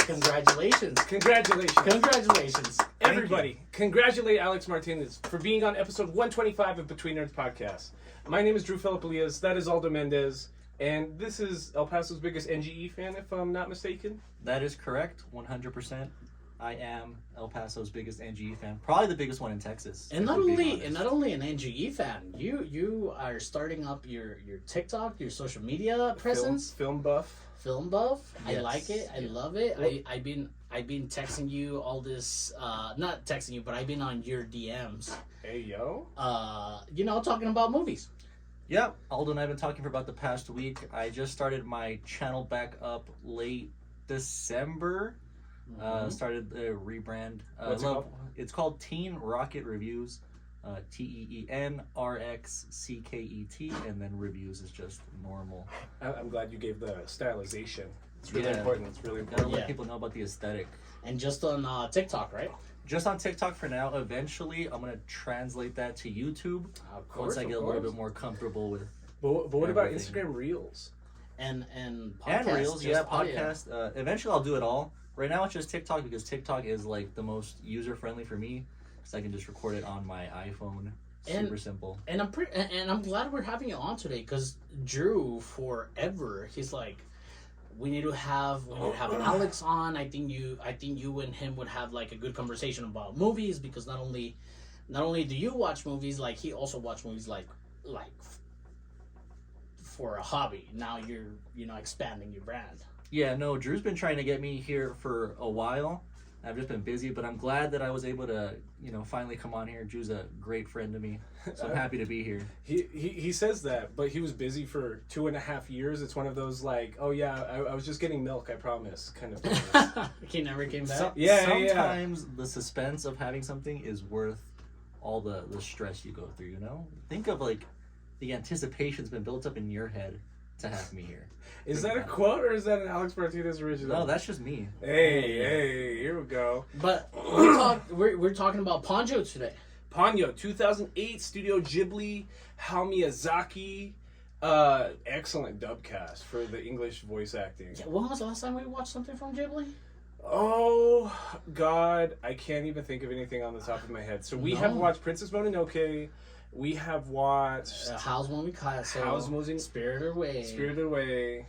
Congratulations. Everybody, congratulate Alex Martinez for being on episode 125 of Between Nerds Podcast. My name is Drew Philip Elias. That is Aldo Mendez. And this is El Paso's biggest NGE fan, if I'm not mistaken. That is correct, 100%. I am El Paso's biggest NGE fan, probably the biggest one in Texas. And not only an NGE fan, you are starting up your TikTok, your social media presence. Film buff. Yes. I like it. I love it. I've been texting you all this. Not texting you, but I've been on your DMs. Hey yo. Talking about movies. Yeah, Aldo and I have been talking for about the past week. I just started my channel back up late December. Started the rebrand. What's it called? It's called Teen Rocket Reviews. TEENRXCKET, and then reviews is just normal. I'm glad you gave the stylization. It's really important. It's really important. Gotta let people know about the aesthetic. And just on TikTok, right? Just on TikTok for now. Eventually, I'm gonna translate that to YouTube once I get a little bit more comfortable with. But what about Instagram Reels? And podcasts, and Reels, podcast. Eventually, I'll do it all. Right now, it's just TikTok because TikTok is like the most user friendly for me. So I can just record it on my iPhone. Super simple. And I'm glad we're having you on today because Drew forever he's like, we need to have Alex on. I think you and him would have like a good conversation about movies because not only do you watch movies, like he also watch movies like for a hobby. Now you're expanding your brand. Yeah, no, Drew's been trying to get me here for a while. I've just been busy, but I'm glad that I was able to, finally come on here. Drew's a great friend to me, so I'm happy to be here. He says that, but he was busy for 2.5 years. It's one of those like, oh yeah, I was just getting milk, I promise, kind of thing. He never came back. Sometimes the suspense of having something is worth all the stress you go through. Think of like the anticipation's been built up in your head to have me here. Is that a quote or is that an Alex Martinez original? No, that's just me. Hey, here we go. But we're talking about Ponyo today. Ponyo, 2008, Studio Ghibli, Hayao Miyazaki. Excellent dubcast for the English voice acting. Yeah, when was the last time we watched something from Ghibli? Oh, God. I can't even think of anything on the top of my head. So we have watched Princess Mononoke. We have watched Howl's Moving Castle, Spirited Away.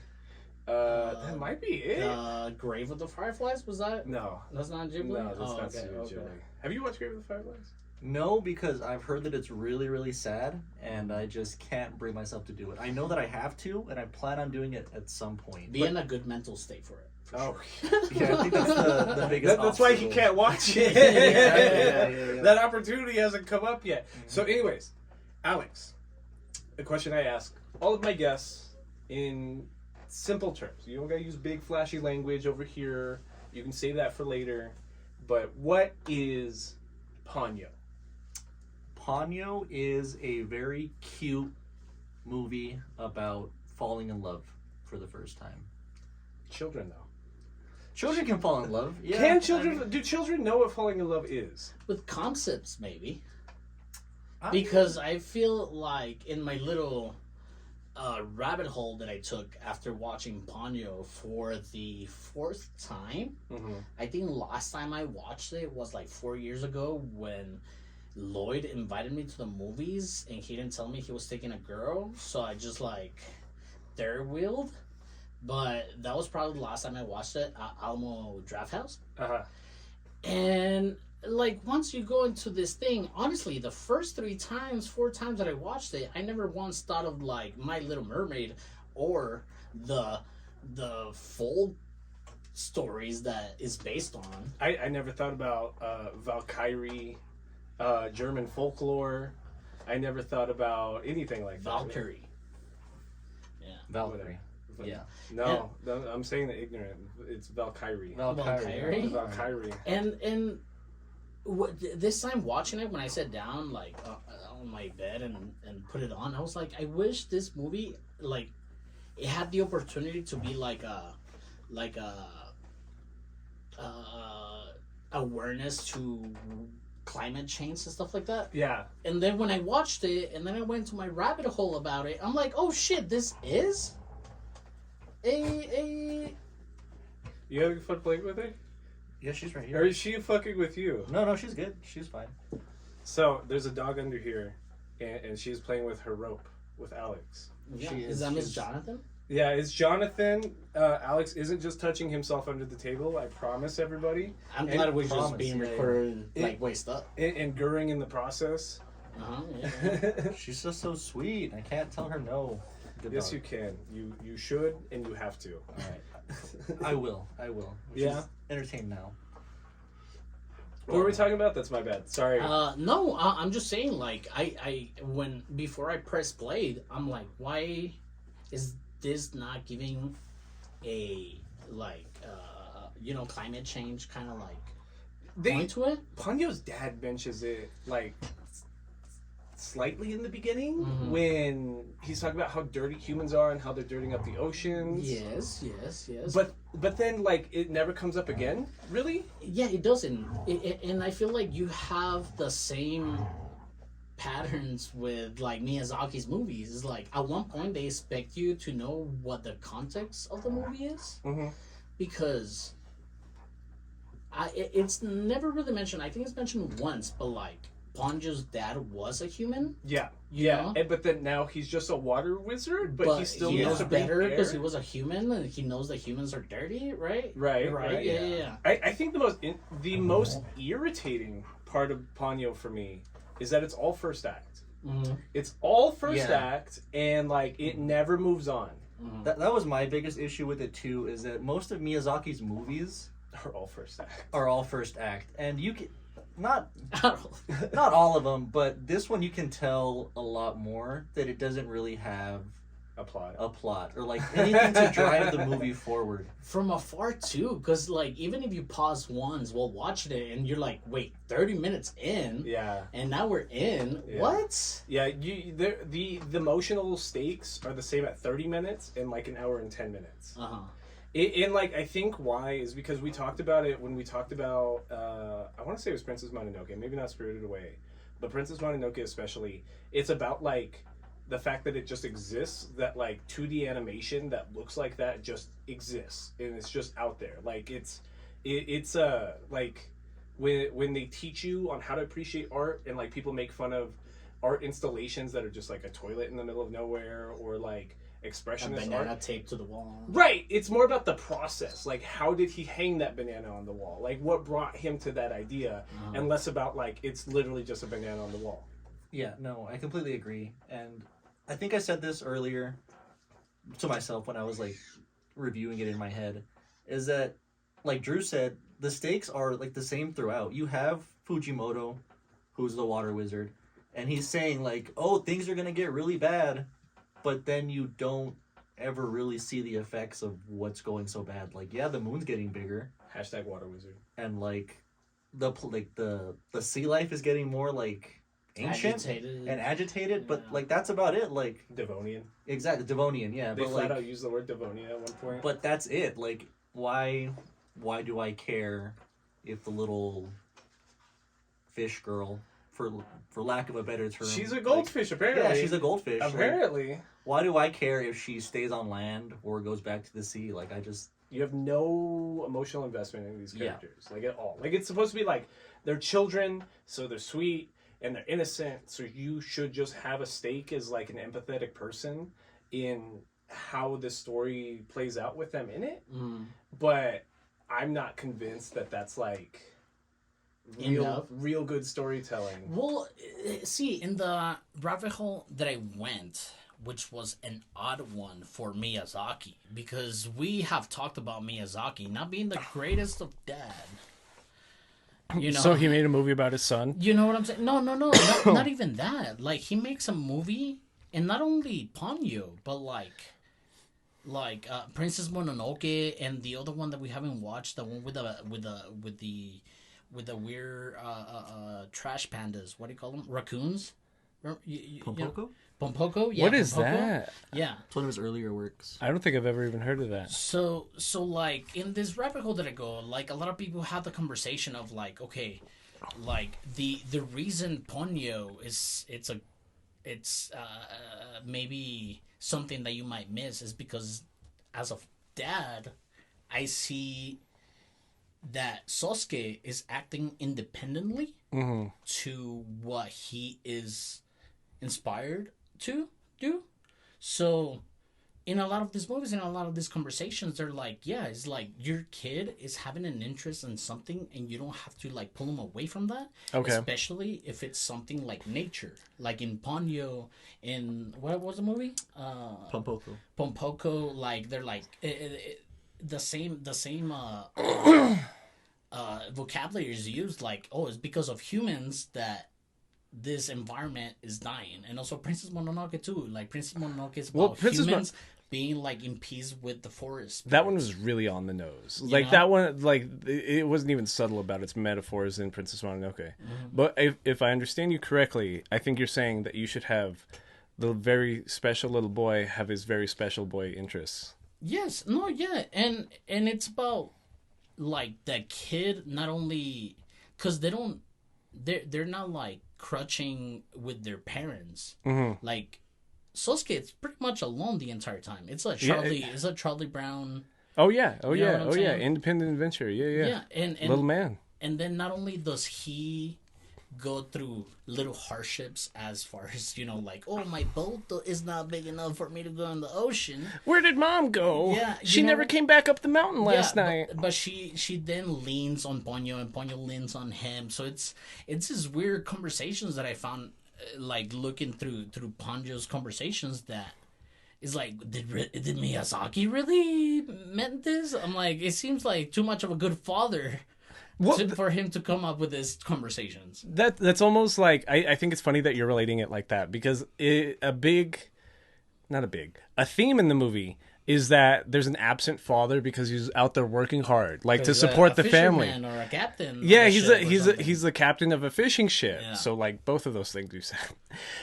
That might be it. Grave of the Fireflies, was that? No. That's not Ghibli? No, that's not Studio Ghibli. Have you watched Grave of the Fireflies? No, because I've heard that it's really, really sad, and I just can't bring myself to do it. I know that I have to, and I plan on doing it at some point. Be in a good mental state for it. Sure. Yeah, I think that's the biggest That's why he can't watch it. Yeah. That opportunity hasn't come up yet. So anyways, Alex, the question I ask all of my guests in simple terms. You don't gotta use big flashy language over here. You can save that for later. But what is Ponyo? Ponyo is a very cute movie about falling in love for the first time. Children, though. Children can fall in love. Yeah, do children know what falling in love is? With concepts, maybe. Because I feel like in my little rabbit hole that I took after watching Ponyo for the 4th time, I think last time I watched it was like 4 years ago when Lloyd invited me to the movies and he didn't tell me he was taking a girl, so I just like third-wheeled. But that was probably the last time I watched it at Alamo Draft House. And like once you go into this thing, honestly, the first 4 times that I watched it, I never once thought of like My Little Mermaid or the full stories that is based on. I never thought about Valkyrie, German folklore. I never thought about anything like that. Valkyrie. Yeah. Valkyrie. Yeah. No, I'm saying the ignorant. It's Valkyrie. Valkyrie. And this time watching it, when I sat down like on my bed and put it on, I was like, I wish this movie like it had the opportunity to be like a awareness to climate change and stuff like that. Yeah. And then when I watched it, and then I went to my rabbit hole about it, I'm like, oh shit, this is a You having fun playing with her? Yeah, she's right Or here. is she fucking with you? No, she's good. She's fine. So, there's a dog under here, and she's playing with her rope with Alex. Yeah. She Is that Miss Jonathan? Yeah, it's Jonathan. Alex isn't just touching himself under the table, I promise everybody. I'm And glad we're just promise, being yeah, recorded like waist up. And Goering in the process. Yeah. She's just so sweet. I can't tell her no. Good Yes, dog. you can. You should, and you have to. All right. I will. She's Yeah. entertained now. What were we talking about? That's my bad. Sorry. No, I'm just saying, like, before I press play, I'm like, why is this not giving a, like, climate change kind of, like, point to it? Ponyo's dad mentions it, like, slightly in the beginning Mm-hmm. when he's talking about how dirty humans are and how they're dirtying up the oceans. Yes. But then, like, it never comes up again, really? Yeah, it doesn't. And I feel like you have the same patterns with, like, Miyazaki's movies. It's like, at one point, they expect you to know what the context of the movie is. Mm-hmm. Because it's never really mentioned. I think it's mentioned once, but, like, Ponyo's dad was a human. Yeah. You Yeah. know? But then now he's just a water wizard, but he still he knows knows to breathe better air. because he was a human and he knows that humans are dirty, right? Right. Yeah. I think the most irritating part of Ponyo for me is that it's all first act. Mm-hmm. It's all first Yeah. act, and like it never moves on. Mm-hmm. That was my biggest issue with it too. Is that most of Miyazaki's movies Or all first act. are all first act, and you can not all of them, but this one you can tell a lot more that it doesn't really have A plot. a plot or like anything to drive the movie forward. From afar too, because like even if you pause once while watching it and you're like, wait, 30 minutes in, Yeah. and now we're in. Yeah. What? Yeah, the emotional stakes are the same at 30 minutes and like an hour and 10 minutes. Uh-huh. And like I think why is because we talked about it when we talked about I want to say it was Princess Mononoke, maybe not Spirited Away, but Princess Mononoke especially. It's about like the fact that it just exists, that like 2D animation that looks like that just exists and it's just out there. Like it's like when they teach you on how to appreciate art and like people make fun of art installations that are just like a toilet in the middle of nowhere or like A expressionist banana art. taped to the wall. Right. It's more about the process. Like, how did he hang that banana on the wall? Like, what brought him to that idea? And less about, like, it's literally just a banana on the wall. Yeah, no, I completely agree. And I think I said this earlier to myself when I was like reviewing it in my head, is that, like Drew said, the stakes are like the same throughout. You have Fujimoto, who's the water wizard, and he's saying like, oh, things are going to get really bad. But then you don't ever really see the effects of what's going so bad. Like, yeah, the moon's getting bigger, Hashtag water wizard. and like the sea life is getting more like ancient and agitated. But Yeah. like that's about it. Like Devonian. exactly Devonian, yeah. They But flat like, out used the word Devonia at one point. but that's it. Like, why do I care if the little fish girl, for lack of a better term, She's a like, goldfish, apparently. yeah, she's a goldfish. Like, Apparently. why do I care if she stays on land or goes back to the sea? Like, I just... You have no emotional investment in these Yeah. characters. Like, at all. Like, it's supposed to be like, they're children, so they're sweet, and they're innocent, so you should just have a stake as, like, an empathetic person in how the story plays out with them in it. Mm. But I'm not convinced that that's, like... Enough. real good storytelling. Well, see, in the rabbit hole that I went, which was an odd one for Miyazaki, because we have talked about Miyazaki not being the greatest of dad. You know, So he made a movie about his son. you know what I'm saying? No, not even that. Like, he makes a movie, and not only Ponyo, but like Princess Mononoke, and the other one that we haven't watched, the one with the weird trash pandas. What do you call them? Raccoons? Pompoko? Pompoko? Yeah, What is Pompoko. that? Yeah. It's one of his earlier works. I don't think I've ever even heard of that. So like in this rabbit hole that I go, like a lot of people have the conversation of like, okay, like the reason Ponyo is it's maybe something that you might miss is because as a dad, I see that Sosuke is acting independently to what he is inspired to do. So in a lot of these movies, in a lot of these conversations, they're like, yeah, it's like your kid is having an interest in something and you don't have to like pull them away from that. Okay. Especially if it's something like nature. Like in Ponyo, in what was the movie? Pompoko, like they're like the same vocabulary is used, like, oh, it's because of humans that this environment is dying. And also Princess Mononoke too. Like Princess Mononoke is about humans being like in peace with the forest. That one was really on the nose. You Like know? that one, like it wasn't even subtle about its metaphors in Princess Mononoke. But if I understand you correctly, I think you're saying that you should have the very special little boy have his very special boy interests. Yes, no, yeah, and it's about like that kid not only because they're not like crutching with their parents. Like Sosuke, it's pretty much alone the entire time. It's a Charlie Brown. Oh yeah, You know what I'm saying? independent adventure. Yeah. And Little man. And then not only does he go through little hardships as far as, you know, like, oh, my boat is not big enough for me to go in the ocean. Where did mom go? Yeah, she never came back up the mountain last night. But she then leans on Ponyo, and Ponyo leans on him. So it's these weird conversations that I found, like looking through Ponyo's conversations, that is like, did Miyazaki really meant this? I'm like, it seems like too much of a good father. For him to come up with these conversations. That's almost like, I think it's funny that you're relating it like that, because a theme in the movie is that there's an absent father because he's out there working hard, like to support the family. Or a captain. Yeah, he's the captain of a fishing ship. Yeah. So like both of those things you said.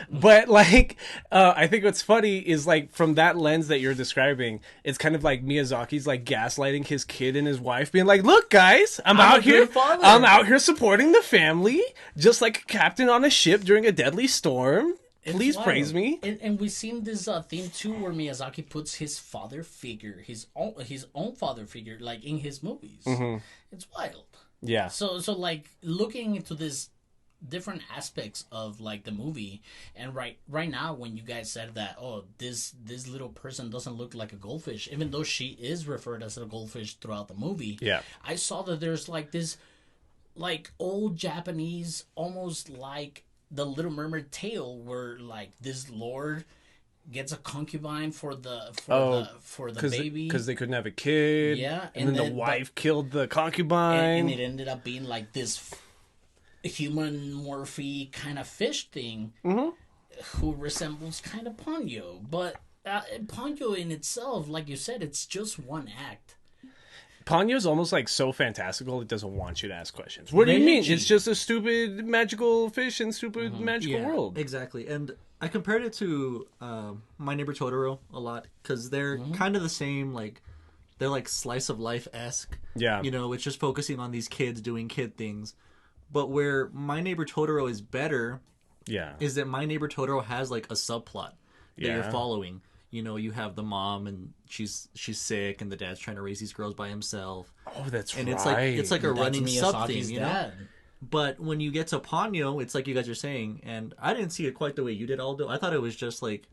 But like I think what's funny is like from that lens that you're describing, it's kind of like Miyazaki's like gaslighting his kid and his wife, being like, "Look, guys, I'm out here supporting the family, just like a captain on a ship during a deadly storm. Please praise me." And we've seen this theme too, where Miyazaki puts his father figure, his own father figure, like in his movies. It's wild. Yeah. So like looking into this different aspects of like the movie, and right now when you guys said that, oh, this little person doesn't look like a goldfish, even though she is referred as a goldfish throughout the movie. Yeah. I saw that there's like this like old Japanese, almost like the Little Mermaid tale, where like this lord gets a concubine for the baby because they couldn't have a kid. Yeah, and then the wife killed the concubine, and it ended up being like this human morphy kind of fish thing, who resembles kind of Ponyo. But Ponyo in itself, like you said, it's just one act. Ponyo's almost like so fantastical it doesn't want you to ask questions. What do you mean? It's just a stupid magical fish in stupid magical world. Exactly. And I compared it to My Neighbor Totoro a lot, because they're kind of the same, like they're like slice of life-esque. Yeah. You know, it's just focusing on these kids doing kid things. But where My Neighbor Totoro is better is that My Neighbor Totoro has like a subplot that you're following. You know, you have the mom and she's sick, and the dad's trying to raise these girls by himself. Oh, that's and right. it's like a running sub thing, you know. Dad. But when you get to Ponyo, it's like you guys are saying, and I didn't see it quite the way you did, Aldo. I thought it was just like,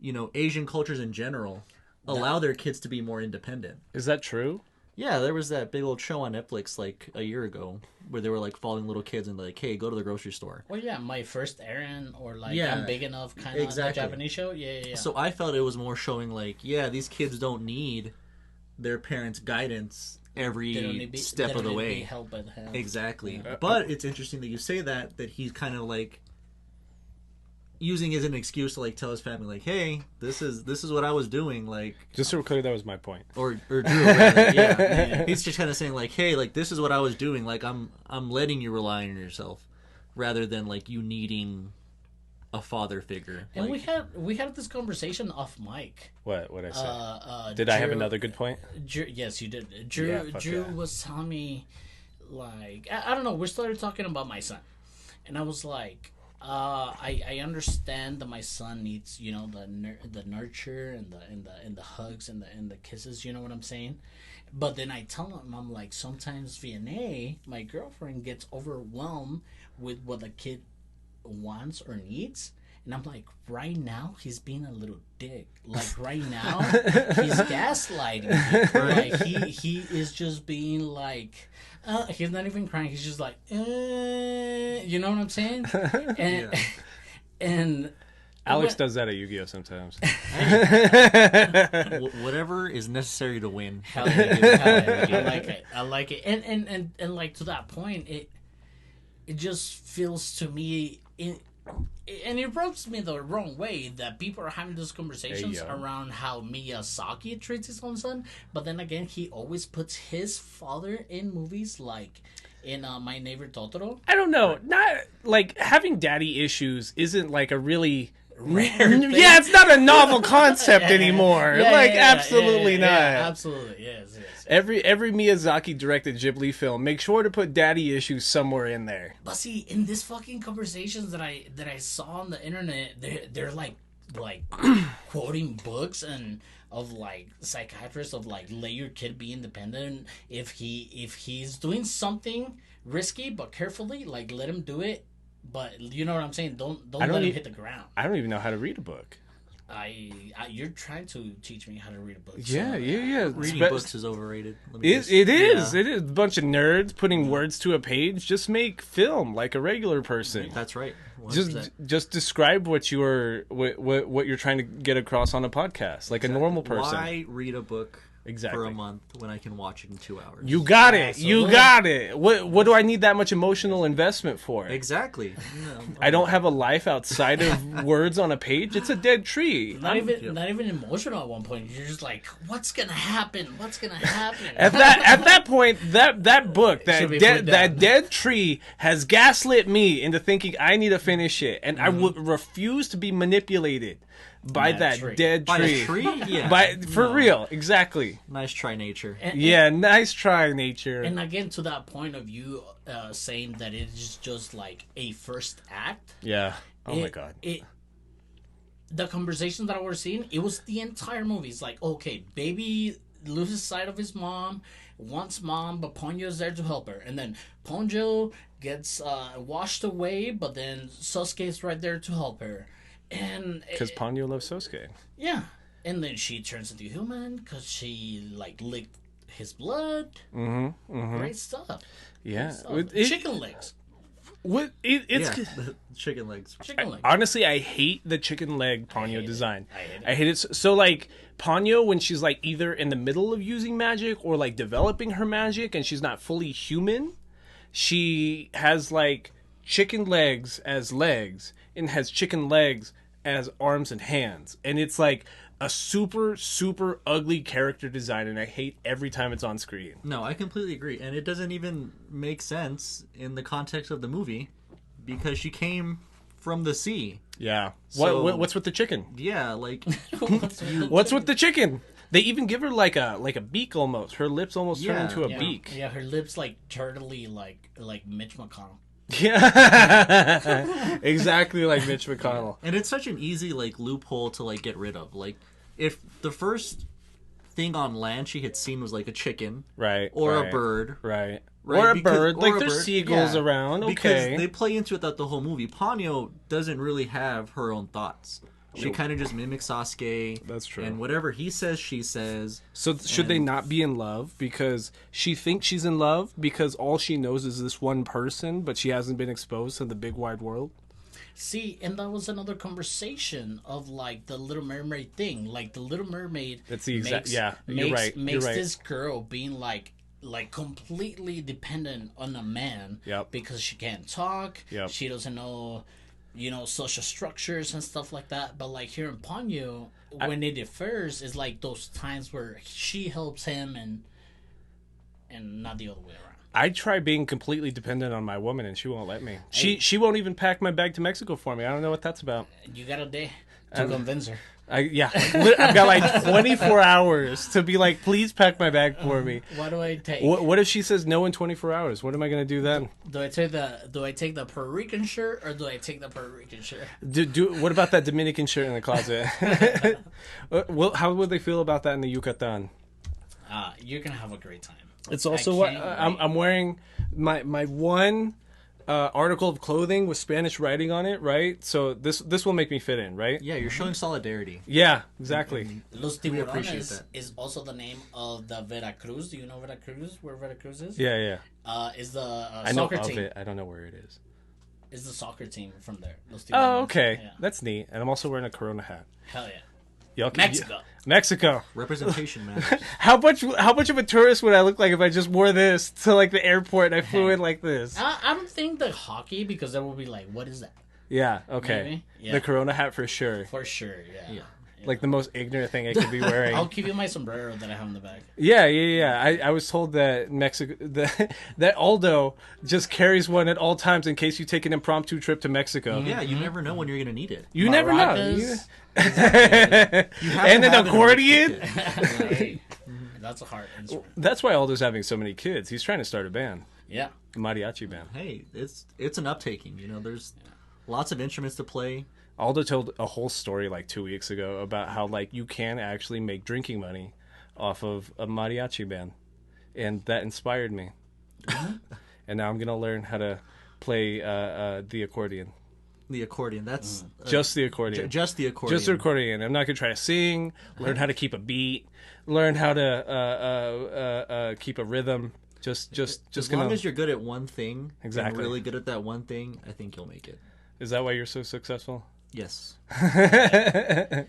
you know, Asian cultures in general allow their kids to be more independent. Is that true? Yeah, there was that big old show on Netflix like a year ago where they were like following little kids and like, hey, go to the grocery store. Well, yeah, My First Errand, or like I'm Big Enough, kind of like Japanese show. Yeah. So I felt it was more showing like, yeah, these kids don't need their parents' guidance every step of the way. Be held by the hand. Exactly. But it's interesting that you say that he's kind of like using it as an excuse to like tell his family like, hey, this is what I was doing, like, just so we're clear, that was my point. Or Drew, rather, yeah. He's just kind of saying like, hey, like, this is what I was doing, like, I'm letting you rely on yourself rather than like you needing a father figure. And like, we had this conversation off mic. What I say? Did I have another good point? Yes, you did. Drew was telling me, like, I don't know, we started talking about my son, and I was like, I understand that my son needs, you know, the nurture and the hugs and the kisses, you know what I'm saying? But then I tell him, I'm like, sometimes Vianney, my girlfriend, gets overwhelmed with what the kid wants or needs. And I'm like, right now, he's being a little dick. Like, right now, he's gaslighting me. Like, he is just being like, he's not even crying. He's just like, you know what I'm saying? And, and Alex does that at Yu-Gi-Oh! Sometimes. Whatever is necessary to win. Hell yeah, dude. Hell yeah, dude. I like it. I like it. And like, to that point, it just feels to me... And it rubs me the wrong way that people are having those conversations around how Miyazaki treats his own son, but then again, he always puts his father in movies, like in My Neighbor Totoro. I don't know. Not like having daddy issues isn't like a really rare thing. Yeah, it's not a novel concept anymore. Absolutely not. Absolutely, yes. Every Miyazaki directed Ghibli film, make sure to put daddy issues somewhere in there. But see, in this fucking conversations that I saw on the internet, they're like quoting books and of like psychiatrists of like, let your kid be independent. If he's doing something risky but carefully, like, let him do it. But you know what I'm saying? Don't let him hit the ground. I don't even know how to read a book. You're trying to teach me how to read a book. Yeah. Reading books is overrated. It is. It is a bunch of nerds putting words to a page. Just make film like a regular person. That's right. Just describe what you're trying to get across on a podcast, like a normal person. Why read a book for a month when I can watch it in 2 hours? You got it. You got it. What do I need that much emotional investment for? Exactly. No, I don't have a life outside of words on a page. It's a dead tree. Not even emotional at one point. You're just like, what's gonna happen? What's gonna happen? At that point, that book, that dead tree has gaslit me into thinking I need to finish it, and I would refuse to be manipulated by that dead tree. By a tree? Yeah. Real, exactly. Nice try, nature. Nice try, nature. And again, to that point of you saying that it is just like a first act. Yeah. Oh my god. The conversation that I was seeing, it was the entire movie. It's like, okay, baby loses sight of his mom, wants mom, but Ponyo's there to help her. And then Ponyo gets washed away, but then Sasuke's right there to help her. And because Ponyo loves Sasuke. Yeah. And then she turns into human because she like licked his blood. Mm-hmm. Great stuff. Yeah. Chicken legs. Chicken legs. Honestly, I hate the chicken leg Ponyo design. I hate it. So like Ponyo, when she's like either in the middle of using magic or like developing her magic and she's not fully human, she has like chicken legs as legs and has chicken legs as arms and hands, and it's like a super ugly character design, and I hate every time it's on screen. No, I completely agree, and it doesn't even make sense in the context of the movie because she came from the sea. Yeah. So, what's with the chicken? Yeah, like what's with the chicken? They even give her like a beak almost. Her lips almost turn into a beak. Yeah, her lips like turtly like Mitch McConnell. Yeah, exactly like Mitch McConnell. And it's such an easy like loophole to like get rid of. Like if the first thing on land she had seen was like a chicken, right, or a bird, right, or a bird, like there's seagulls around. Okay, because they play into it that the whole movie. Ponyo doesn't really have her own thoughts. She kind of just mimics Sasuke. That's true. And whatever he says, she says. So should they not be in love because she thinks she's in love because all she knows is this one person, but she hasn't been exposed to the big wide world? See, and that was another conversation of like the Little Mermaid thing. Like the Little Mermaid. That's the exact. You're right. Makes this girl being like completely dependent on a man. Yep. Because she can't talk. Yep. She doesn't know, social structures and stuff like that. But like here in Ponyo, when it differs, is like those times where she helps him and not the other way around. I try being completely dependent on my woman and she won't let me. She won't even pack my bag to Mexico for me. I don't know what that's about. You got a day to convince her. I've got like 24 hours to be like, please pack my bag for me. What do I take? What if she says no in 24 hours? What am I going to do then? Do I take the Puerto Rican shirt or do I take the Puerto Rican shirt? What about that Dominican shirt in the closet? Well, how would they feel about that in the Yucatan? You're gonna have a great time. It's also what I'm wearing. My one article of clothing with Spanish writing on it, right? So this will make me fit in, right? Yeah, you're showing solidarity. Yeah, exactly. Los We appreciate Tiburones that. is also the name of the Veracruz. Do you know Veracruz? Where Veracruz is? Yeah. Is the I know soccer of team? it. I don't know where it is. Is the soccer team from there? Los Oh, Tiburones. okay. Yeah. That's neat. And I'm also wearing a Corona hat. Hell yeah. Y'all can- Mexico. Mexico. Representation matters. How much of a tourist would I look like if I just wore this to like the airport and I flew in like this? I don't think the hockey, because that will be like, what is that? Yeah, okay. Maybe? Yeah. The Corona hat for sure. For sure, yeah. Yeah. Like the most ignorant thing I could be wearing. I'll give you my sombrero that I have in the back. Yeah. I was told that that Aldo just carries one at all times in case you take an impromptu trip to Mexico. Yeah, you never know when you're gonna need it. You never know. Maracas. You have And to an have it in your accordion. ticket. Hey, that's a hard instrument. That's why Aldo's having so many kids. He's trying to start a band, Yeah. a mariachi band. Hey, it's an uptaking. You know, there's lots of instruments to play. Aldo told a whole story like 2 weeks ago about how like you can actually make drinking money off of a mariachi band, and that inspired me. And now I'm gonna learn how to play the accordion. The accordion. That's Just the accordion. just the accordion. Just the accordion. I'm not gonna try to sing. Learn how to keep a beat. Learn how to keep a rhythm. Just As gonna. long as you're good at one thing, Exactly. and really good at that one thing, I think you'll make it. Is that why you're so successful? Yes.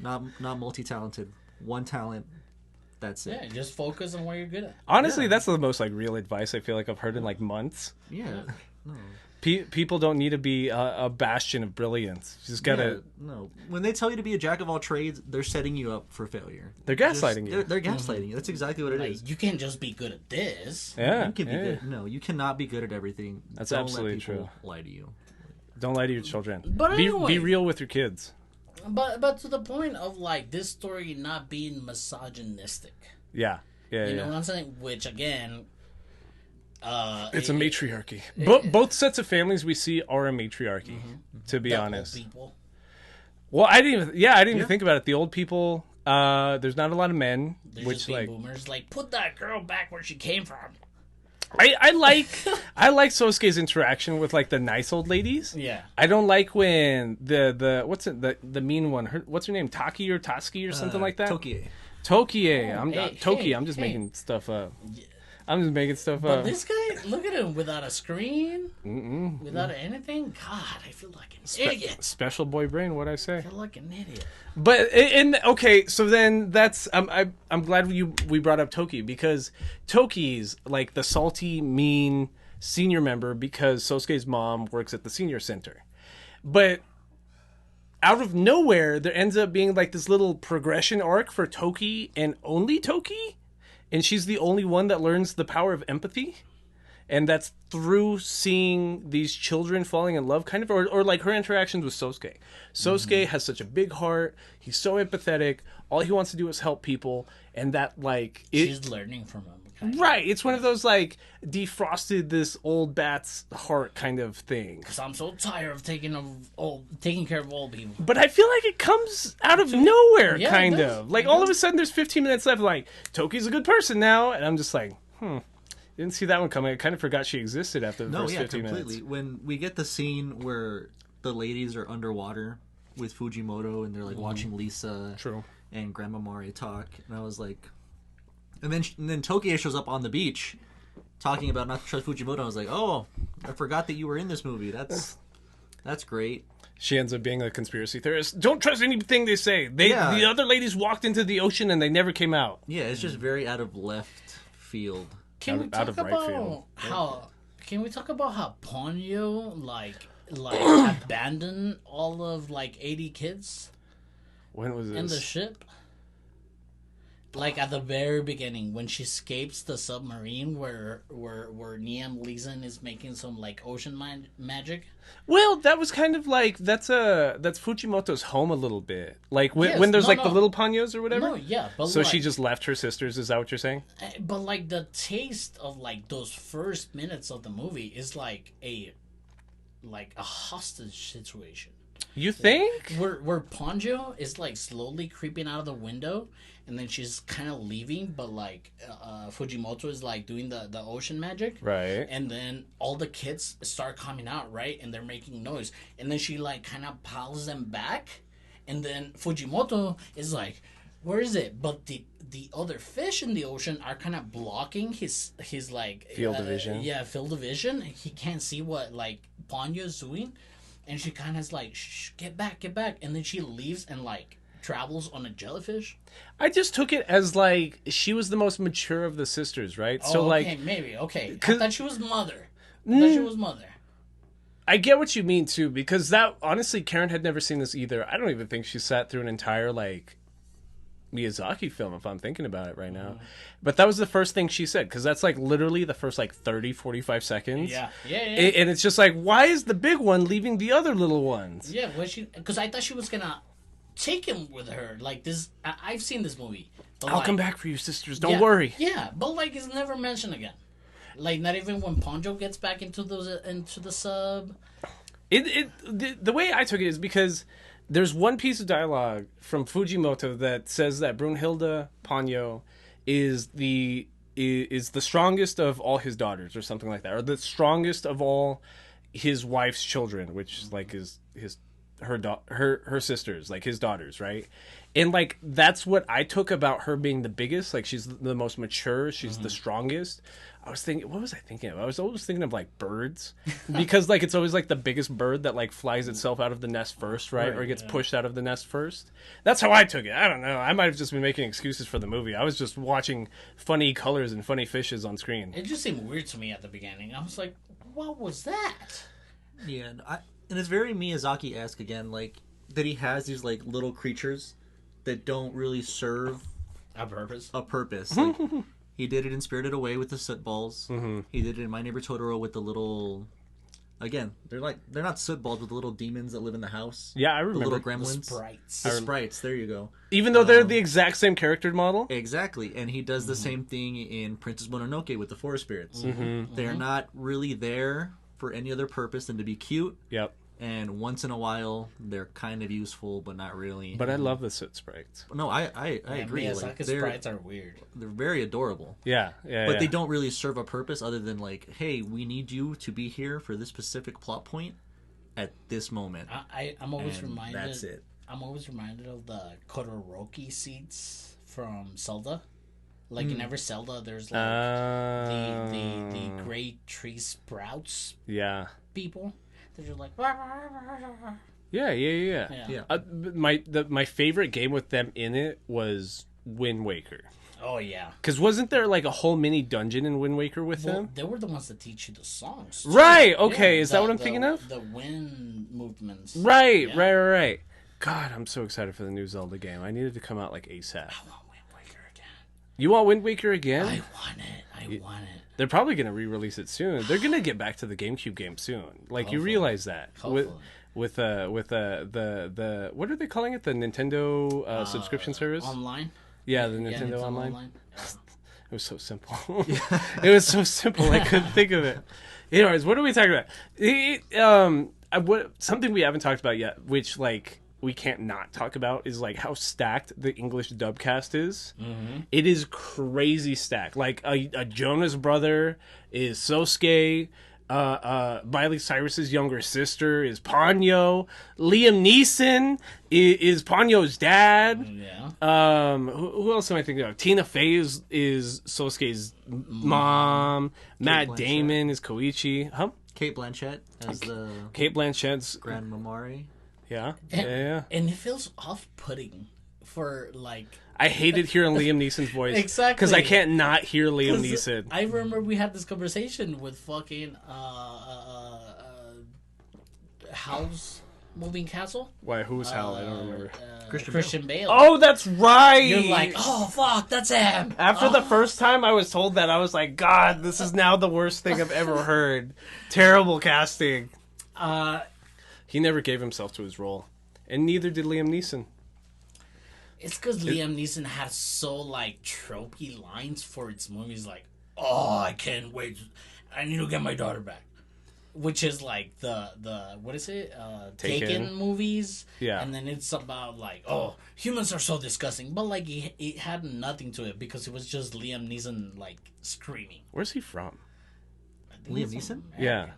Not multi-talented. One talent. That's Yeah, it. just focus on what you're good at. Honestly, Yeah. that's the most like real advice I feel like I've heard in like months. Yeah. No. People don't need to be a bastion of brilliance. You just gotta. Yeah, no. When they tell you to be a jack of all trades, they're setting you up for failure. They're gaslighting you. They're gaslighting you. That's exactly what it is. Like, you can't just be good at this. Yeah. You can be yeah. good. No, you cannot be good at everything. That's Don't absolutely let people true. lie to you. Don't lie to your children. But be anyway. real with your kids. But to the point of like this story not being misogynistic. Yeah. Yeah. You yeah. know what I'm saying? Which again, It's a matriarchy. Both sets of families we see are a matriarchy. To be the old honest. people. Well, I didn't even think about it. The old people. There's not a lot of men, They're which just being like boomers. Like, put that girl back where she came from. I like Sosuke's interaction with like the nice old ladies. Yeah. I don't like when the mean one. What's her name? Taki or Toski or something like that. Tokie. Tokie. I'm Toki. hey, I'm just hey. making stuff up. I'm just making stuff But up. this guy, look at him without a screen, without anything. God, I feel like an idiot. Special boy brain. What I say? I feel like an idiot. But okay, so then that's I'm glad we brought up Toki because Toki's like the salty, mean senior member because Sosuke's mom works at the senior center. But out of nowhere, there ends up being like this little progression arc for Toki and only Toki, and she's the only one that learns the power of empathy. And that's through seeing these children falling in love, kind of, or like her interactions with Sosuke. Sosuke has such a big heart. He's so empathetic. All he wants to do is help people. And that, like... She's learning from him. Kind of. Right. It's one of those, like, defrosted this old bat's heart kind of thing. Because I'm so tired of taking care of old people. But I feel like it comes out of nowhere, Yeah, it kind does. of. Like, It all of does. a sudden, there's 15 minutes left, like, Toki's a good person now. And I'm just like, didn't see that one coming. I kind of forgot she existed after the first 15 completely. minutes. When we get the scene where the ladies are underwater with Fujimoto and they're like watching Lisa True. and Grandma Mari talk, and I was like, and then Tokie shows up on the beach talking about not to trust Fujimoto. I was like, oh, I forgot that you were in this movie. That's great. She ends up being a conspiracy theorist. Don't trust anything they say. The other ladies walked into the ocean and they never came out. Yeah, it's just very out of left field. Can we Out talk of right about field. how? Can we talk about how Ponyo like abandoned all of like 80 kids When was this? in the ship? Like at the very beginning, when she escapes the submarine, where Niam Leeson is making some like ocean magic. Well, that was kind of like that's Fujimoto's home a little bit. Like when, Yes, when there's no, like no. the little Panyos or whatever. No, yeah, but So like, she just left her sisters. Is that what you're saying? But like the taste of like those first minutes of the movie is like a hostage situation. You think? Where Ponyo is like slowly creeping out of the window, and then she's kind of leaving, but like Fujimoto is like doing the ocean magic, Right. and then all the kids start coming out, right, and they're making noise, and then she like kind of piles them back, and then Fujimoto is like, where is it? But the other fish in the ocean are kind of blocking his like Field of vision. Yeah, field of vision. He can't see what like Ponyo is doing, and she kind of is like, shh, get back, and then she leaves and like travels on a jellyfish. I just took it as like she was the most mature of the sisters, right? Oh, So okay, like maybe okay. I 'cause- thought she was mother. Mother. I get what you mean too, because that honestly, Karen had never seen this either. I don't even think she sat through an entire like Miyazaki film, if I'm thinking about it right now. But that was the first thing she said, because that's like literally the first like 30, 45 seconds. Yeah. And it's just like, why is the big one leaving the other little ones? Yeah, because I thought she was gonna take him with her. Like this, I've seen this movie. But I'll like, come back for you, sisters. Don't worry. Yeah, but like it's never mentioned again. Like not even when Ponyo gets back into the sub. The way I took it is because there's one piece of dialogue from Fujimoto that says that Brunhilde Ponyo is the strongest of all his daughters, or something like that, or the strongest of all his wife's children, which like is her sisters, like his daughters, right? And like that's what I took about her being the biggest. Like she's the most mature, she's the strongest. I was thinking, what was I thinking of? I was always thinking of like birds, because like it's always like the biggest bird that like flies itself out of the nest first, right? Or gets pushed out of the nest first. That's how I took it. I don't know. I might have just been making excuses for the movie. I was just watching funny colors and funny fishes on screen. It just seemed weird to me at the beginning. I was like, what was that? Yeah, and it's very Miyazaki-esque again, like that he has these like little creatures that don't really serve A purpose. Like, he did it in Spirited Away with the soot balls. Mm-hmm. He did it in My Neighbor Totoro with the little. Again, they're not soot balls, but the little demons that live in the house. Yeah, I remember. The little gremlins. The sprites. The sprites. There you go. Even though they're the exact same character model. Exactly, and he does the same thing in Princess Mononoke with the forest spirits. Mm-hmm. They're not really there for any other purpose than to be cute. Yep. And once in a while, they're kind of useful, but not really. But I love the soot sprites. No, I agree. Miyazaki's sprites are weird. They're very adorable. Yeah. But they don't really serve a purpose other than like, hey, we need you to be here for this specific plot point at this moment. I'm always reminded. That's it. I'm always reminded of the Kodoroki seeds from Zelda. Like in every Zelda, there's like the great tree sprouts. Yeah. People. They're just like. Yeah. My favorite game with them in it was Wind Waker. Oh yeah. Because wasn't there like a whole mini dungeon in Wind Waker with them? They were the ones that teach you the songs. Too. Right. Okay. Is that what I'm thinking of? The wind movements. Right. Yeah. Right. God, I'm so excited for the new Zelda game. I needed to come out like ASAP. I want Wind Waker again. You want Wind Waker again? I want it. They're probably going to re-release it soon. They're going to get back to the GameCube game soon. Like Hopefully. you realize that Hopefully. with the what are they calling it? The Nintendo subscription service? Online. Yeah, the Nintendo Online. Yeah. It was so simple. It was so simple. I couldn't think of it. Anyways, what are we talking about? Something we haven't talked about yet, which like we can't not talk about, is like how stacked the English dub cast is. Mm-hmm. It is crazy stacked. Like a Jonas brother is Sosuke. Miley Cyrus's younger sister is Ponyo. Liam Neeson is Ponyo's dad. Yeah. Who else am I thinking of? Tina Fey is Sosuke's mom. Matt Damon is Koichi. Huh? Kate Blanchett as the Kate Blanchett's Grand Mamari. Yeah. And it feels off-putting for like. I hated hearing Liam Neeson's voice. Exactly. Because I can't not hear Liam Neeson. I remember we had this conversation with fucking House Moving Castle. Why? Who was Hal? I don't remember. Christian Bale. Oh, that's right. You're like, oh fuck, that's him. After the first time I was told that, I was like, God, this is now the worst thing I've ever heard. Terrible casting. He never gave himself to his role, and neither did Liam Neeson. It's because Liam Neeson had so like tropey lines for its movies, like, oh, I can't wait, I need to get my daughter back. which is like the what is it? Taken. Taken movies. Yeah. And then it's about like, oh, humans are so disgusting, but like it had nothing to it because it was just Liam Neeson like screaming. Where's he from? I think Liam it's Neeson? American. Yeah.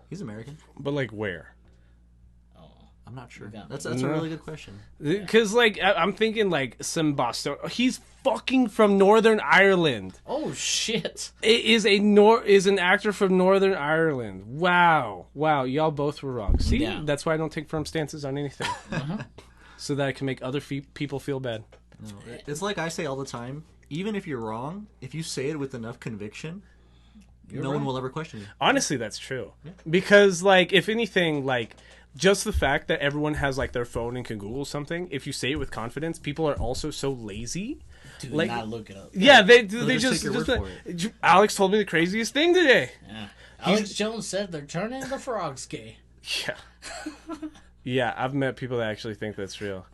He's American. But like where? I'm not sure. Yeah. That's a really good question. Because like I'm thinking like some Boston. He's fucking from Northern Ireland. Oh shit! It is an actor from Northern Ireland. Wow. Y'all both were wrong. See, Yeah. that's why I don't take firm stances on anything, so that I can make other people feel bad. No, it's like I say all the time. Even if you're wrong, if you say it with enough conviction, no one will ever question you. Honestly, that's true. Because like, if anything, like. Just the fact that everyone has like their phone and can Google something, if you say it with confidence, people are also so lazy. Do like, not look it up. Yeah, they just just, take your word for Alex told me the craziest thing today. Yeah. Alex Jones said they're turning the frogs gay. Yeah. Yeah, I've met people that actually think that's real.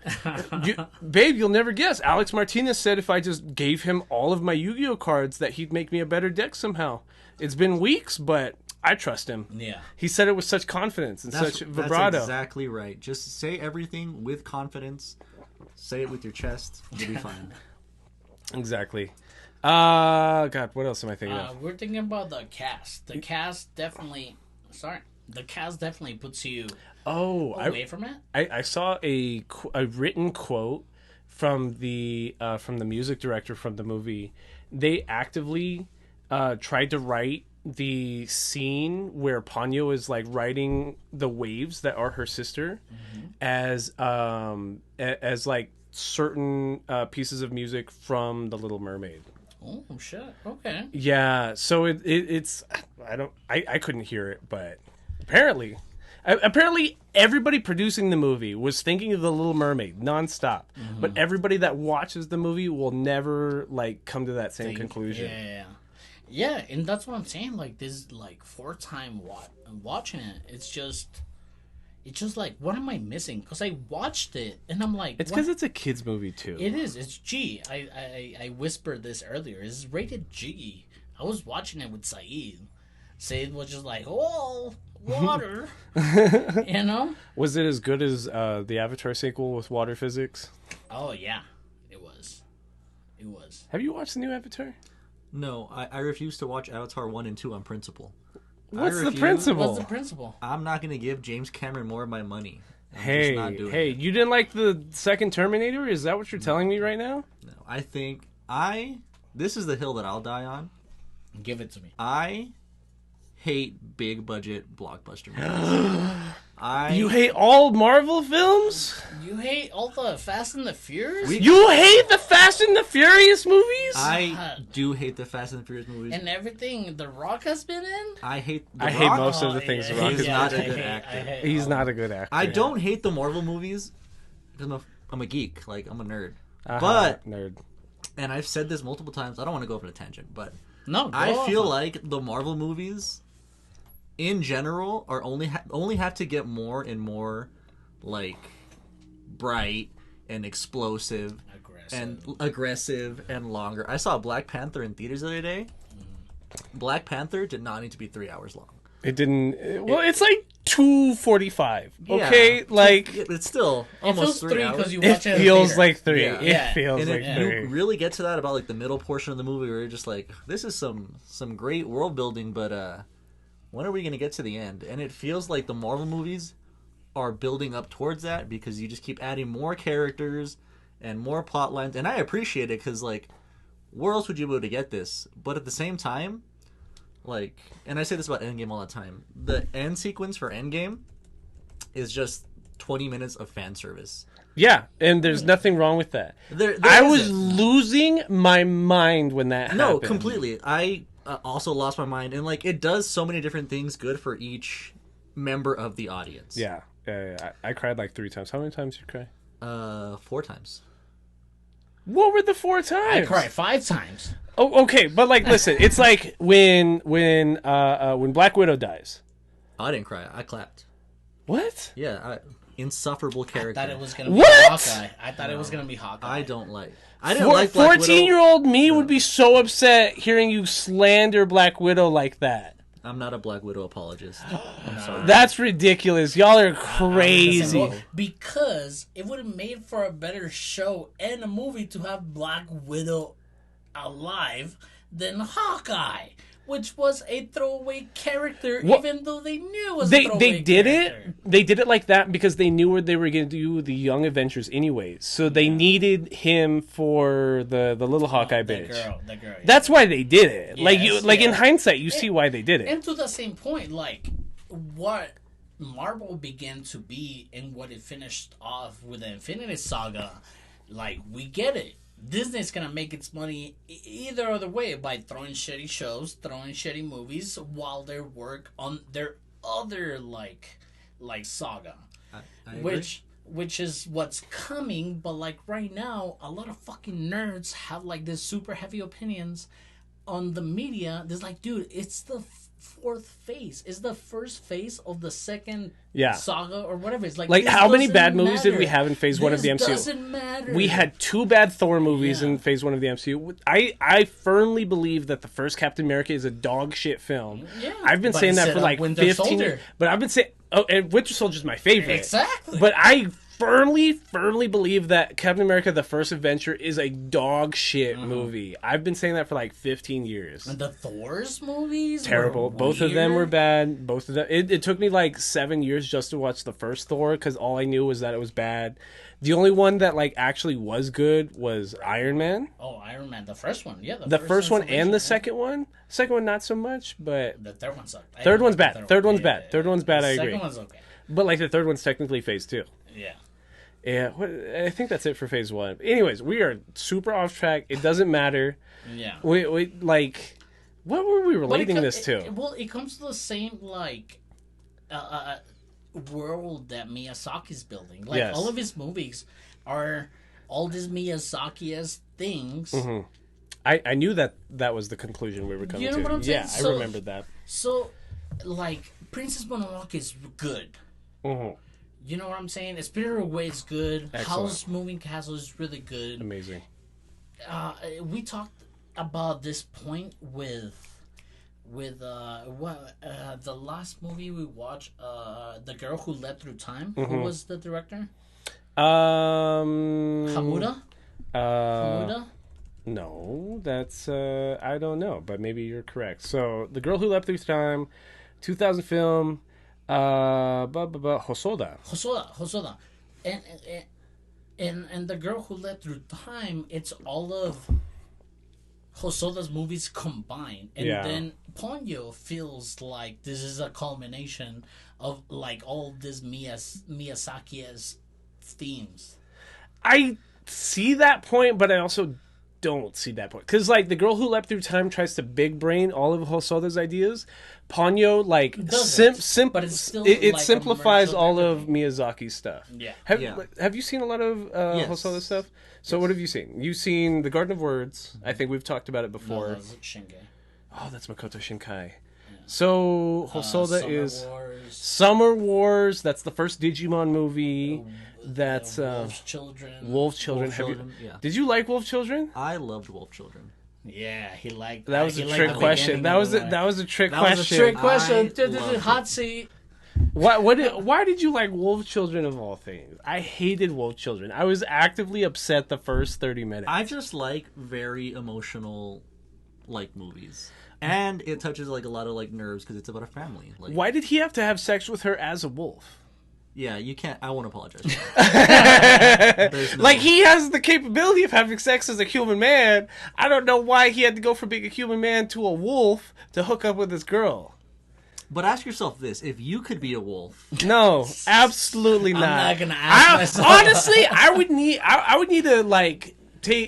Babe, you'll never guess. Alex Martinez said if I just gave him all of my Yu-Gi-Oh cards that he'd make me a better deck somehow. It's been weeks, but I trust him. Yeah. He said it with such confidence and such vibrato. That's exactly right. Just say everything with confidence. Say it with your chest. You'll be fine. Exactly. God, what else am I thinking of? We're thinking about the cast. The cast definitely puts you away from it. I saw a written quote from the music director from the movie. They actively tried to write the scene where Ponyo is like riding the waves that are her sister as like certain pieces of music from The Little Mermaid. Oh shit! Okay. Yeah, so it's I couldn't hear it, but apparently everybody producing the movie was thinking of The Little Mermaid nonstop. But everybody that watches the movie will never like come to that same conclusion. Yeah, and that's what I'm saying. Like this, like fourth time watching it, it's just like, what am I missing? Because I watched it and I'm like, it's because it's a kids movie too. It is. It's G. I whispered this earlier. It's rated G. I was watching it with Saeed. Saeed was just like, oh, water. You know? Was it as good as the Avatar sequel with water physics? Oh yeah, it was. It was. Have you watched the new Avatar? No, I refuse to watch Avatar 1 and 2 on principle. What's the principle? What's the principle? I'm not going to give James Cameron more of my money. Hey, you didn't like the second Terminator? Is that what you're telling me right now? No, I think this is the hill that I'll die on. Give it to me. I hate big budget blockbuster movies. You hate all Marvel films? You hate all the Fast and the Furious? You hate the Fast and the Furious movies? I do hate the Fast and the Furious movies. And everything The Rock has been in? I hate I hate most of the things The Rock He's is not in. a good actor. He's not a good actor. I don't hate the Marvel movies because I'm a geek. Like, I'm a nerd. But nerd. And I've said this multiple times. I don't want to go off on a tangent, but No, I feel like the Marvel movies in general are only have to get more and more like bright and explosive and aggressive and longer. I saw Black Panther in theaters the other day. Black Panther did not need to be 3 hours long. It didn't. Well, it's like 2:45. Okay, yeah. like it's still almost 3 hours. You it watch it feels like 3. Yeah. It feels and like if 3. you really get to that about like the middle portion of the movie, where you're just like, this is some great world building, but when are we going to get to the end? And it feels like the Marvel movies are building up towards that because you just keep adding more characters and more plot lines. And I appreciate it because, like, where else would you be able to get this? But at the same time, like, and I say this about Endgame all the time, the end sequence for Endgame is just 20 minutes of fan service. Yeah, and there's nothing wrong with that. There I was losing my mind when that happened. No, completely. I also lost my mind, and like it does so many different things good for each member of the audience. Yeah. I cried like 3 times. How many times did you cry? 4 times. What were the 4 times? I cried 5 times. Oh, okay, but like, listen, it's like when Black Widow dies. I didn't cry. I clapped. What? Yeah, insufferable character. I thought it was gonna be What? Hawkeye. I thought it was gonna be Hawkeye. I didn't like Black Widow. 14-year-old me would be so upset hearing you slander Black Widow like that. I'm not a Black Widow apologist. I'm sorry. That's ridiculous. Y'all are crazy. Because it would have made for a better show and a movie to have Black Widow alive than Hawkeye, which was a throwaway character, even though they knew it was a throwaway they did character. They did it like that because they knew where they were going to do the Young Avengers anyways. So they needed him for the little Hawkeye bitch. The girl. Yeah. That's why they did it. Yes, in hindsight, you see why they did it. And to the same point, like what Marvel began to be and what it finished off with the Infinity Saga, like we get it. Disney's gonna make its money either other way by throwing shitty shows, throwing shitty movies while they work on their other like saga, I agree. which is what's coming. But like right now, a lot of fucking nerds have like this super heavy opinions on the media. There's like, dude, it's the fourth phase. It's the first phase of the second saga or whatever. It's like how many bad movies did we have in phase 1 of the MCU? Doesn't matter. We had 2 bad Thor movies in phase 1 of the MCU. I firmly believe that the first Captain America is a dog shit film. Yeah, I've been saying that for like 15 years. But I've been saying, and Winter Soldier's my favorite. Exactly. But I firmly believe that Captain America: The First Adventure is a dog shit movie. I've been saying that for like 15 years. And the Thor's movies terrible. Both of them were bad. Both of them. It took me like 7 years just to watch the first Thor because all I knew was that it was bad. The only one that like actually was good was Iron Man. Oh, Iron Man, the first one, yeah. The first one and the second one. Second one not so much, but the third one sucked. Third one's bad. Third one's bad. Third one's bad. I agree. Second one's okay. But like the third one's technically phase 2. Yeah. Yeah, I think that's it for phase 1. Anyways, we are super off track. It doesn't matter. Yeah. We like, what were we relating this to? It comes to the same like world that Miyazaki's building. Like all of his movies are all these Miyazaki-esque things. Mm-hmm. I knew that was the conclusion we were coming to. You know what I'm saying? Yeah, I remembered that. So, like, Princess Mononoke is good. Mm-hmm. You know what I'm saying? Spirited Away is good. Excellent. Howl's Moving Castle is really good. Amazing. We talked about this point with the last movie we watched, The Girl Who Led Through Time. Mm-hmm. Who was the director? Hamuda? Hamuda? No, that's I don't know, but maybe you're correct. So, The Girl Who Leapt Through Time, 2000 film. Hosoda. And The Girl Who Led Through Time, it's all of Hosoda's movies combined. And then Ponyo feels like this is a culmination of like all this Miyazaki's themes. I see that point, but I also don't see that point. Because, like, The Girl Who Leapt Through Time tries to big brain all of Hosoda's ideas. Ponyo, like, but it's still it like simplifies all of Miyazaki's stuff. Yeah. Have you seen a lot of Hosoda stuff? So what have you seen? You've seen The Garden of Words. I think we've talked about it before. No, that's Shinkai. Oh, that's Makoto Shinkai. Yeah. So Hosoda is Wars. Summer Wars. That's the first Digimon movie. That's Wolf Children. Wolf Children. Did you like Wolf Children? I loved Wolf Children. Yeah, he liked. That was a trick question. That was a trick question. Was a trick question. Hot seat. Why did you like Wolf Children of all things? I hated Wolf Children. I was actively upset the first 30 minutes. I just like very emotional, like, movies. And it touches like a lot of like nerves because it's about a family. Like, why did he have to have sex with her as a wolf? Yeah, you can't. I won't apologize. Like, he has the capability of having sex as a human man. I don't know why he had to go from being a human man to a wolf to hook up with this girl. But ask yourself this: if you could be a wolf, no, absolutely not. I'm not gonna ask myself. Honestly, I would need to like.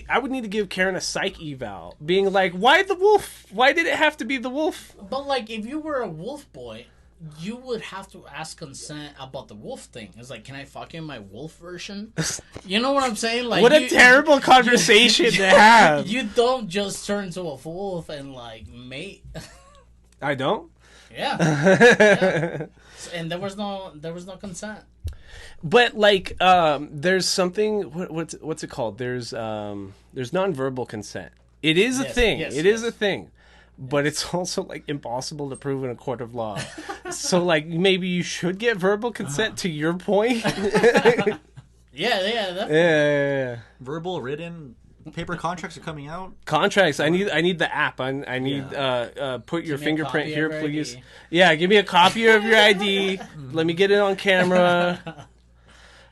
I would need to give Karen a psych eval, being like, "Why the wolf? Why did it have to be the wolf?" But like, if you were a wolf boy, you would have to ask consent about the wolf thing. It's like, can I fuck in my wolf version? You know what I'm saying? Like, what a terrible conversation to have. You don't just turn into a wolf and like mate. I don't. Yeah. And there was no consent. But like, there's something. What's it called? There's nonverbal consent. It is a thing. It is a thing. but it's also like impossible to prove in a court of law. So like maybe you should get verbal consent to your point. Yeah. Verbal, written, paper contracts are coming out. Contracts. I need the app. I need put your Give me a fingerprint copy here, of your please. ID. Yeah, give me a copy of your ID. Let me get it on camera.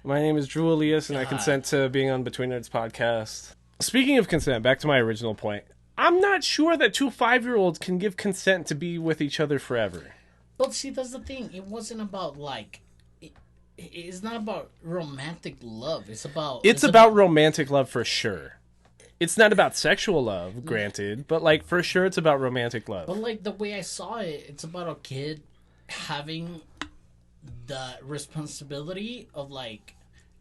My name is Drew Elias, and I consent to being on Between Nerds podcast. Speaking of consent, back to my original point. I'm not sure that 2 5-year-olds can give consent to be with each other forever. But see, that's the thing. It wasn't about like. It's not about romantic love. It's about romantic love for sure. It's not about sexual love, granted, but like for sure it's about romantic love. But like the way I saw it, it's about a kid having the responsibility of like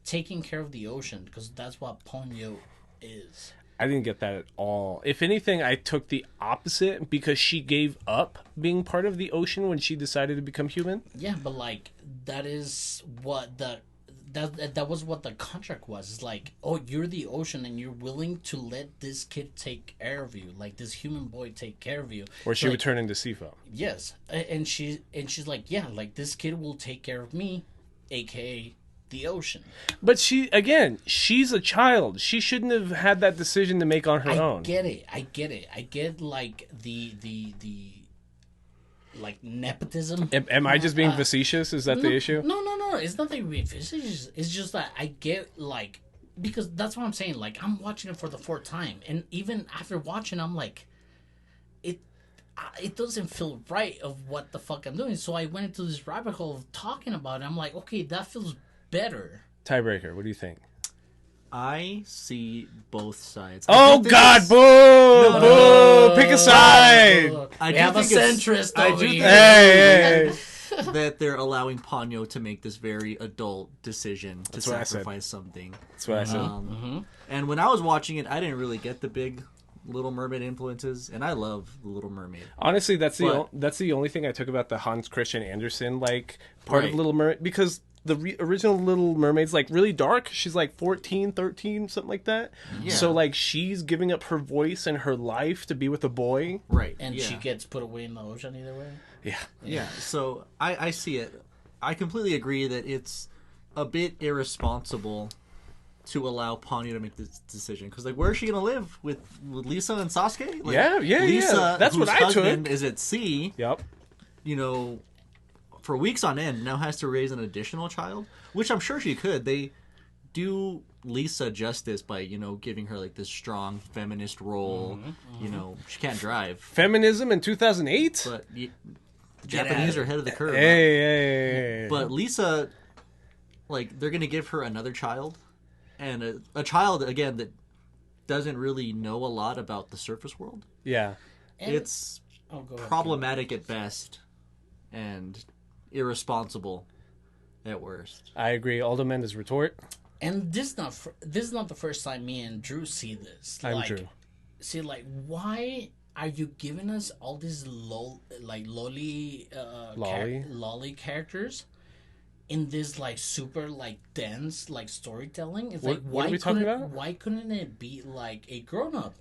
taking care of the ocean, because that's what Ponyo is. I didn't get that at all. If anything, I took the opposite, because she gave up being part of the ocean when she decided to become human. Yeah, but like that is what that was what the contract was. It's like, oh, you're the ocean and you're willing to let this kid take care of you, like this human boy take care of you. Or she like, would turn into Sifo. Yes, and she's like, yeah, like this kid will take care of me, aka the ocean. But she's a child. She shouldn't have had that decision to make on her own. I get like the like nepotism. Am I just being facetious? Is that the issue? No. It's nothing being facetious. It's just that I get like, because that's what I'm saying. Like I'm watching it for the 4th time, and even after watching, I'm like, it doesn't feel right of what the fuck I'm doing. So I went into this rabbit hole of talking about it. I'm like, okay, that feels better. Tiebreaker. What do you think? I see both sides. Oh God! Boo! Boo! Pick a side. I we have a think centrist I over do here. Hey. that they're allowing Ponyo to make this very adult decision to sacrifice something. That's what I said. And when I was watching it, I didn't really get the big Little Mermaid influences, and I love The Little Mermaid. Honestly, that's the only thing I took about the Hans Christian Andersen like part of Little Mermaid, because the original Little Mermaid's like really dark. She's like 14, 13, something like that. Yeah. So like she's giving up her voice and her life to be with a boy. Right. And she gets put away in the ocean either way. Yeah. So I see it. I completely agree that it's a bit irresponsible to allow Ponyo to make this decision, because like, where is she gonna live with Lisa and Sasuke? Like, Lisa, that's what I took. Is at sea. Yep. You know, for weeks on end, now has to raise an additional child, which I'm sure she could. They do Lisa justice by, you know, giving her like this strong feminist role. You know, she can't drive. Feminism in 2008? But the Japanese are ahead of the curve. Hey. But Lisa, like, they're going to give her another child. And a child, again, that doesn't really know a lot about the surface world. Yeah. And it's problematic at best and irresponsible at worst. I agree. Aldo Mendes retort. And this is not the first time me and Drew see this. I'm Drew. See, like, why are you giving us all these lolly characters in this like super like dense like storytelling? It's like, what are we talking about? Why couldn't it be like a grown up?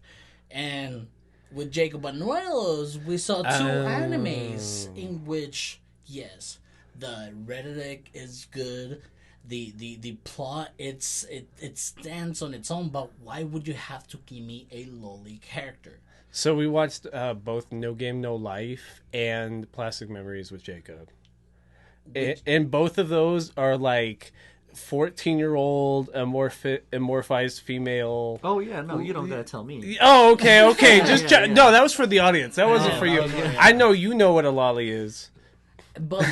And with Jacob Anuelos, we saw 2 animes in which, yes, the rhetoric is good. The plot, it stands on its own, but why would you have to give me a lolly character? So we watched both No Game No Life and Plastic Memories with Jacob, and both of those are like 14-year-old amorphized female. Oh yeah, no, you don't gotta tell me. Oh, okay. No, that was for the audience. That wasn't for you. I know you know what a lolly is. But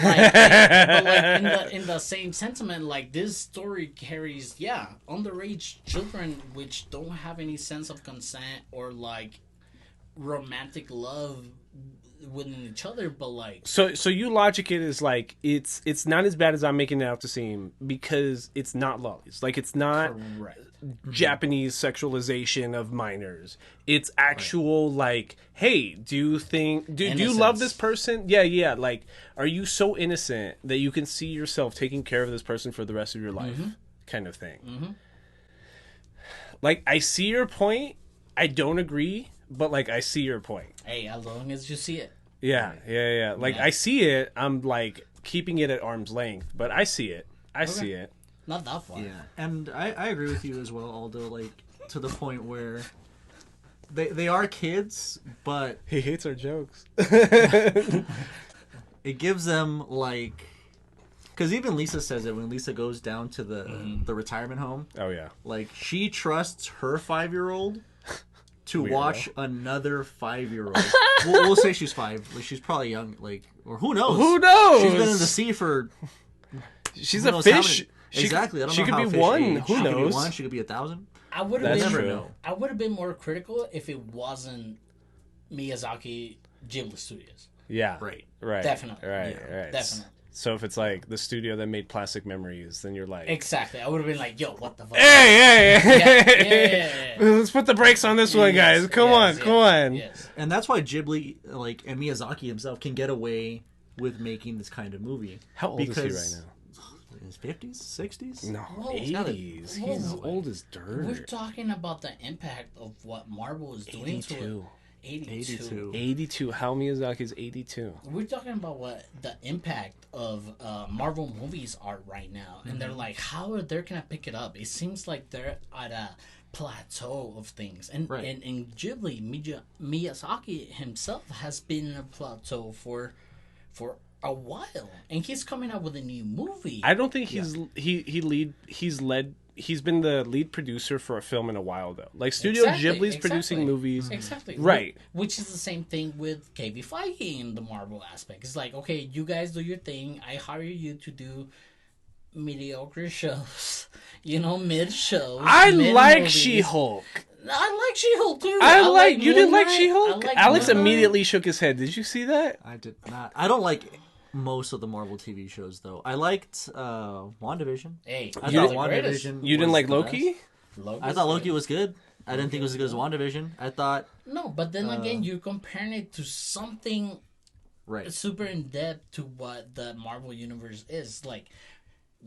in the same sentiment, like, this story carries underage children which don't have any sense of consent or like romantic love within each other, but like, so you logic it as like it's not as bad as I'm making it out to seem, because it's not lollies. Like, it's not Japanese sexualization of minors. It's actual like, hey, do you love this person? Yeah. Like, are you so innocent that you can see yourself taking care of this person for the rest of your life, kind of thing. Like, I see your point. I don't agree, but like I see your point. Hey, as long as you see it. Yeah. Like I see it. I'm like keeping it at arm's length, but I see it. I see it. Not that far. Yeah, and I agree with you as well, Aldo. Like to the point where they are kids, but He hates our jokes. it gives them like, because even Lisa says it when Lisa goes down to the retirement home. Oh yeah. Like she trusts her 5-year-old to Weirdo. watch another 5-year-old. we'll say she's 5. Like she's probably young. Like or who knows? Who knows? She's been in the sea for. She's who a knows how fish. many- Exactly. I don't she know could how be fish one. age. Who She could be knows? 1. She could be 1,000. I would That's have been. true. know. I would have been more critical if it wasn't Miyazaki Ghibli Studios. Yeah. Right. Definitely. Right. Yeah, Right. Definitely. So if it's like the studio that made Plastic Memories, then you're like, Exactly. I would have been like, yo, what the fuck? hey, Yeah. let's put the brakes on this one, guys. Yes, Come yes, on. Yes. And that's why Ghibli, like, and Miyazaki himself can get away with making this kind of movie. How old is he Because- right now? In his 50s, 60s. No, Whoa, 80s. whoa. He's old as We're dirt. talking about the impact of what Marvel is doing to it. 82. 82. How Miyazaki's 82. We're talking about what the impact of Marvel movies are right now, and they're like, how are they gonna pick it up? It seems like they're at a plateau of things, and Right. and Ghibli, Miyazaki himself has been in a plateau for a while, and he's coming out with a new movie. I don't think he's been the lead producer for a film in a while though. Like Studio Ghibli's producing movies. Exactly. Right. Which is the same thing with Kevin Feige in the Marvel aspect. It's like, okay, you guys do your thing. I hire you to do mediocre shows. Mid shows. I mid like movies. She-Hulk. I like She-Hulk too. You didn't like Moon Knight. She-Hulk? I like Alex Moon Knight. immediately shook his head. Did you see that? I did not. I don't like most of the Marvel TV shows, though. I liked WandaVision. Hey, I you're thought the greatest. WandaVision You didn't was like the Loki? best. Loki's I thought Loki great. was good. I didn't think it was as good as WandaVision. I thought... No, but then again, you're comparing it to something Right. super in depth to what the Marvel universe is. Like,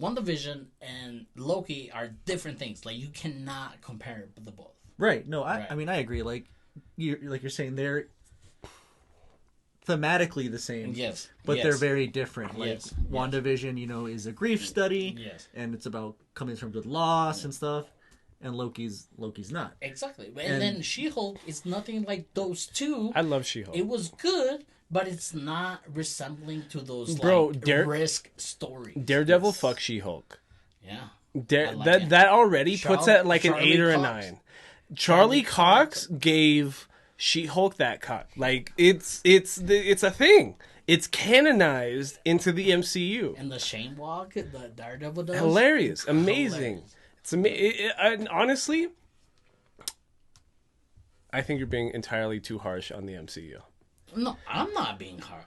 WandaVision and Loki are different things. Like, you cannot compare the both. Right. No, Right. I mean, I agree. Like you're saying, they're thematically the same. Yes. But yes. they're very different. Like Yes. WandaVision, is a grief study. Yes. And it's about coming to terms with loss and stuff. And Loki's not. Exactly. And then She-Hulk is nothing like those two. I love She-Hulk. It was good, but it's not resembling to those Bro, risk stories. Daredevil Yes. fuck She-Hulk. Yeah. That I like that it. that already puts it like an Charlie 8 or a Cox. 9. Charlie Cox gave She-Hulk that cock. Like it's a thing. It's canonized into the MCU. And the Shane Walk, the Daredevil does. Hilarious, amazing. Hilarious. It's honestly, I think you're being entirely too harsh on the MCU. No, I'm not being hard.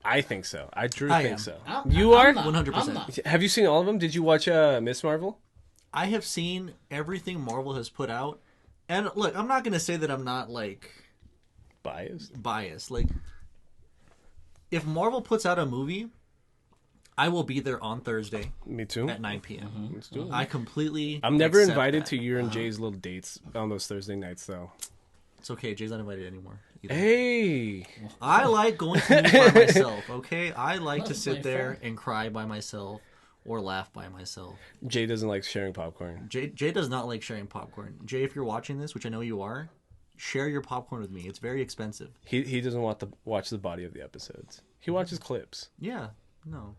I think so. I I think am. so. I'm You are? not. 100%. I'm not. Have you seen all of them? Did you watch Miss Marvel? I have seen everything Marvel has put out. And look, I'm not going to say that I'm not, like, Biased. Like, if Marvel puts out a movie, I will be there on Thursday Me too. at 9 p.m. Let's do it. I completely I'm never accept invited that. to your and Jay's little dates on those Thursday nights, though. It's okay. Jay's not invited anymore. either. Hey, I like going to movies by myself, okay? I like to That's sit my there friend. and cry by myself or laugh by myself. Jay doesn't like sharing popcorn. Jay does not like sharing popcorn. Jay, if you're watching this, which I know you are, share your popcorn with me. It's very expensive. He doesn't want to watch the body of the episodes. He watches clips. Yeah, no.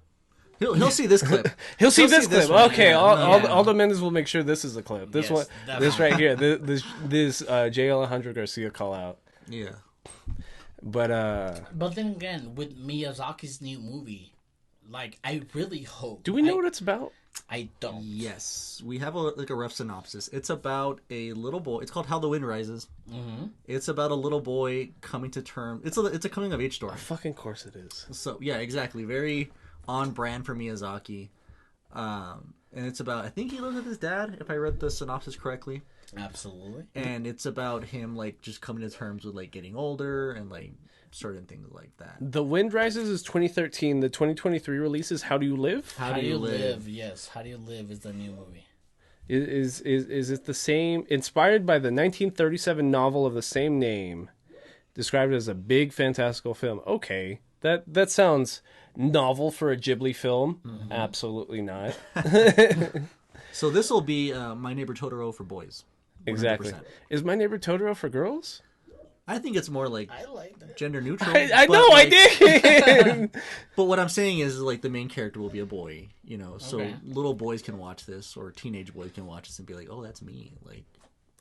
He'll see this clip. He'll see this clip. one. Okay, Yeah, all no. the Mendes will make sure this is a clip. This Yes, one, definitely. this right here, this J. Alejandro Garcia call out. Yeah. But But then again, with Miyazaki's new movie, like, I really hope. do we know what it's about? I don't. Yes, we have a rough synopsis. It's about a little boy. It's called How the Wind Rises. Mm-hmm. It's about a little boy coming to terms. It's a coming of age story. Fucking course it is. So yeah, exactly. Very on brand for Miyazaki. And it's about, I think he lives with his dad, if I read the synopsis correctly. Absolutely. And it's about him like just coming to terms with like getting older and like certain things like that. The Wind Rises is 2013. The 2023 release is How Do You Live? How do you live? Yes. How Do You Live is the new movie. Is it the same? Inspired by the 1937 novel of the same name, described as a big fantastical film. Okay, that sounds novel for a Ghibli film. Mm-hmm. Absolutely not. So this will be My Neighbor Totoro for boys. 100%. Exactly. Is My Neighbor Totoro for girls? I think it's more like I like that. gender neutral. I know, like, I did. But what I'm saying is, like, the main character will be a boy, so Okay. little boys can watch this, or teenage boys can watch this and be like, oh, that's me. Like,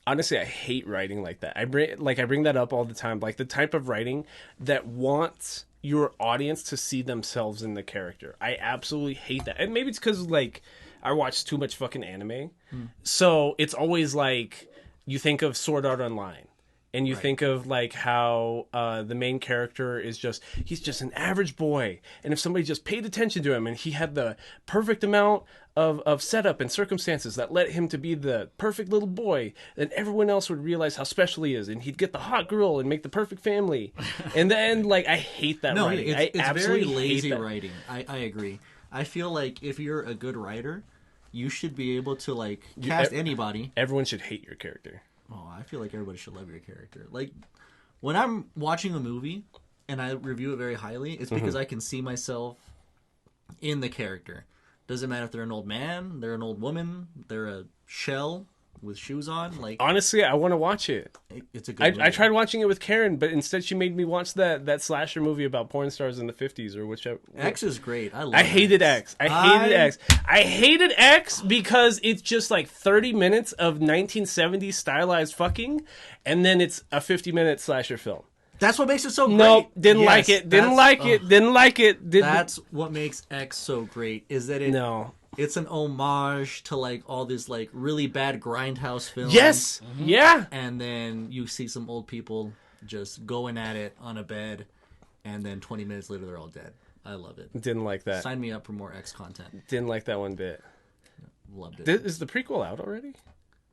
honestly, I hate writing like that. I bring that up all the time. Like the type of writing that wants your audience to see themselves in the character. I absolutely hate that. And maybe it's because like I watch too much fucking anime, so it's always like you think of Sword Art Online. And you think of like how the main character he's just an average boy. And if somebody just paid attention to him and he had the perfect amount of setup and circumstances that led him to be the perfect little boy, then everyone else would realize how special he is. And he'd get the hot girl and make the perfect family. And then like, I hate that writing. It's very lazy writing. I agree. I feel like if you're a good writer, you should be able to like cast anybody. Everyone should hate your character. Oh, I feel like everybody should love your character. Like, when I'm watching a movie and I review it very highly, it's because I can see myself in the character. Doesn't matter if they're an old man, they're an old woman, they're a shell with shoes on. Like, honestly, I want to watch it. It's a good movie. I tried watching it with Karen, but instead she made me watch that slasher movie about porn stars in the 50s or whichever. X is great. I hated X. I hated X because it's just like 30 minutes of 1970s stylized fucking, and then it's a 50-minute slasher film. That's what makes it so great. Nope, didn't like it. That's what makes X so great, is that it's an homage to like all this like really bad grindhouse films. Yes. Yeah. And then you see some old people just going at it on a bed, and then 20 minutes later they're all dead. I love it. Didn't like that. Sign me up for more X content. Didn't like that one bit. Loved it. Is the prequel out already?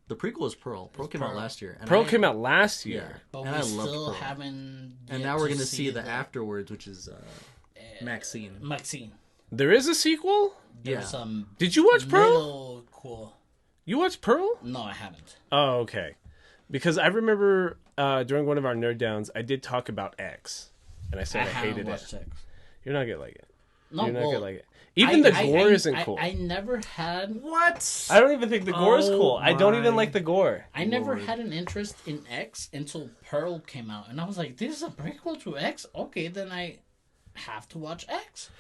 The prequel is Pearl. Pearl came out last year. Pearl came out last year. Yeah. But and we I loved still Pearl. haven't. And now we're going to see the afterwards, which is Maxine. Maxine. There is a sequel? There's some. Did you watch Pearl? Little cool. You watched Pearl? No, I haven't. Oh, okay. Because I remember during one of our nerd downs, I did talk about X, and I said I hated it. X. You're not gonna like it. No, you're not gonna like it. Even the gore isn't cool. I never had. What? I don't even think the gore is cool. I don't even like the gore. I never had an interest in X until Pearl came out, and I was like, "This is a prequel to X. Okay, then I have to watch X."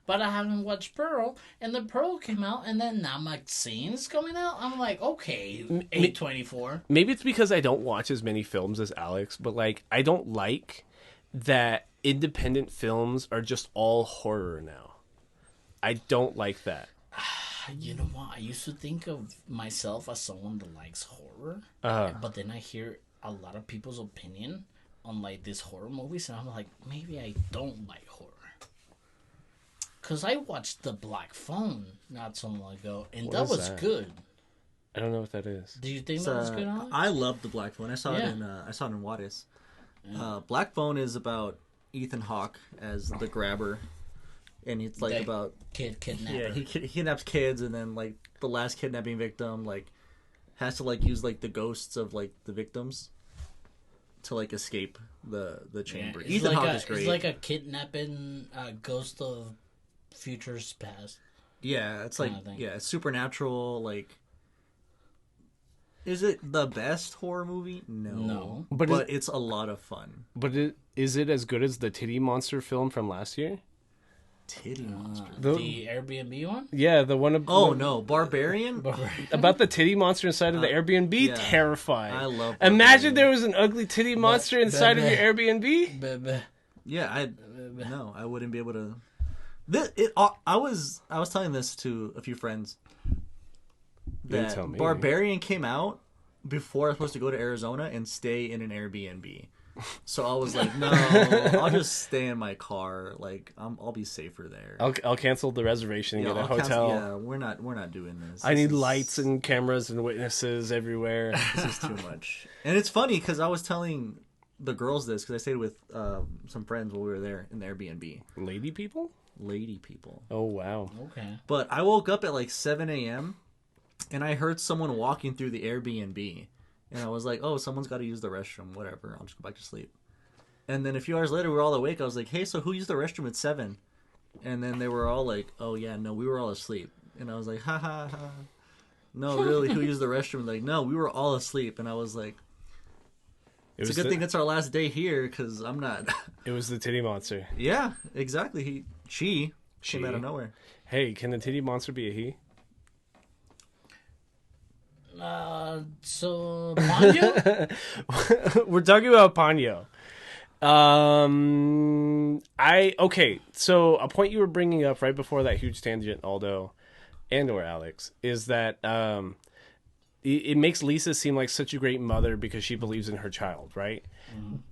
But I haven't watched Pearl, and then Pearl came out, and then now Maxine's coming out. I'm like, okay, 8/24. Maybe it's because I don't watch as many films as Alex, but like I don't like that independent films are just all horror now. I don't like that. You know what? I used to think of myself as someone that likes horror, but then I hear a lot of people's opinion on like these horror movies, and I'm like, maybe I don't like horror. Because I watched The Black Phone not so long ago, and that was good. I don't know what that is. Do you think that was good, Alex? I loved The Black Phone. I saw it in Juarez. Yeah. Black Phone is about Ethan Hawke as the grabber, and it's like about kidnapper. Yeah, he kidnaps kids, and then like the last kidnapping victim like has to like use like the ghosts of like the victims to like escape the chamber. Yeah, Ethan Hawke is great. It's like a kidnapping ghost of futures past. Yeah, it's like it's supernatural. Like, is it the best horror movie? No, but it's a lot of fun. But is it as good as the Titty Monster film from last year? Titty Monster, the Airbnb one? Yeah, the one. No, Barbarian. About the titty monster inside of the Airbnb. Yeah. Terrifying. I love. Imagine there was an ugly titty monster inside of your Airbnb. Yeah, I wouldn't be able to. I was telling this to a few friends that Barbarian came out before I was supposed to go to Arizona and stay in an Airbnb. So I was like, no, I'll just stay in my car. Like I'll be safer there. I'll cancel the reservation and get a hotel. We're not doing this. I need lights and cameras and witnesses everywhere. This is too much. And it's funny because I was telling the girls this because I stayed with some friends while we were there in the Airbnb. Lady people. Oh wow. Okay. But I woke up at like 7 a.m. and I heard someone walking through the Airbnb, and I was like, oh, someone's got to use the restroom. Whatever, I'll just go back to sleep. And then a few hours later, we were all awake. I was like, hey, so who used the restroom at 7? And then they were all like, oh, yeah, no, we were all asleep. And I was like, ha, ha, ha. No, really, who used the restroom? Like, no, we were all asleep. And I was like, it's a good thing it's our last day here, because I'm not. It was the titty monster. Yeah, exactly. She came out of nowhere. Hey, can the titty monster be a he? So Ponyo? We're talking about Ponyo. Okay, so a point you were bringing up right before that huge tangent, Aldo and or Alex, is that it makes Lisa seem like such a great mother because she believes in her child, right?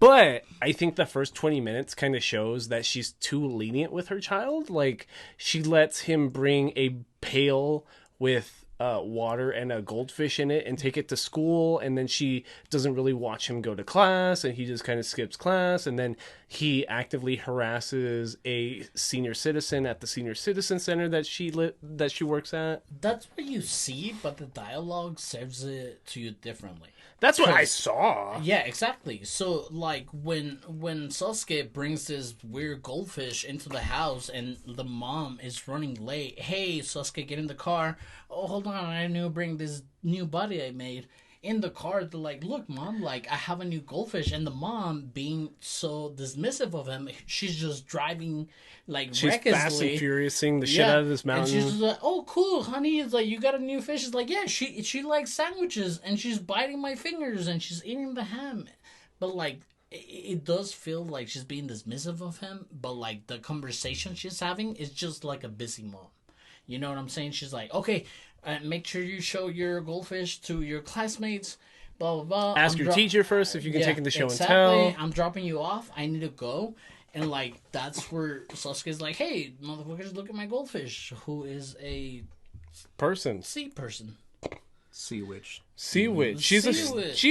But I think the first 20 minutes kind of shows that she's too lenient with her child. Like, she lets him bring a pail with water and a goldfish in it and take it to school, and then she doesn't really watch him go to class, and he just kind of skips class, and then he actively harasses a senior citizen at the senior citizen center that she works at. That's what you see, but the dialogue serves it to you differently. That's what I saw. Yeah, exactly. So, like, when Sasuke brings this weird goldfish into the house and the mom is running late, hey, Sasuke, get in the car. Oh, hold on, I need to bring this new body I made. In the car, they're like, look, Mom, like, I have a new goldfish. And the mom, being so dismissive of him, she's just driving, like, she's recklessly. Fast and Furiousing the shit out of this mountain. And she's just like, oh, cool, honey. It's like, you got a new fish. It's like, yeah, she likes sandwiches. And she's biting my fingers. And she's eating the ham. But, like, it does feel like she's being dismissive of him. But, like, the conversation she's having is just like a busy mom. You know what I'm saying? She's like, okay, make sure you show your goldfish to your classmates, blah, blah, blah. Ask your teacher first if you can take him to show and tell. I'm dropping you off. I need to go. And, like, that's where Sasuke's like, hey, motherfuckers, look at my goldfish, who is a person. Sea person. Sea witch. Sea witch. She is a sea witch. She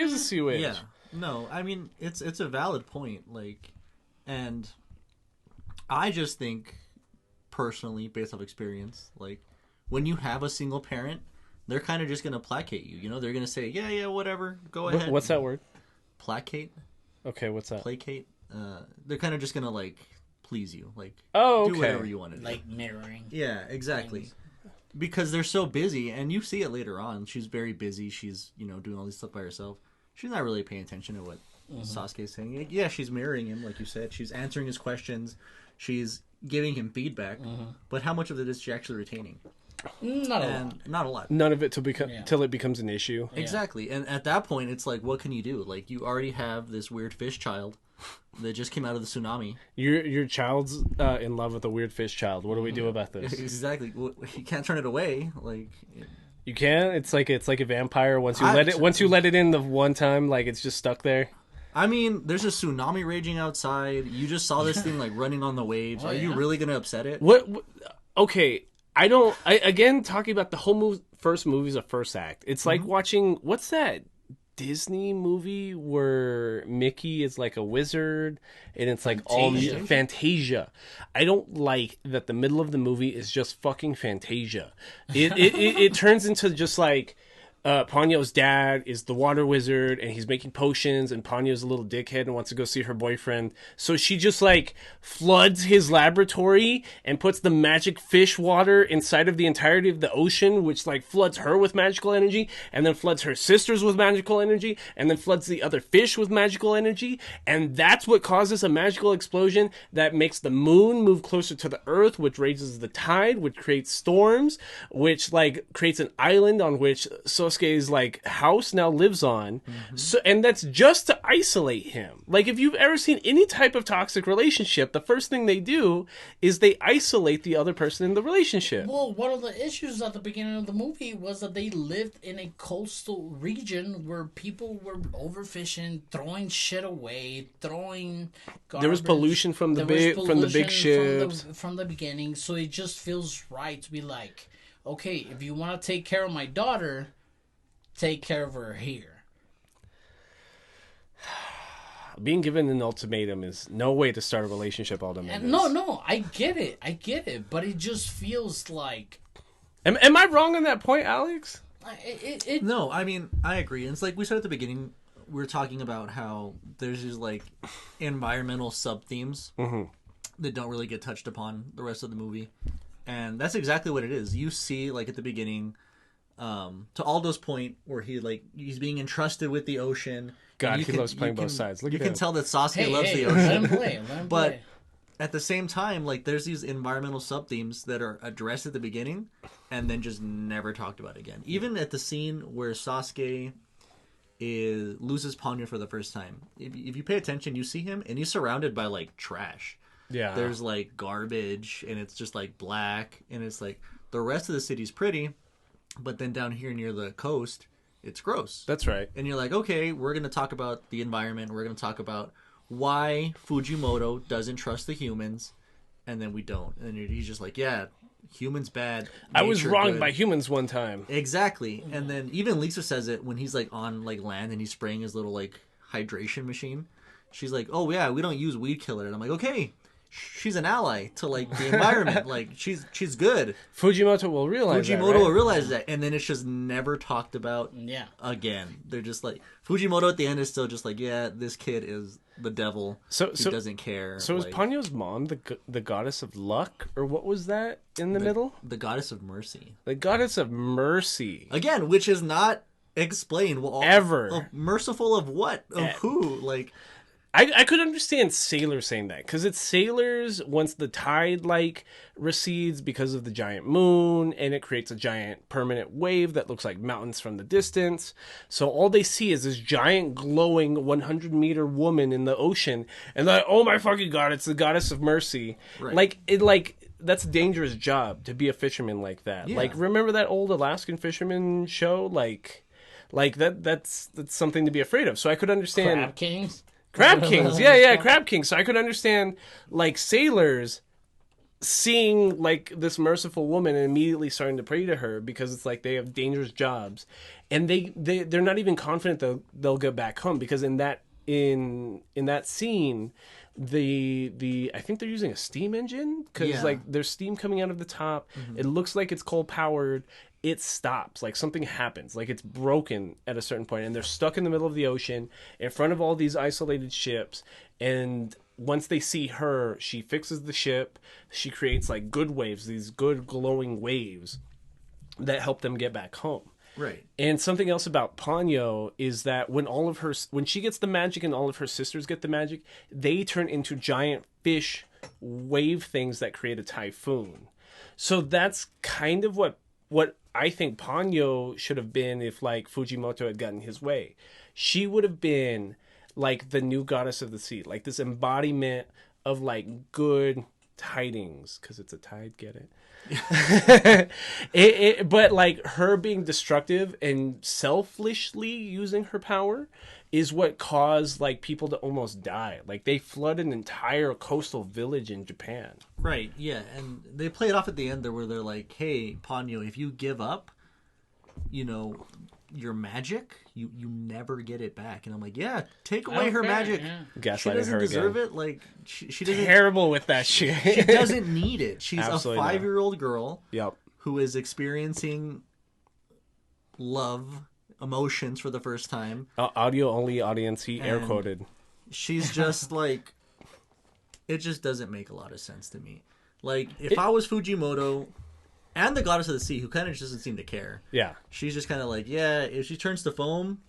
is a sea witch. Yeah. No, I mean, it's a valid point. Like, and I just think, personally, based off experience, like, when you have a single parent, they're kind of just going to placate you. You know, they're going to say, yeah, whatever, go ahead. What's that word? Placate. Okay, what's that? Placate. They're kind of just going to, like, please you. Like, do whatever you want to do. Like mirroring. Yeah, exactly. Things. Because they're so busy, and you see it later on. She's very busy. She's, doing all this stuff by herself. She's not really paying attention to what Sasuke's saying. Like, yeah, she's mirroring him, like you said. She's answering his questions. She's giving him feedback. But how much of it is she actually retaining? Not a lot. Not a lot. None of it till it becomes an issue. Yeah. Exactly. And at that point, it's like, what can you do? Like, you already have this weird fish child that just came out of the tsunami. Your child's in love with a weird fish child. What do we do about this? Exactly. Well, you can't turn it away. Like, you can. It's like a vampire. Once you let it in the one time, like, it's just stuck there. I mean, there's a tsunami raging outside. You just saw this thing, like, running on the waves. Are you really gonna upset it? What? Okay. Again, talking about the whole first movie is a first act. It's like watching, what's that Disney movie where Mickey is like a wizard and it's like Fantasia. all Fantasia. I don't like that the middle of the movie is just fucking Fantasia. It turns into just like, Ponyo's dad is the water wizard and he's making potions, and Ponyo's a little dickhead and wants to go see her boyfriend. So she just like floods his laboratory and puts the magic fish water inside of the entirety of the ocean, which like floods her with magical energy, and then floods her sisters with magical energy, and then floods the other fish with magical energy. And that's what causes a magical explosion that makes the moon move closer to the earth, which raises the tide, which creates storms, which like creates an island on which Sosuke's like house now lives on. So, and that's just to isolate him. Like, if you've ever seen any type of toxic relationship, the first thing they do is they isolate the other person in the relationship. Well, one of the issues at the beginning of the movie was that they lived in a coastal region where people were overfishing, throwing shit away, throwing garbage. There was pollution from the big ships from the beginning. So it just feels right to be like, okay, if you want to take care of my daughter, take care of her here. Being given an ultimatum is no way to start a relationship, Aldo Mendes. No, I get it, but it just feels like Am I wrong on that point, Alex? No, I mean, I agree. It's like we said at the beginning, we were talking about how there's these like environmental sub-themes that don't really get touched upon the rest of the movie. And that's exactly what it is. You see, like at the beginning, to Aldo's point, where he's being entrusted with the ocean. God, he loves playing both sides. You can tell that Sasuke loves the ocean. Let him play. But at the same time, like there's these environmental sub-themes that are addressed at the beginning and then just never talked about again. Even at the scene where Sasuke loses Ponyo for the first time. If you pay attention, you see him and he's surrounded by like trash. Yeah. There's like garbage and it's just like black and it's like the rest of the city's pretty, but then down here near the coast, it's gross. That's right. And you're like, okay, we're going to talk about the environment. We're going to talk about why Fujimoto doesn't trust the humans, and then we don't. And he's just like, yeah, humans bad. I was wronged good. by humans one time. Exactly. And then even Lisa says it when he's like on like land and he's spraying his little like hydration machine. She's like, oh yeah, we don't use weed killer. And I'm like, okay, she's an ally to like the environment. Like she's good. Fujimoto will realize that, right? will realize that, and then it's just never talked about again. They're just like Fujimoto at the end is still just like, yeah, this kid is the devil. So he doesn't care. So like, is Ponyo's mom the goddess of luck, or what was that in the middle? The goddess of mercy. The goddess of mercy Again, which is not explained. Well, ever. Merciful of what? Of who? Like. I could understand sailors saying that because it's sailors once the tide like recedes because of the giant moon and it creates a giant permanent wave that looks like mountains from the distance. So all they see is this giant glowing 100-meter woman in the ocean and they're like, oh my fucking god, it's the goddess of mercy. Right. That's a dangerous job to be a fisherman like that. Yeah. Like remember that old Alaskan fisherman show? Like that's something to be afraid of. So I could understand Crab Kings. Crab Kings, yeah, Crab Kings. So I could understand, like, sailors seeing, like, this merciful woman and immediately starting to pray to her because it's like they have dangerous jobs. And they're not even confident they'll get back home because in that scene, I think they're using a steam engine because, like, there's steam coming out of the top. Mm-hmm. It looks like it's coal-powered. It stops, like something happens, like it's broken at a certain point, and they're stuck in the middle of the ocean in front of all these isolated ships. And once they see her, she fixes the ship. She creates like good waves, these good glowing waves that help them get back home. Right. And something else about Ponyo is that when she gets the magic and all of her sisters get the magic, they turn into giant fish wave things that create a typhoon. So that's kind of what I think Ponyo should have been if, like, Fujimoto had gotten his way. She would have been, like, the new goddess of the sea. Like, this embodiment of, like, good tidings. Because it's a tide, get it? But, like, her being destructive and selfishly using her power is what caused, like, people to almost die. Like, they flood an entire coastal village in Japan. Right, yeah. And they play it off at the end there where they're like, hey, Ponyo, if you give up, you know, your magic, you never get it back. And I'm like, yeah, take away her magic. Yeah. She doesn't deserve it. Like, she doesn't... Terrible with that shit. She doesn't need it. She's Absolutely a 5-year-old girl yep. who is experiencing love, emotions for the first time. Audio only audience, he air quoted. She's just like, it just doesn't make a lot of sense to me. Like, if I was Fujimoto and the goddess of the sea, who kind of just doesn't seem to care. Yeah. She's just kind of like, yeah, if she turns to foam,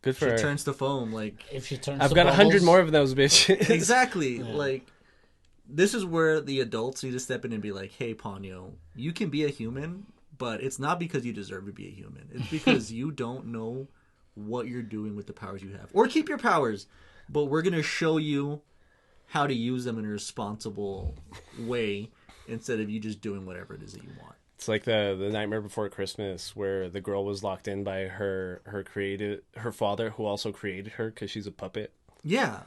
good for her. She turns to foam. Like, if she turns I've got 100 more of those bitches. Exactly. Yeah. Like, this is where the adults need to step in and be like, hey, Ponyo, you can be a human, but it's not because you deserve to be a human. It's because you don't know what you're doing with the powers you have. Or keep your powers, but we're going to show you how to use them in a responsible way instead of you just doing whatever it is that you want. It's like the Nightmare Before Christmas where the girl was locked in by her father, who also created her because she's a puppet. Yeah,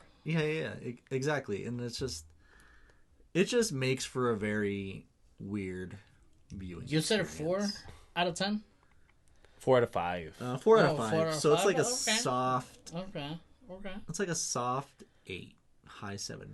exactly. And it just makes for a very weird viewing. You said a 4 out of 10? 4 out of 5. 4 out of 5. 4 out of so 5? It's like a Okay. soft. Okay. It's like a soft 8, high 7.5.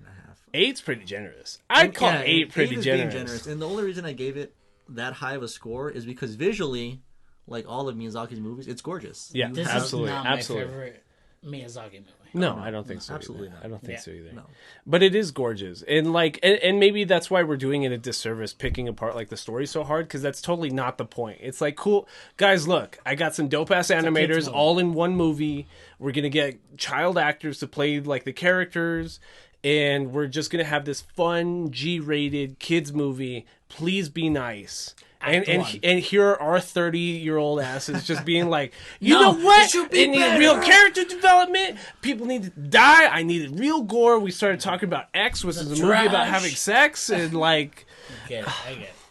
8's pretty generous. I'd call 8 pretty 8 is generous. Being generous. And the only reason I gave it that high of a score is because visually, like all of Miyazaki's movies, it's gorgeous. Yeah, This absolutely, is not absolutely. my favorite Miyazaki movie. No, I don't think so. Absolutely Either. not. I don't think Yeah. so either. No. But it is gorgeous, and like, and maybe that's why we're doing it a disservice, picking apart like the story so hard, because that's totally not the point. It's like, cool guys, look, I got some dope ass animators movie. all in one movie. We're gonna get child actors to play like the characters, and we're just gonna have this fun G-rated kids movie. Please be nice. And here are our 30-year-old asses just being like, you No, know what? it should be It needed real character development. People need to die. I needed real gore. We started talking about X, which is a movie about trash. having sex, and like, I get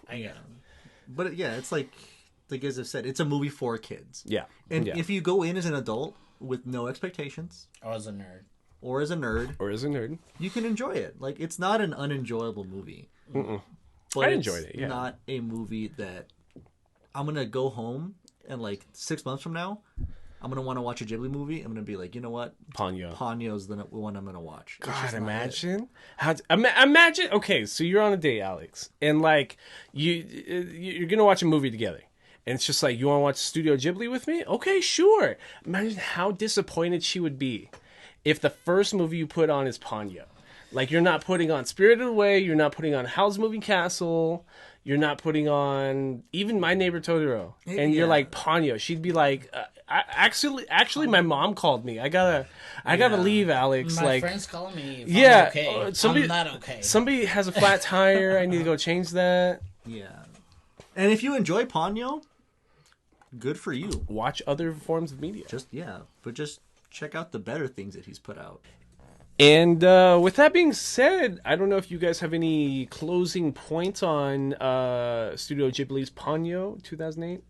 it. But it's like guys have said, it's a movie for kids. yeah. And yeah. if you go in as an adult with no expectations I was a nerd. or as a nerd, Or as a nerd. you can enjoy it. Like, it's not an unenjoyable movie. But I enjoyed it, yeah. Not a movie that I'm gonna go home and like 6 months from now, I'm gonna want to watch a Ghibli movie. I'm gonna be like, you know what? Ponyo. Ponyo's the one I'm gonna watch. It's God, just not it. imagine imagine. Okay, so you're on a date, Alex, and like you're gonna watch a movie together, and it's just like, you want to watch Studio Ghibli with me? Okay, sure. Imagine how disappointed she would be if the first movie you put on is Ponyo. Like, you're not putting on Spirited Away, you're not putting on Howl's Moving Castle, you're not putting on even My Neighbor Totoro, and you're Yeah. like, Ponyo. She'd be like, actually, my mom called me. I gotta leave, Alex. My like, friend's calling me. If yeah, I'm okay. somebody, I'm not okay. Somebody has a flat tire. I need to go change that. Yeah. And if you enjoy Ponyo, good for you. Watch other forms of media. Just check out the better things that he's put out. And with that being said, I don't know if you guys have any closing points on Studio Ghibli's Ponyo 2008.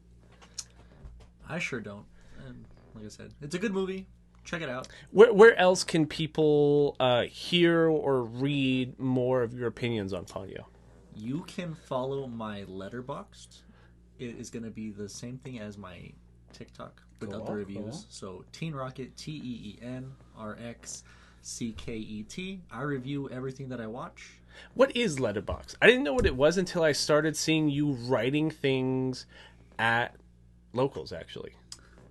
I sure don't. And like I said, it's a good movie. Check it out. Where else can people hear or read more of your opinions on Ponyo? You can follow my Letterboxd. It is going to be the same thing as my TikTok without the reviews. Cool. So Teen Rocket, TeenRxCKET. I review everything that I watch. What is Letterboxd? I didn't know what it was until I started seeing you writing things at locals, actually.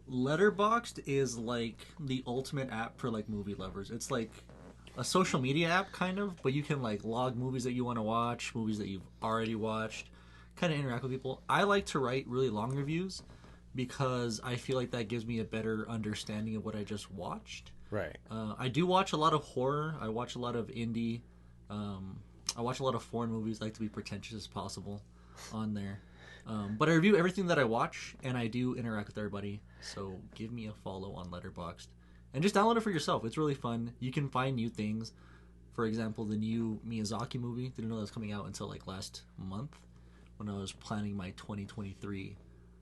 Letterboxd is like the ultimate app for like movie lovers. It's like a social media app kind of, but you can like log movies that you want to watch, movies that you've already watched, kind of interact with people. I like to write really long reviews because I feel like that gives me a better understanding of what I just watched. Right. I do watch a lot of horror. I watch a lot of indie. I watch a lot of foreign movies. I like to be pretentious as possible on there. But I review everything that I watch, and I do interact with everybody. So give me a follow on Letterboxd. And just download it for yourself. It's really fun. You can find new things. For example, the new Miyazaki movie. Didn't know that was coming out until like last month when I was planning my 2023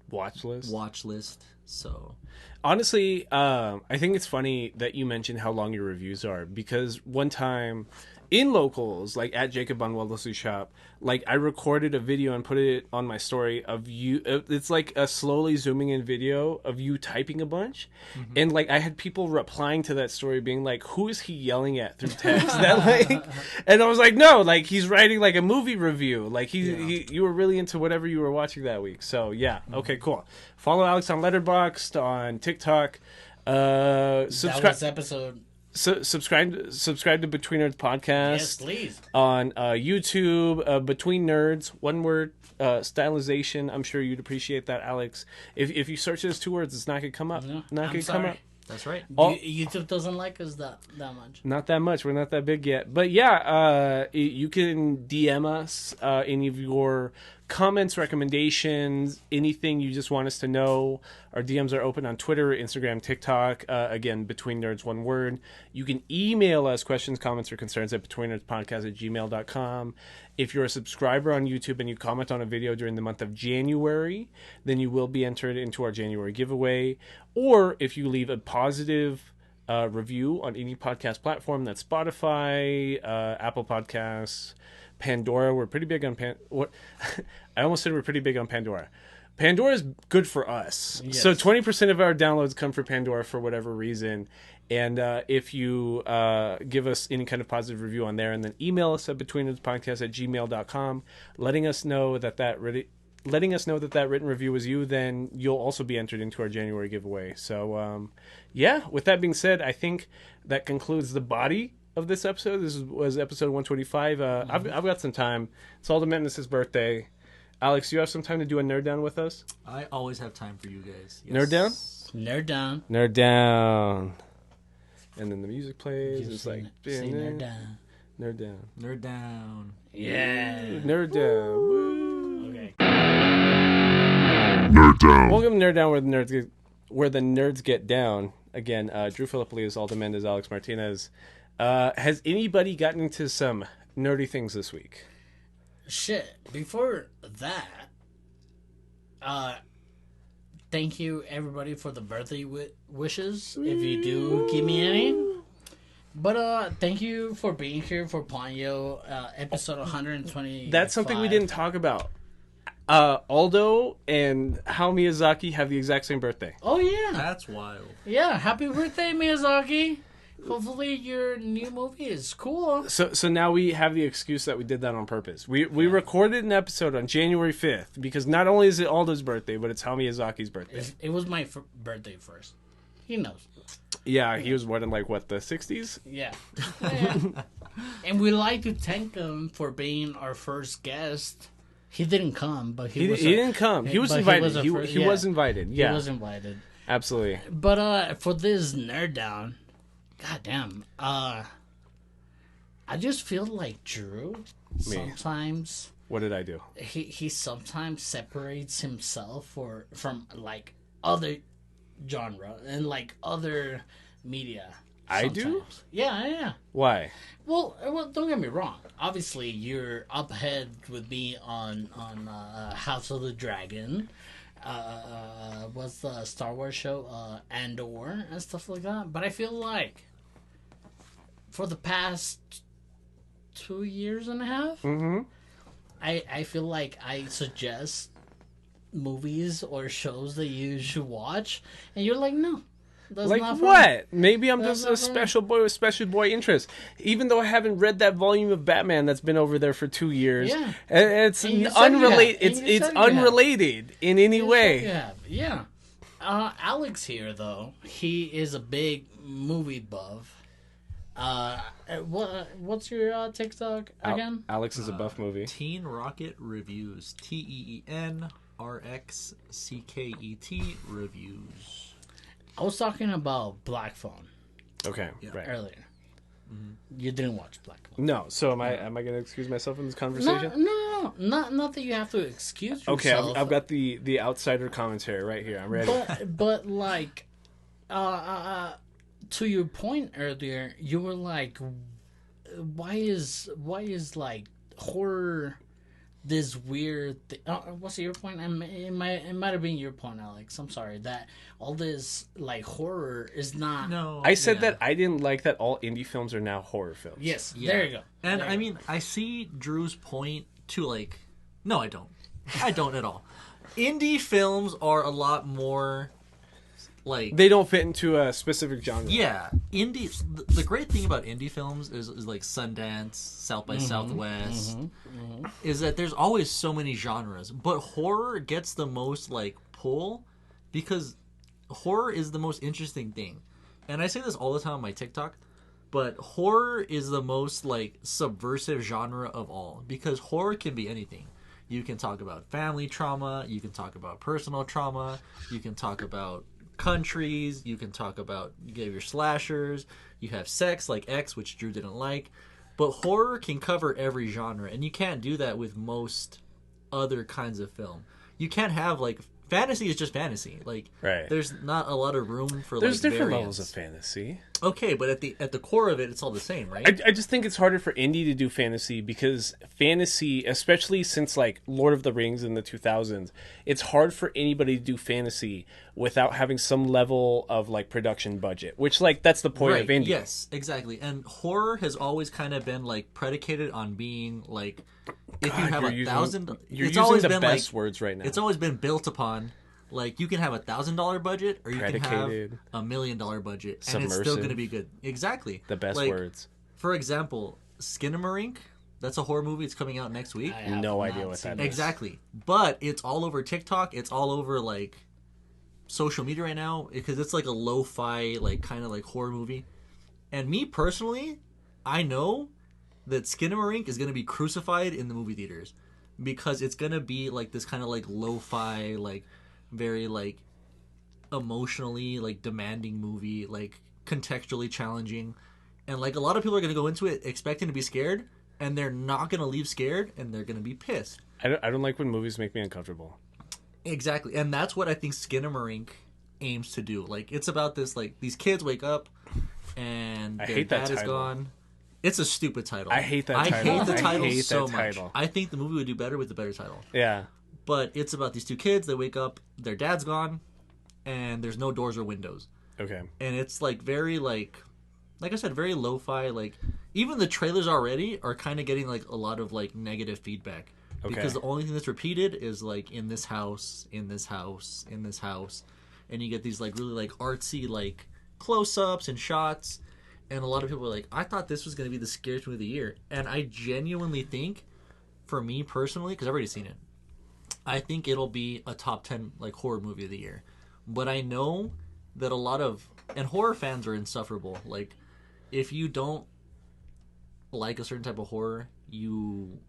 Watch list. So honestly, I think it's funny that you mentioned how long your reviews are, because one time in locals, like at Jacob Von Wellesley's shop, like I recorded a video and put it on my story of you. It's like a slowly zooming in video of you typing a bunch, and like I had people replying to that story being like, "Who is he yelling at through text?" That like, and I was like, "No, like he's writing like a movie review. Like you were really into whatever you were watching that week." So yeah, okay, cool. Follow Alex on Letterboxd, on TikTok. That Subscribe. was episode. Subscribe to Between Nerds podcast. Yes, please. On YouTube, Between Nerds, one word, stylization. I'm sure you'd appreciate that, Alex. If you search those two words, it's not gonna come up. No, Not I'm gonna come sorry. up. that's right. YouTube doesn't like us that much. Not that much. We're not that big yet. But yeah, you can DM us any of your comments, recommendations, anything you just want us to know. Our DMs are open on Twitter, Instagram, TikTok. Again, Between Nerds, one word. You can email us questions, comments, or concerns at betweennerdspodcast@gmail.com. If you're a subscriber on YouTube and you comment on a video during the month of January, then you will be entered into our January giveaway. Or if you leave a positive review on any podcast platform, that's Spotify, Apple Podcasts, Pandora. We're pretty big on what I almost said we're pretty big on Pandora. Pandora is good for us. Yes. So 20% of our downloads come from Pandora for whatever reason. And if you give us any kind of positive review on there, and then email us at betweennerdspodcast@gmail.com, letting us know that really letting us know that written review was you, then you'll also be entered into our January giveaway. So, yeah, with that being said, I think that concludes the body of this episode. This was episode 125. I've got some time. It's Alden Madness's birthday. Alex, you have some time to do a nerd down with us? I always have time for you guys. Yes. Nerd down? Nerd down. Nerd down. And then the music plays. It's like say nerd down. Nerd down. Nerd down. Yeah. Nerd down. Woo. Okay. Nerd down. Welcome to Nerd Down, where the nerds get down. Again, Drew Philippoulias, Alden Mendez, Alex Martinez. Has anybody gotten into some nerdy things this week? Shit. Before that, thank you everybody for the birthday wishes. If you do give me any. But thank you for being here for Ponyo, episode 120. That's something we didn't talk about. Aldo and Hayao Miyazaki have the exact same birthday. Oh yeah. That's wild. Yeah, happy birthday, Miyazaki. Hopefully your new movie is cool. So now we have the excuse that we did that on purpose. We recorded an episode on January 5th because not only is it Aldo's birthday, but it's Hayao Miyazaki's birthday. It was my birthday first. He knows. Yeah, he was what, in like, the 60s? Yeah. And we like to thank him for being our first guest. He didn't come, but he didn't come. He was invited. He was invited. Yeah. He was invited. Absolutely. But for this nerd down, goddamn, I just feel like Drew sometimes. What did I do? He sometimes separates himself from like other genre and like other media. I sometimes. do? Yeah. Why? Well, don't get me wrong. Obviously, you're up ahead with me on House of the Dragon. What's the Star Wars show? Andor and stuff like that. But I feel like for the past 2 years and a half, I feel like I suggest movies or shows that you should watch, and you're like, no. That's like not for what? me. Maybe I'm just a special boy with special boy interests. Even though I haven't read that volume of Batman that's been over there for 2 years, Yeah. It's And you said you unrelated. have. And you It's said you have. unrelated in any way. Yeah. Alex here though, he is a big movie buff. What's your TikTok again? Alex is a buff movie. Teen Rocket Reviews. TEENRXCKET Reviews. I was talking about Black Phone Okay, right. earlier. You didn't watch Black Phone. No, so am I going to excuse myself in this conversation? No. Not that you have to excuse yourself. Okay, I've got the outsider commentary right here. I'm ready. But like, to your point earlier, you were like, why is like horror this weird thing? What's your point? It might have been your point, Alex. I'm sorry that all this like horror is not. No, I said that I didn't like that all indie films are now horror films. Yes, Yeah. there you go. And There I you mean, I see Drew's point to like, no, I don't. I don't at all. Indie films are a lot more like They don't fit into a specific genre. yeah, indie. The great thing about indie films is like Sundance, South by Southwest, is that there's always so many genres, but horror gets the most like pull because horror is the most interesting thing. And I say this all the time on my TikTok, but horror is the most like subversive genre of all because horror can be anything. You can talk about family trauma, you can talk about personal trauma, you can talk about countries, you can talk about your slashers, you have sex like X, which Drew didn't like, but horror can cover every genre, and you can't do that with most other kinds of film. You can't have like fantasy is just fantasy. Like Right. there's not a lot of room for There's like different variance. levels of fantasy. Okay, but at the core of it, it's all the same, right? I just think it's harder for indie to do fantasy because fantasy, especially since like Lord of the Rings in the 2000s, it's hard for anybody to do fantasy without having some level of like production budget, which like that's the point of indie. Yes, exactly. And horror has always kind of been like predicated on being like if you have You're 1,000, You're it's using always the been best like words right now. it's always been built upon like you can have $1,000 budget or you can have Predicated. $1 million budget and it's still Submersive. going to be good. Exactly. The best Like, words. For example, Skinamarink, That's a horror movie. It's coming out next week. I have No not idea what seen that it. is. Exactly. But it's all over TikTok. It's all over like social media right now because it's like a lo-fi like kind of like horror movie. And me personally, I know that Skinamarink is going to be crucified in the movie theaters because it's going to be like this kind of like lo-fi like very like emotionally like demanding movie, like contextually challenging. And like a lot of people are going to go into it expecting to be scared, and they're not going to leave scared, and they're going to be pissed. I don't like when movies make me uncomfortable. Exactly, and that's what I think Skinamarink aims to do. Like, it's about this, like, these kids wake up, and I their hate that dad is title. gone. It's a stupid title. I hate that I title. hate the I title hate so that much. title. I think the movie would do better with a better title. Yeah. But it's about these two kids. They wake up, their dad's gone, and there's no doors or windows. Okay. And it's, like, very, like I said, very lo-fi. Like, even the trailers already are kind of getting, like, a lot of, like, negative feedback. Okay. Because the only thing that's repeated is, like, in this house, in this house, in this house. And you get these, like, really, like, artsy, like, close-ups and shots. And a lot of people are like, I thought this was going to be the scariest movie of the year. And I genuinely think, for me personally, because I've already seen it, I think it'll be a top 10, like, horror movie of the year. But I know that a lot of... And horror fans are insufferable. Like, if you don't like a certain type of horror, you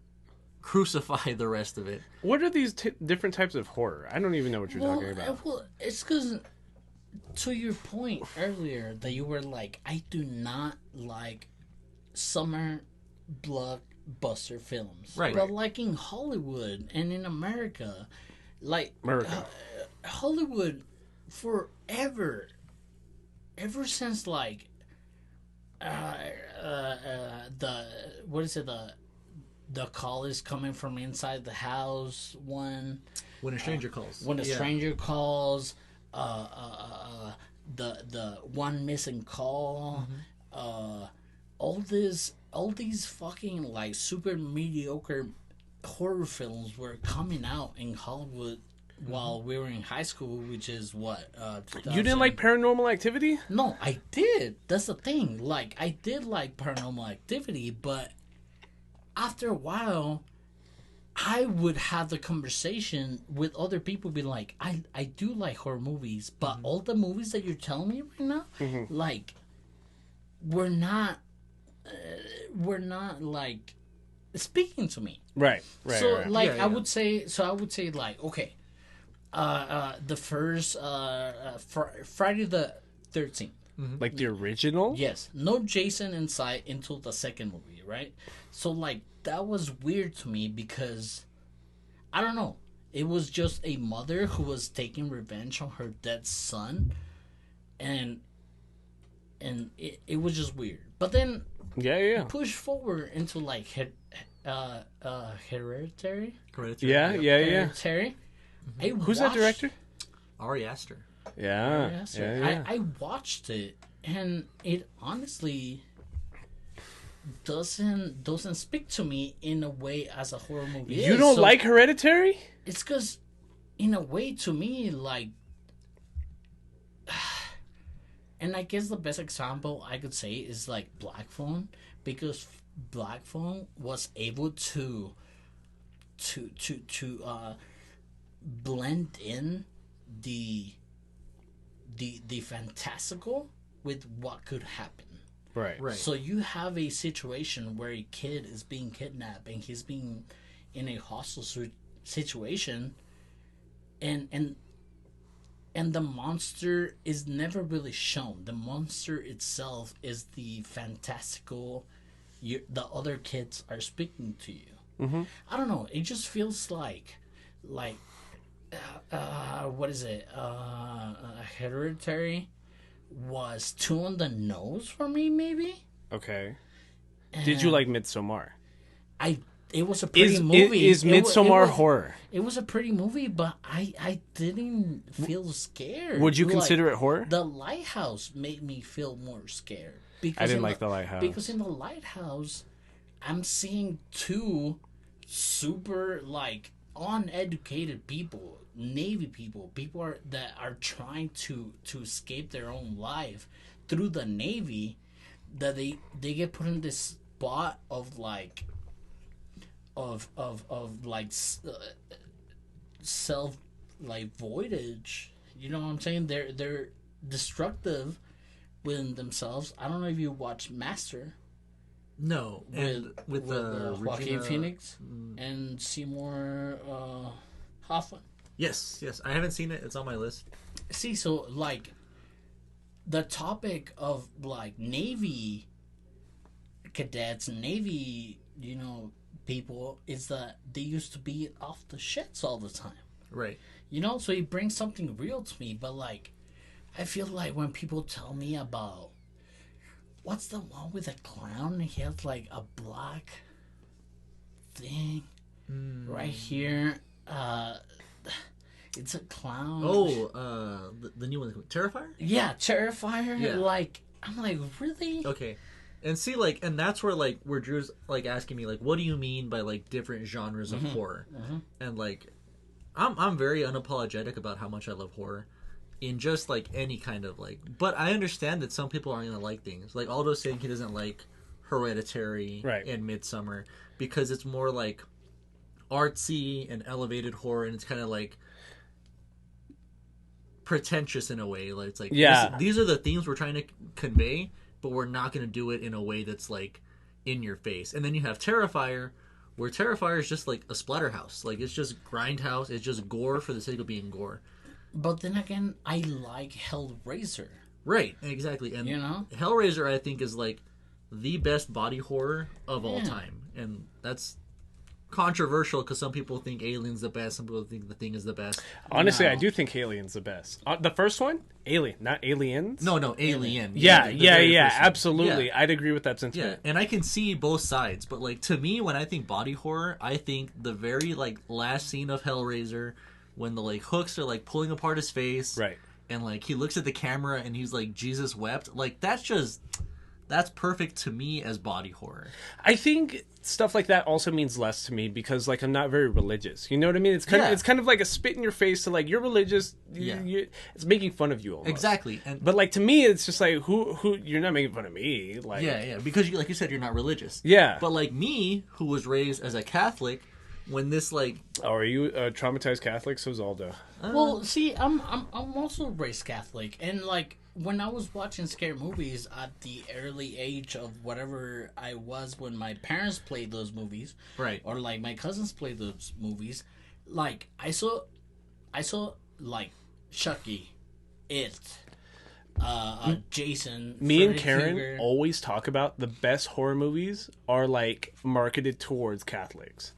crucify the rest of it. What are these different types of horror? I don't even know what you're talking about. Well, it's because, to your point earlier, that you were like, I do not like summer blockbuster films. Right. But like in Hollywood and in America, like America. Hollywood forever, ever since like the call is coming from inside the house one. When a stranger calls. When a Yeah. stranger calls, the one missing call, all these fucking like super mediocre horror films were coming out in Hollywood while we were in high school, which is what 2000. You didn't like Paranormal Activity? No, I did. That's the thing. Like, I did like Paranormal Activity, but after a while, I would have the conversation with other people, be like, I do like horror movies, but all the movies that you're telling me right now, like, we're not like speaking to me. Right. So right. like Yeah, I yeah. would say like, okay, the first Friday the 13th. Like the original? Yes, no Jason in sight until the second movie, right? So like that was weird to me because I don't know. It was just a mother who was taking revenge on her dead son, and it was just weird. But then Yeah. push forward into like Hereditary. Hereditary. Yeah. Hereditary. I Who's that watched- director? Ari Aster. Yeah. Hereditary. Yeah. I watched it, and it honestly doesn't speak to me in a way as a horror movie. You is. don't So like Hereditary? it's because, in a way, to me, like, and I guess the best example I could say is like Black Phone, because Black Phone was able to blend in the fantastical with what could happen. Right. Right. So you have a situation where a kid is being kidnapped and he's being in a hostile situation, and the monster is never really shown. The monster itself is the fantastical. The other kids are speaking to you. Mm-hmm. I don't know. It just feels like what is it? Hereditary was too on the nose for me, maybe. Okay. Did you like Midsommar? It was a pretty movie. Is Midsommar horror? It was a pretty movie, but I didn't feel scared. Would you Like, consider it horror? The Lighthouse made me feel more scared. Because I didn't in like The Lighthouse. Because in The Lighthouse, I'm seeing two super, like, uneducated people, Navy people that are trying to escape their own life through the Navy, that they get put in this spot of, like, like self like voidage. You know what I'm saying? They're destructive within themselves. I don't know if you watch Master. No, with Joaquin Phoenix and Seymour Hoffman. Yes, I haven't seen it. It's on my list. See, so like the topic of like Navy cadets and Navy, people is that they used to be off the shits all the time. Right. So it brings something real to me, but like I feel like when people tell me about what's the one with a clown? He has like a black thing right here. It's a clown. Oh, the new one, Terrifier? Yeah, Terrifier. Yeah. Like, I'm like, really? Okay. And see, like, and that's where Drew's like asking me, like, what do you mean by like different genres of horror? And like, I'm very unapologetic about how much I love horror. In just like any kind of like, but I understand that some people aren't gonna like things. Like Aldo's saying he doesn't like Hereditary and Midsummer because it's more like artsy and elevated horror, and it's kind of like pretentious in a way. Like it's like these are the themes we're trying to convey, but we're not gonna do it in a way that's like in your face. And then you have Terrifier, where Terrifier is just like a splatterhouse. Like it's just grindhouse. It's just gore for the sake of being gore. But then again, I like Hellraiser. Right, exactly. And Hellraiser, I think, is like the best body horror of all time. And that's controversial because some people think Alien's the best, some people think The Thing is the best. Honestly, I do think Alien's the best. The first one? Alien, not Aliens? No, Alien. Yeah, absolutely. Yeah. I'd agree with that sentiment. Yeah, and I can see both sides. But like to me, when I think body horror, I think the very like last scene of Hellraiser, when the like hooks are like pulling apart his face, right? And like he looks at the camera and he's like, Jesus wept. Like that's perfect to me as body horror. I think stuff like that also means less to me because like I'm not very religious. You know what I mean? It's kind of like a spit in your face to like you're religious. It's making fun of you almost. Exactly. But like to me, it's just like who you're not making fun of me. Like because like you said, you're not religious. Yeah. But like me, who was raised as a Catholic. When this like, are you a traumatized Catholic? So's Aldo. Well, see, I'm also raised Catholic, and like when I was watching scary movies at the early age of whatever I was when my parents played those movies, right? Or like my cousins played those movies, like I saw like Chucky, It, Jason. Me Freddy and Karen Krueger. always talk about the best horror movies are like marketed towards Catholics.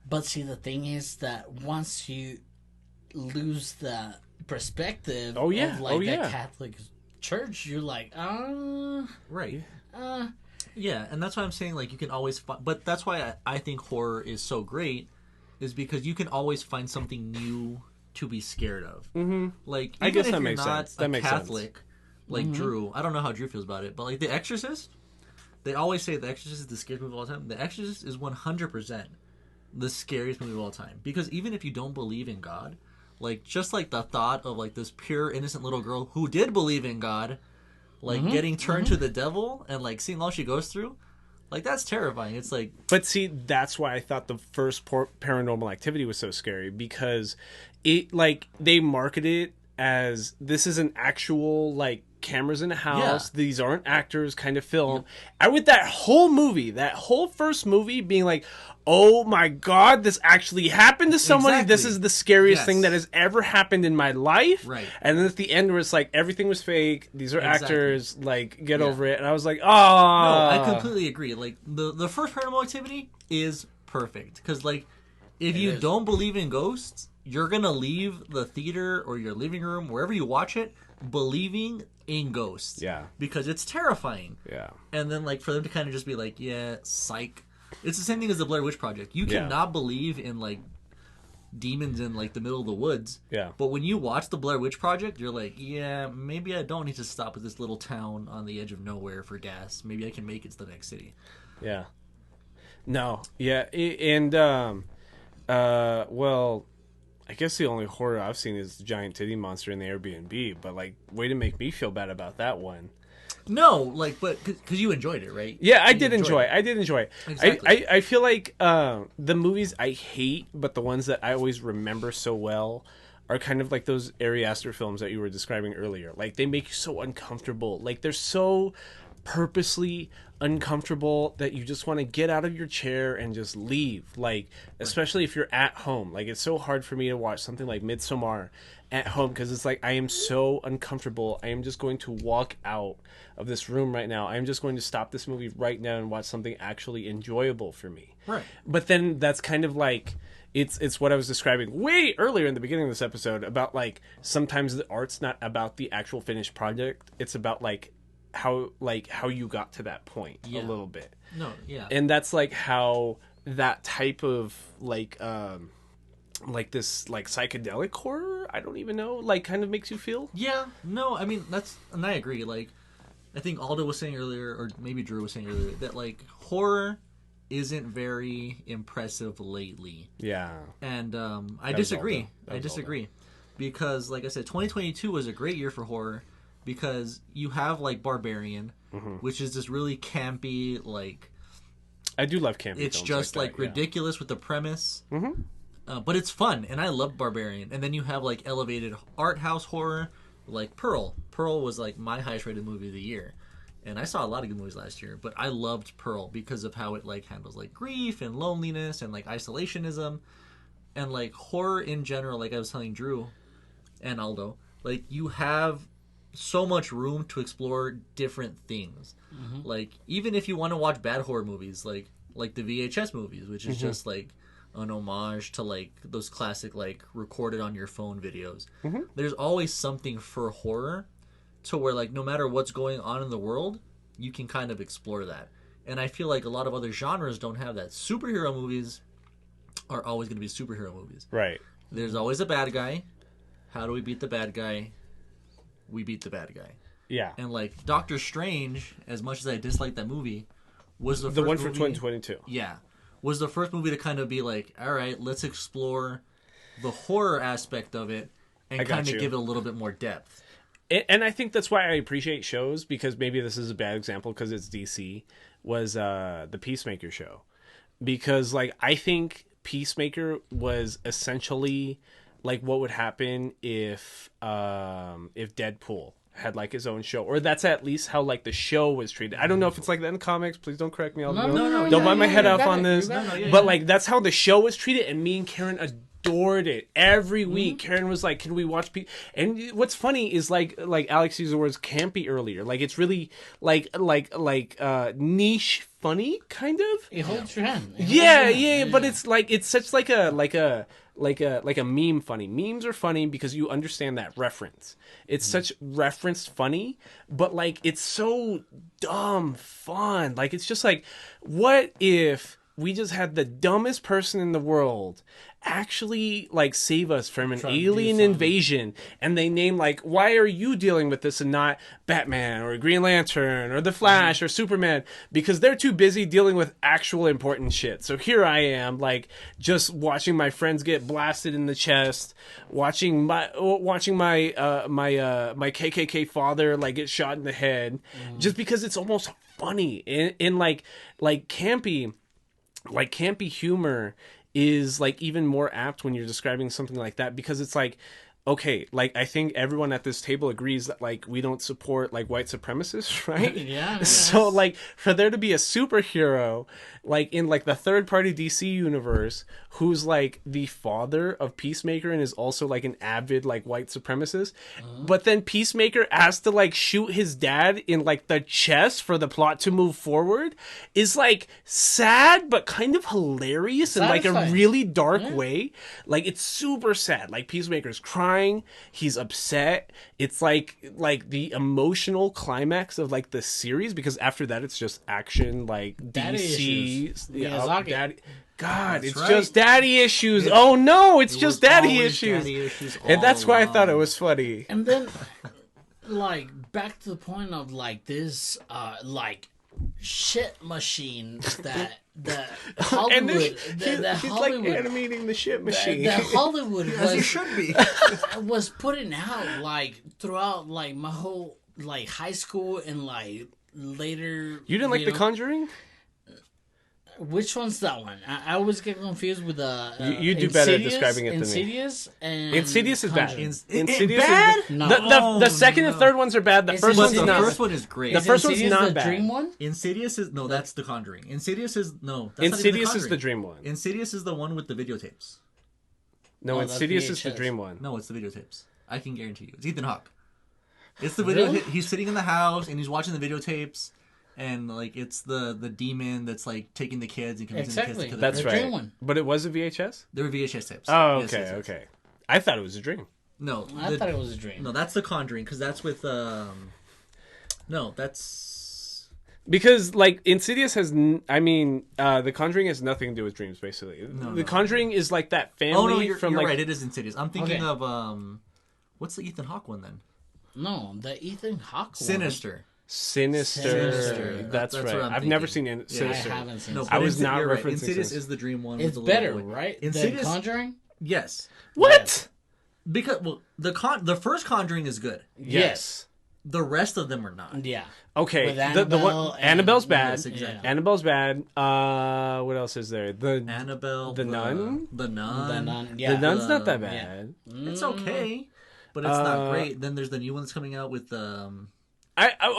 But see, the thing is that once you lose the perspective of like the Catholic Church, you're like, right. Yeah, and that's why I'm saying like you can always find, but that's why I think horror is so great, is because you can always find something new to be scared of. Mm-hmm. Like I guess if that you're makes not sense. That a makes Catholic, sense. Like Drew, I don't know how Drew feels about it, but like The Exorcist, they always say The Exorcist is the scariest movie of all time. The Exorcist is 100% the scariest movie of all time, because even if you don't believe in God, like just like the thought of like this pure innocent little girl who did believe in God, like getting turned to the devil and like seeing all she goes through, like that's terrifying. It's like, but see, that's why I thought the first Paranormal Activity was so scary, because it like they marketed it as this is an actual like cameras in a house, these aren't actors kind of film. And with that whole movie, that whole first movie being like, oh my god, this actually happened to somebody. Exactly. This is the scariest thing that has ever happened in my life. Right. And then at the end where it's like everything was fake, these are actors, like get over it. And I was like, oh. No, I completely agree. Like the first Paranormal Activity is perfect, because like if you don't believe in ghosts, you're gonna leave the theater or your living room, wherever you watch it, believing in ghosts. Yeah. Because it's terrifying. Yeah. And then like for them to kind of just be like, yeah, psych. It's the same thing as the Blair Witch Project. You cannot believe in like demons in like the middle of the woods. Yeah. But when you watch the Blair Witch Project, you're like, yeah, maybe I don't need to stop at this little town on the edge of nowhere for gas. Maybe I can make it to the next city. Yeah. No. Yeah. And well, I guess the only horror I've seen is the giant titty monster in the Airbnb, but like way to make me feel bad about that one. No, like, but because you enjoyed it, right? Yeah, I You did enjoy it. I did enjoy it. Exactly. I feel like the movies I hate, but the ones that I always remember so well are kind of like those Ari Aster films that you were describing earlier. Like, they make you so uncomfortable. Like, they're so purposely uncomfortable that you just want to get out of your chair and just leave. Like, especially if you're at home. Like, it's so hard for me to watch something like Midsommar at home because it's like I am so uncomfortable. I am just going to walk out of this room right now. I am just going to stop this movie right now and watch something actually enjoyable for me. Right. But then that's kind of like it's what I was describing way earlier in the beginning of this episode about like sometimes the art's not about the actual finished project. It's about like how you got to that point a little bit. No, yeah. And that's like how that type of like this like psychedelic horror, I don't even know, like kind of makes you feel. Yeah, no, I mean and I agree. Like, I think Aldo was saying earlier, or maybe Drew was saying earlier, that like horror isn't very impressive lately. Yeah. And I disagree. Because, like I said, 2022 was a great year for horror because you have like Barbarian, which is this really campy, like. I do love campy. It's just like ridiculous with the premise. But it's fun, and I love Barbarian. And then you have like elevated art house horror, like Pearl. Pearl was like my highest rated movie of the year, and I saw a lot of good movies last year. But I loved Pearl because of how it like handles like grief and loneliness and like isolationism, and like horror in general. Like I was telling Drew and Aldo, like you have so much room to explore different things. Like even if you want to watch bad horror movies, like the VHS movies, which is just like an homage to like those classic like recorded on your phone videos. There's always something for horror to where like no matter what's going on in the world, you can kind of explore that. And I feel like a lot of other genres don't have that. Superhero movies are always going to be superhero movies. Right. There's always a bad guy. How do we beat the bad guy? We beat the bad guy. Yeah. And like Doctor Strange, as much as I dislike that movie, was the one first for 2022. Yeah. Was the first movie to kind of be like, all right, let's explore the horror aspect of it and kind of give it a little bit more depth. And I think that's why I appreciate shows, because maybe this is a bad example because it's DC, was the Peacemaker show. Because like I think Peacemaker was essentially like what would happen if Deadpool had like his own show, or that's at least how like the show was treated. I don't know if it's like that in comics. Please don't correct me. Don't bite my head off on this. But like that's how the show was treated, and me and Karen adored it every week. Karen was like, "Can we watch?" And what's funny is like Alex used the words campy earlier. Like it's really like niche funny kind of. It holds your hand. Yeah. But it's like it's such like a meme funny. Memes are funny because you understand that reference. It's such referenced funny, but like it's so dumb fun. Like it's just like, what if we just had the dumbest person in the world actually like save us from an alien invasion, and they name like, why are you dealing with this and not Batman or Green Lantern or the Flash or Superman, because they're too busy dealing with actual important shit. So here I am like just watching my friends get blasted in the chest, watching my KKK father like get shot in the head, just because it's almost funny in like campy humor is like even more apt when you're describing something like that, because it's like, okay, like I think everyone at this table agrees that like we don't support like white supremacists, right? Yeah. So like for there to be a superhero like in like the third party DC universe who's like the father of Peacemaker and is also like an avid like white supremacist, but then Peacemaker has to like shoot his dad in like the chest for the plot to move forward, is like sad but kind of hilarious in like a really dark way. Like it's super sad. Like Peacemaker's crying, he's upset. It's like the emotional climax of like the series, because after that it's just action, like Daddy DC. Daddy. God, That's it's right. just daddy issues. Oh no, it's just daddy issues. And that's why I thought it was funny. And then, like, back to the point of like this, like shit machine that the Hollywood, he's like animating the shit machine. that Hollywood As you should be. was putting out like throughout like my whole like high school and like later. You didn't like The Conjuring? Which one's that one? I always get confused with the. You do better at describing it than me. Insidious and Insidious is bad. Insidious bad? is no. The second and third ones are bad. The first one's the not. first one is great. The first one's Insidious not the bad. dream one? Insidious is no, that's The Conjuring. Insidious is no. That's Insidious not even is the dream one. Insidious is the one with the videotapes. No, Oh, that's Insidious is the VHS. dream one. No, it's the videotapes. I can guarantee you, it's Ethan Hawke. It's the video. Really? He's sitting in the house and he's watching the videotapes, and like it's the demon that's like taking the kids and convincing the Exactly. kids to kill That's The right. dream one. But it was a VHS? They were VHS tapes. Oh, Yes, okay, yes, yes. okay. I thought it was a dream. No, I thought it was a dream. No, that's The Conjuring because that's with No, that's Because, like, Insidious has... The Conjuring has nothing to do with dreams, basically. No. Conjuring is like that family Oh no, you're from, like... right. It is Insidious. I'm thinking Okay. of what's the Ethan Hawke one then? No, the Ethan Hawke one. Sinister. Sinister. That's That's right. what I'm I've never thinking. seen Sinister. I haven't seen No, it. I was not you're right. referencing Insidious Sinister. is the dream one. It's with the better, little boy. right? Insidious. The Conjuring? Yes, What? because the first Conjuring is good. Yes. The rest of them are not. Yeah. Okay. With The Annabelle one... and- Annabelle's bad. Yes, exactly. Annabelle's bad. What else is there? Annabelle, The Nun? The Nun. The Nun. Yeah. The Nun's not that yeah. bad. It's okay, but it's not great. Then there's the new one that's coming out with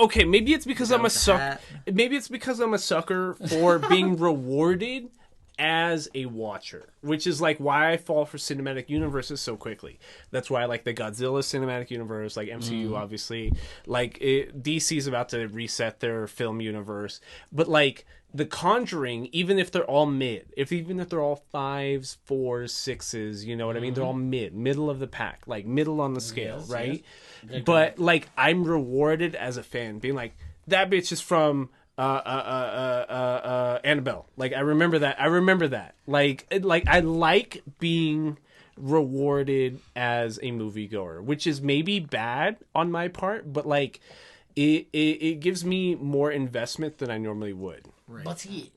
Okay, maybe it's because I'm a with the sucker. hat. Maybe it's because I'm a sucker for being rewarded as a watcher, which is like why I fall for cinematic universes so quickly. That's why I like the Godzilla cinematic universe, like MCU, obviously. Like DC's about to reset their film universe, but like The Conjuring, even if they're all mid, even if they're all 5s, 4s, 6s, you know what I mean? They're all middle of the pack, like middle on the scale, Yes, right? yes. But like I'm rewarded as a fan, being like, that bitch is from Annabelle. Like I remember that. Like I like being rewarded as a moviegoer, which is maybe bad on my part, but like it gives me more investment than I normally would. Right. But see,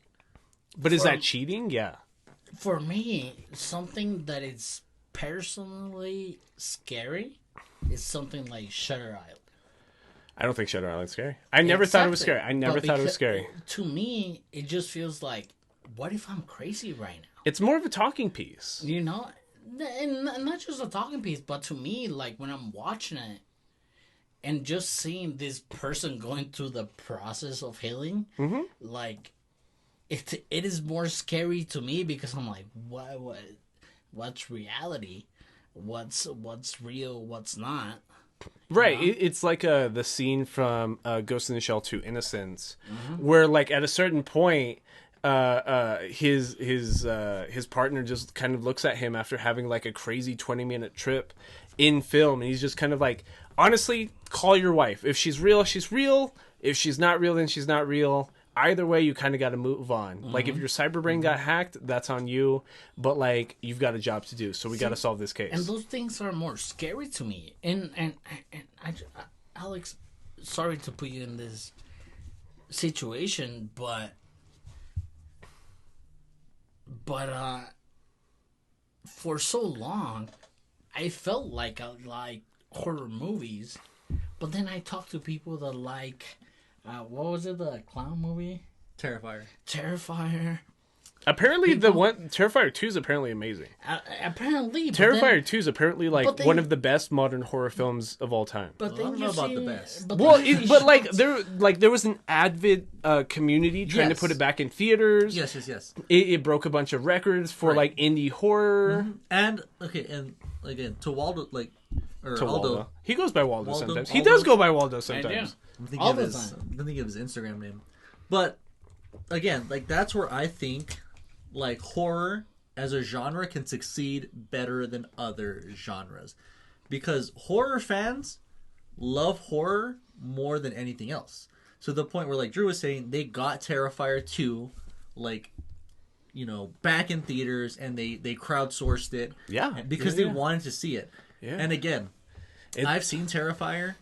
But is that cheating? Yeah. for me, something that is personally scary is something like Shutter Island. I don't think Shutter Island's scary. I never thought it was scary. I never But thought it was because- scary. To me, it just feels like, what if I'm crazy right now? It's more of a talking piece. You know? And not just a talking piece, but to me, like, when I'm watching it, and just seeing this person going through the process of healing, like, it is more scary to me because I'm like, what's reality? What's real? What's not? Right, it's like the scene from Ghost in the Shell 2: Innocence, where like at a certain point, his partner just kind of looks at him after having like a crazy 20-minute trip in film, and he's just kind of like, honestly, call your wife. If she's real, she's real. If she's not real, then she's not real. Either way, you kind of got to move on. Like if your cyber brain got hacked, that's on you. But like you've got a job to do, so we got to solve this case. And those things are more scary to me. And Alex, sorry to put you in this situation, but for so long, I felt like I like horror movies, but then I talked to people that like, what was it, the clown movie? Terrifier. Apparently, the one Terrifier 2 is apparently amazing. Apparently, Terrifier 2 is apparently like but then- one of the best modern horror films of all time. But I then don't you know about see, the best. But, Well, then you see but like shots. there was an avid community trying to Yes. put it back in theaters. Yes. It broke a bunch of records for Right. like indie horror. And okay, and again, to Waldo, like or To Aldo. Waldo. He goes by Waldo, Waldo- sometimes. He Aldo? does go by Waldo sometimes. I'm thinking All of the his. time. I'm thinking of his Instagram name, but again, like that's where I think like horror as a genre can succeed better than other genres, because horror fans love horror more than anything else. So the point where, like Drew was saying, they got Terrifier 2, like, you know, back in theaters, and they crowdsourced it, Yeah. because Yeah. they wanted to see it. Yeah. And again, I've seen Terrifier.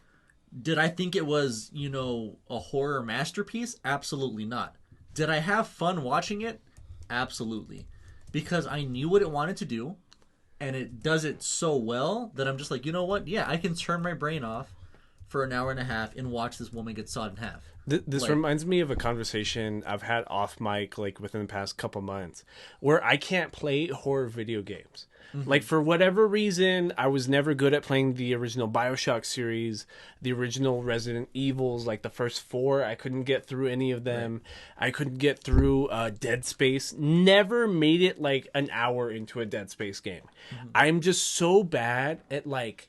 Did I think it was, you know, a horror masterpiece? Absolutely not. Did I have fun watching it? Absolutely. Because I knew what it wanted to do, and it does it so well that I'm just like, you know what? Yeah, I can turn my brain off for an hour and a half and watch this woman get sawed in half. This Like- reminds me of a conversation I've had off mic, like within the past couple months, where I can't play horror video games. Like, for whatever reason, I was never good at playing the original BioShock series, the original Resident Evils, like the first 4. I couldn't get through any of them. Right. I couldn't get through Dead Space. Never made it like an hour into a Dead Space game. I'm just so bad at like...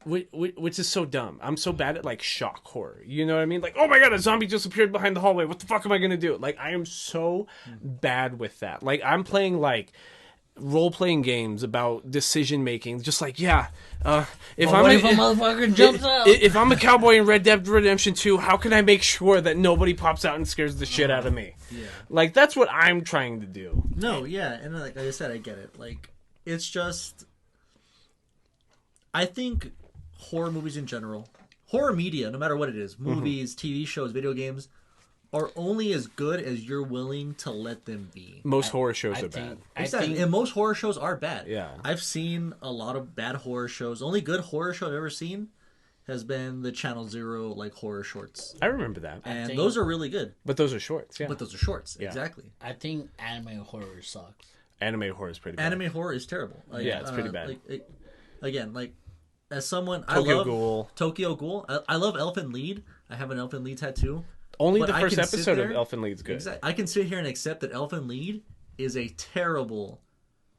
Which is so dumb. I'm so bad at like shock horror. You know what I mean? Like, oh my god, a zombie just appeared behind the hallway. What the fuck am I gonna do? Like, I am so bad with that. Like, I'm playing like role-playing games about decision making. Just like, if a motherfucker jumps out? If I'm a cowboy in Red Dead Redemption 2, how can I make sure that nobody pops out and scares the shit out of me? Yeah. Like, that's what I'm trying to do. No, yeah, and like I said, I get it. Like, it's just, I think horror movies in general, horror media, no matter what it is, movies, TV shows, video games, are only as good as you're willing to let them be. Most horror shows are bad. And most horror shows are bad. Yeah. I've seen a lot of bad horror shows. The only good horror show I've ever seen has been the Channel Zero like horror shorts. I remember that. And those are really good. But those are shorts, yeah. But those are shorts, Yeah. exactly. I think anime horror sucks. Anime horror is pretty bad. Anime horror is terrible. Like, Yeah, it's pretty bad. Again, like, as someone... Tokyo I love Ghoul. Tokyo Ghoul. I love Elfen Lied. I have an Elfen Lied tattoo. Only But the I first can sit episode of there- Elfen Lied's good. Exactly. I can sit here and accept that Elfen Lied is a terrible...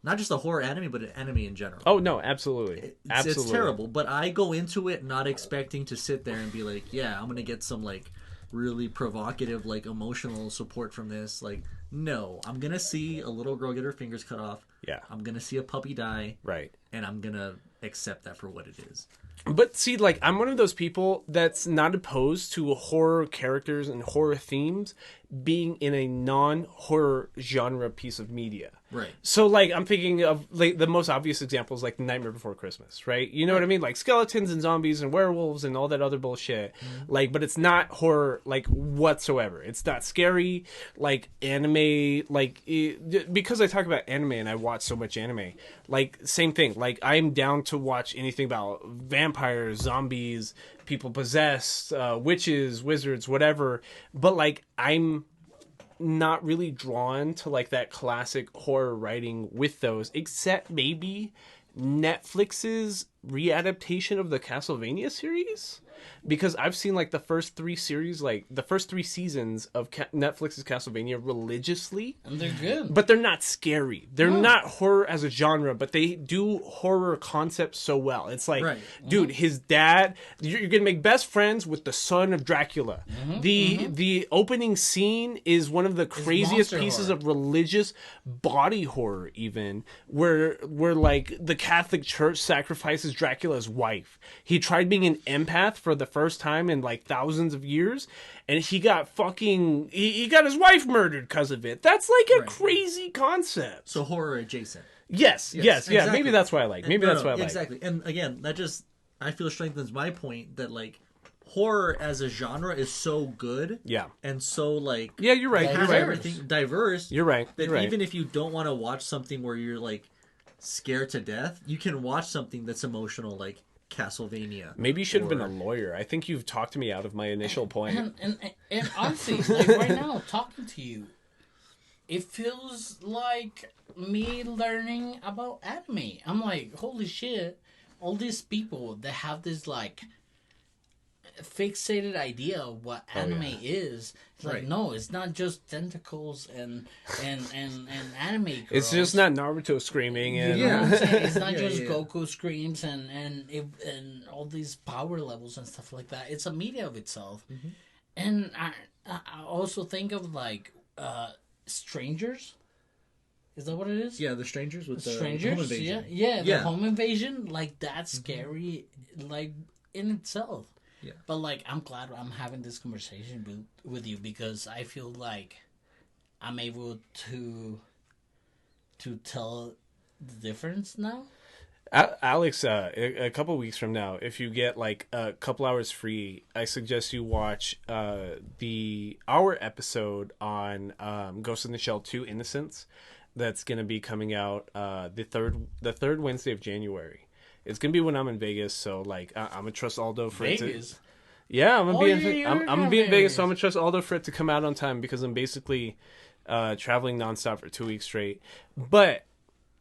Not just a horror anime, but an anime in general. Oh, no, absolutely. Absolutely. It's terrible, but I go into it not expecting to sit there and be like, yeah, I'm going to get some, like, really provocative, like, emotional support from this. Like, no. I'm going to see a little girl get her fingers cut off. Yeah. I'm going to see a puppy die. Right. And I'm going to accept that for what it is. But see, like, I'm one of those people that's not opposed to horror characters and horror themes being in a non-horror genre piece of media. Right. So, like, I'm thinking of, like, the most obvious examples, like Nightmare Before Christmas, right? You know what I mean? Like, skeletons and zombies and werewolves and all that other bullshit. Like, but it's not horror, like, whatsoever. It's not scary, like, anime, like, because I talk about anime and I watch so much anime, like, same thing. Like, I'm down to watch anything about vampires, zombies, people possessed, witches, wizards, whatever. But, like, I'm not really drawn to like that classic horror writing with those, except maybe Netflix's readaptation of the Castlevania series, because I've seen like the first 3 series, like the first 3 seasons of Netflix's Castlevania religiously, and they're good, but they're not scary. They're not horror as a genre, but they do horror concepts so well. It's like, dude, his dad, you're gonna make best friends with the son of Dracula. The opening scene is one of the craziest pieces of religious body horror, even where like the Catholic Church sacrifices Dracula's wife. He tried being an empath for the first time in like thousands of years, and he got he got his wife murdered because of it. That's like a crazy concept. So horror adjacent. Yes, exactly. Maybe that's why I like. Maybe that's why I like. Exactly. And again, that just, I feel, strengthens my point that like horror as a genre is so good. Yeah. And so like, yeah, you're right. You're right. Everything diverse. You're right. That you're right. even if you don't want to watch something where you're like scared to death, you can watch something that's emotional, like Castlevania. Maybe you should have been a lawyer. I think you've talked me out of my initial point. And honestly, like right now, talking to you, it feels like me learning about anime. I'm like, holy shit, all these people that have this like fixated idea of what anime is. It's like, no, it's not just tentacles and anime girls. It's just not Naruto screaming and you know what I'm saying? It's not just Goku screams and all these power levels and stuff like that. It's a media of itself. And I also think of like Strangers. Is that what it is? Yeah, the Strangers with the Strangers. home invasion. The home invasion. Like that's scary, like in itself. Yeah. But like, I'm glad I'm having this conversation with you because I feel like I'm able to tell the difference now. Alex, a couple weeks from now, if you get like a couple hours free, I suggest you watch our episode on Ghost in the Shell 2 Innocence. That's going to be coming out the third Wednesday of January. It's going to be when I'm in Vegas, so like I'm gonna trust Aldo for Vegas. Yeah, I'm gonna Oh, be you're I'm gonna gonna be in be- Vegas, so I'm gonna trust Aldo for it to come out on time because I'm basically traveling nonstop for 2 weeks straight. But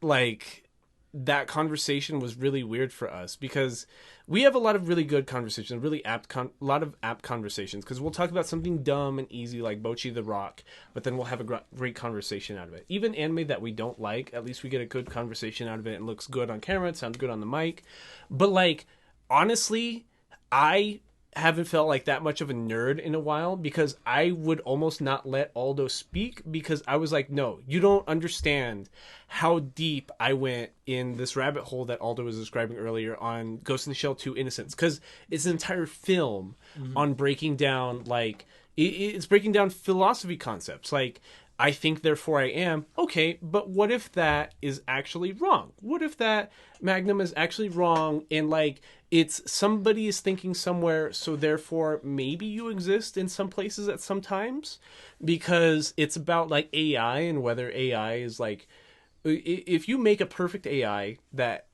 like that conversation was really weird for us because we have a lot of really good conversations, really a lot of apt conversations, because we'll talk about something dumb and easy like bocchitherock, but then we'll have a great conversation out of it. Even anime that we don't like, at least we get a good conversation out of it and looks good on camera, it sounds good on the mic. But like honestly, I haven't felt like that much of a nerd in a while because I would almost not let Aldo speak because I was like, no, you don't understand how deep I went in this rabbit hole that Aldo was describing earlier on Ghost in the Shell 2 Innocence, because it's an entire film on breaking down, like, it's breaking down philosophy concepts. Like, I think, therefore I am. Okay, but what if that is actually wrong? What if that Magnum is actually wrong and, like, it's somebody is thinking somewhere, so therefore maybe you exist in some places at some times? Because it's about, like, AI and whether AI is, like... If you make a perfect AI that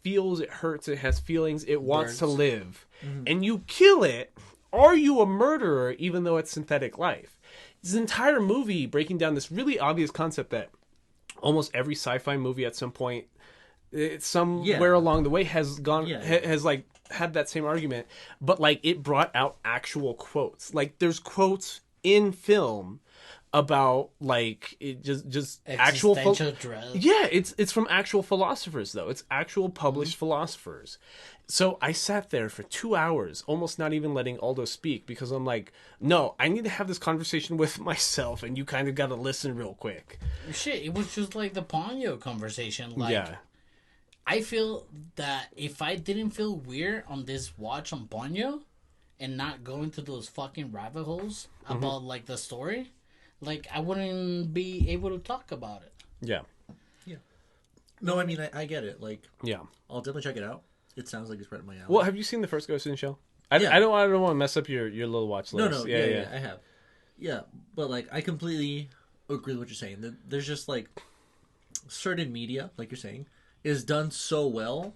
feels, it hurts, it has feelings, it wants to live, and you kill it, are you a murderer even though it's synthetic life? This entire movie breaking down this really obvious concept that almost every sci-fi movie at some point, somewhere along the way has gone, has like had that same argument, but like it brought out actual quotes. Like there's quotes in film about like it just actual dread. Yeah, it's from actual philosophers though. It's actual published philosophers. So I sat there for 2 hours, almost not even letting Aldo speak because I'm like, no, I need to have this conversation with myself, and you kind of got to listen real quick. Shit, it was just like the Ponyo conversation. Like, yeah. I feel that if I didn't feel weird on this watch on Ponyo and not go into those fucking rabbit holes about like the story, like I wouldn't be able to talk about it. Yeah. Yeah. No, I mean I get it. Like, Yeah. I'll definitely check it out. It sounds like it's right up my alley. Well, have you seen the first Ghost in the Shell? I don't want to mess up your little watch list. No, yeah, I have. Yeah, but like I completely agree with what you're saying. There's just like certain media, like you're saying, is done so well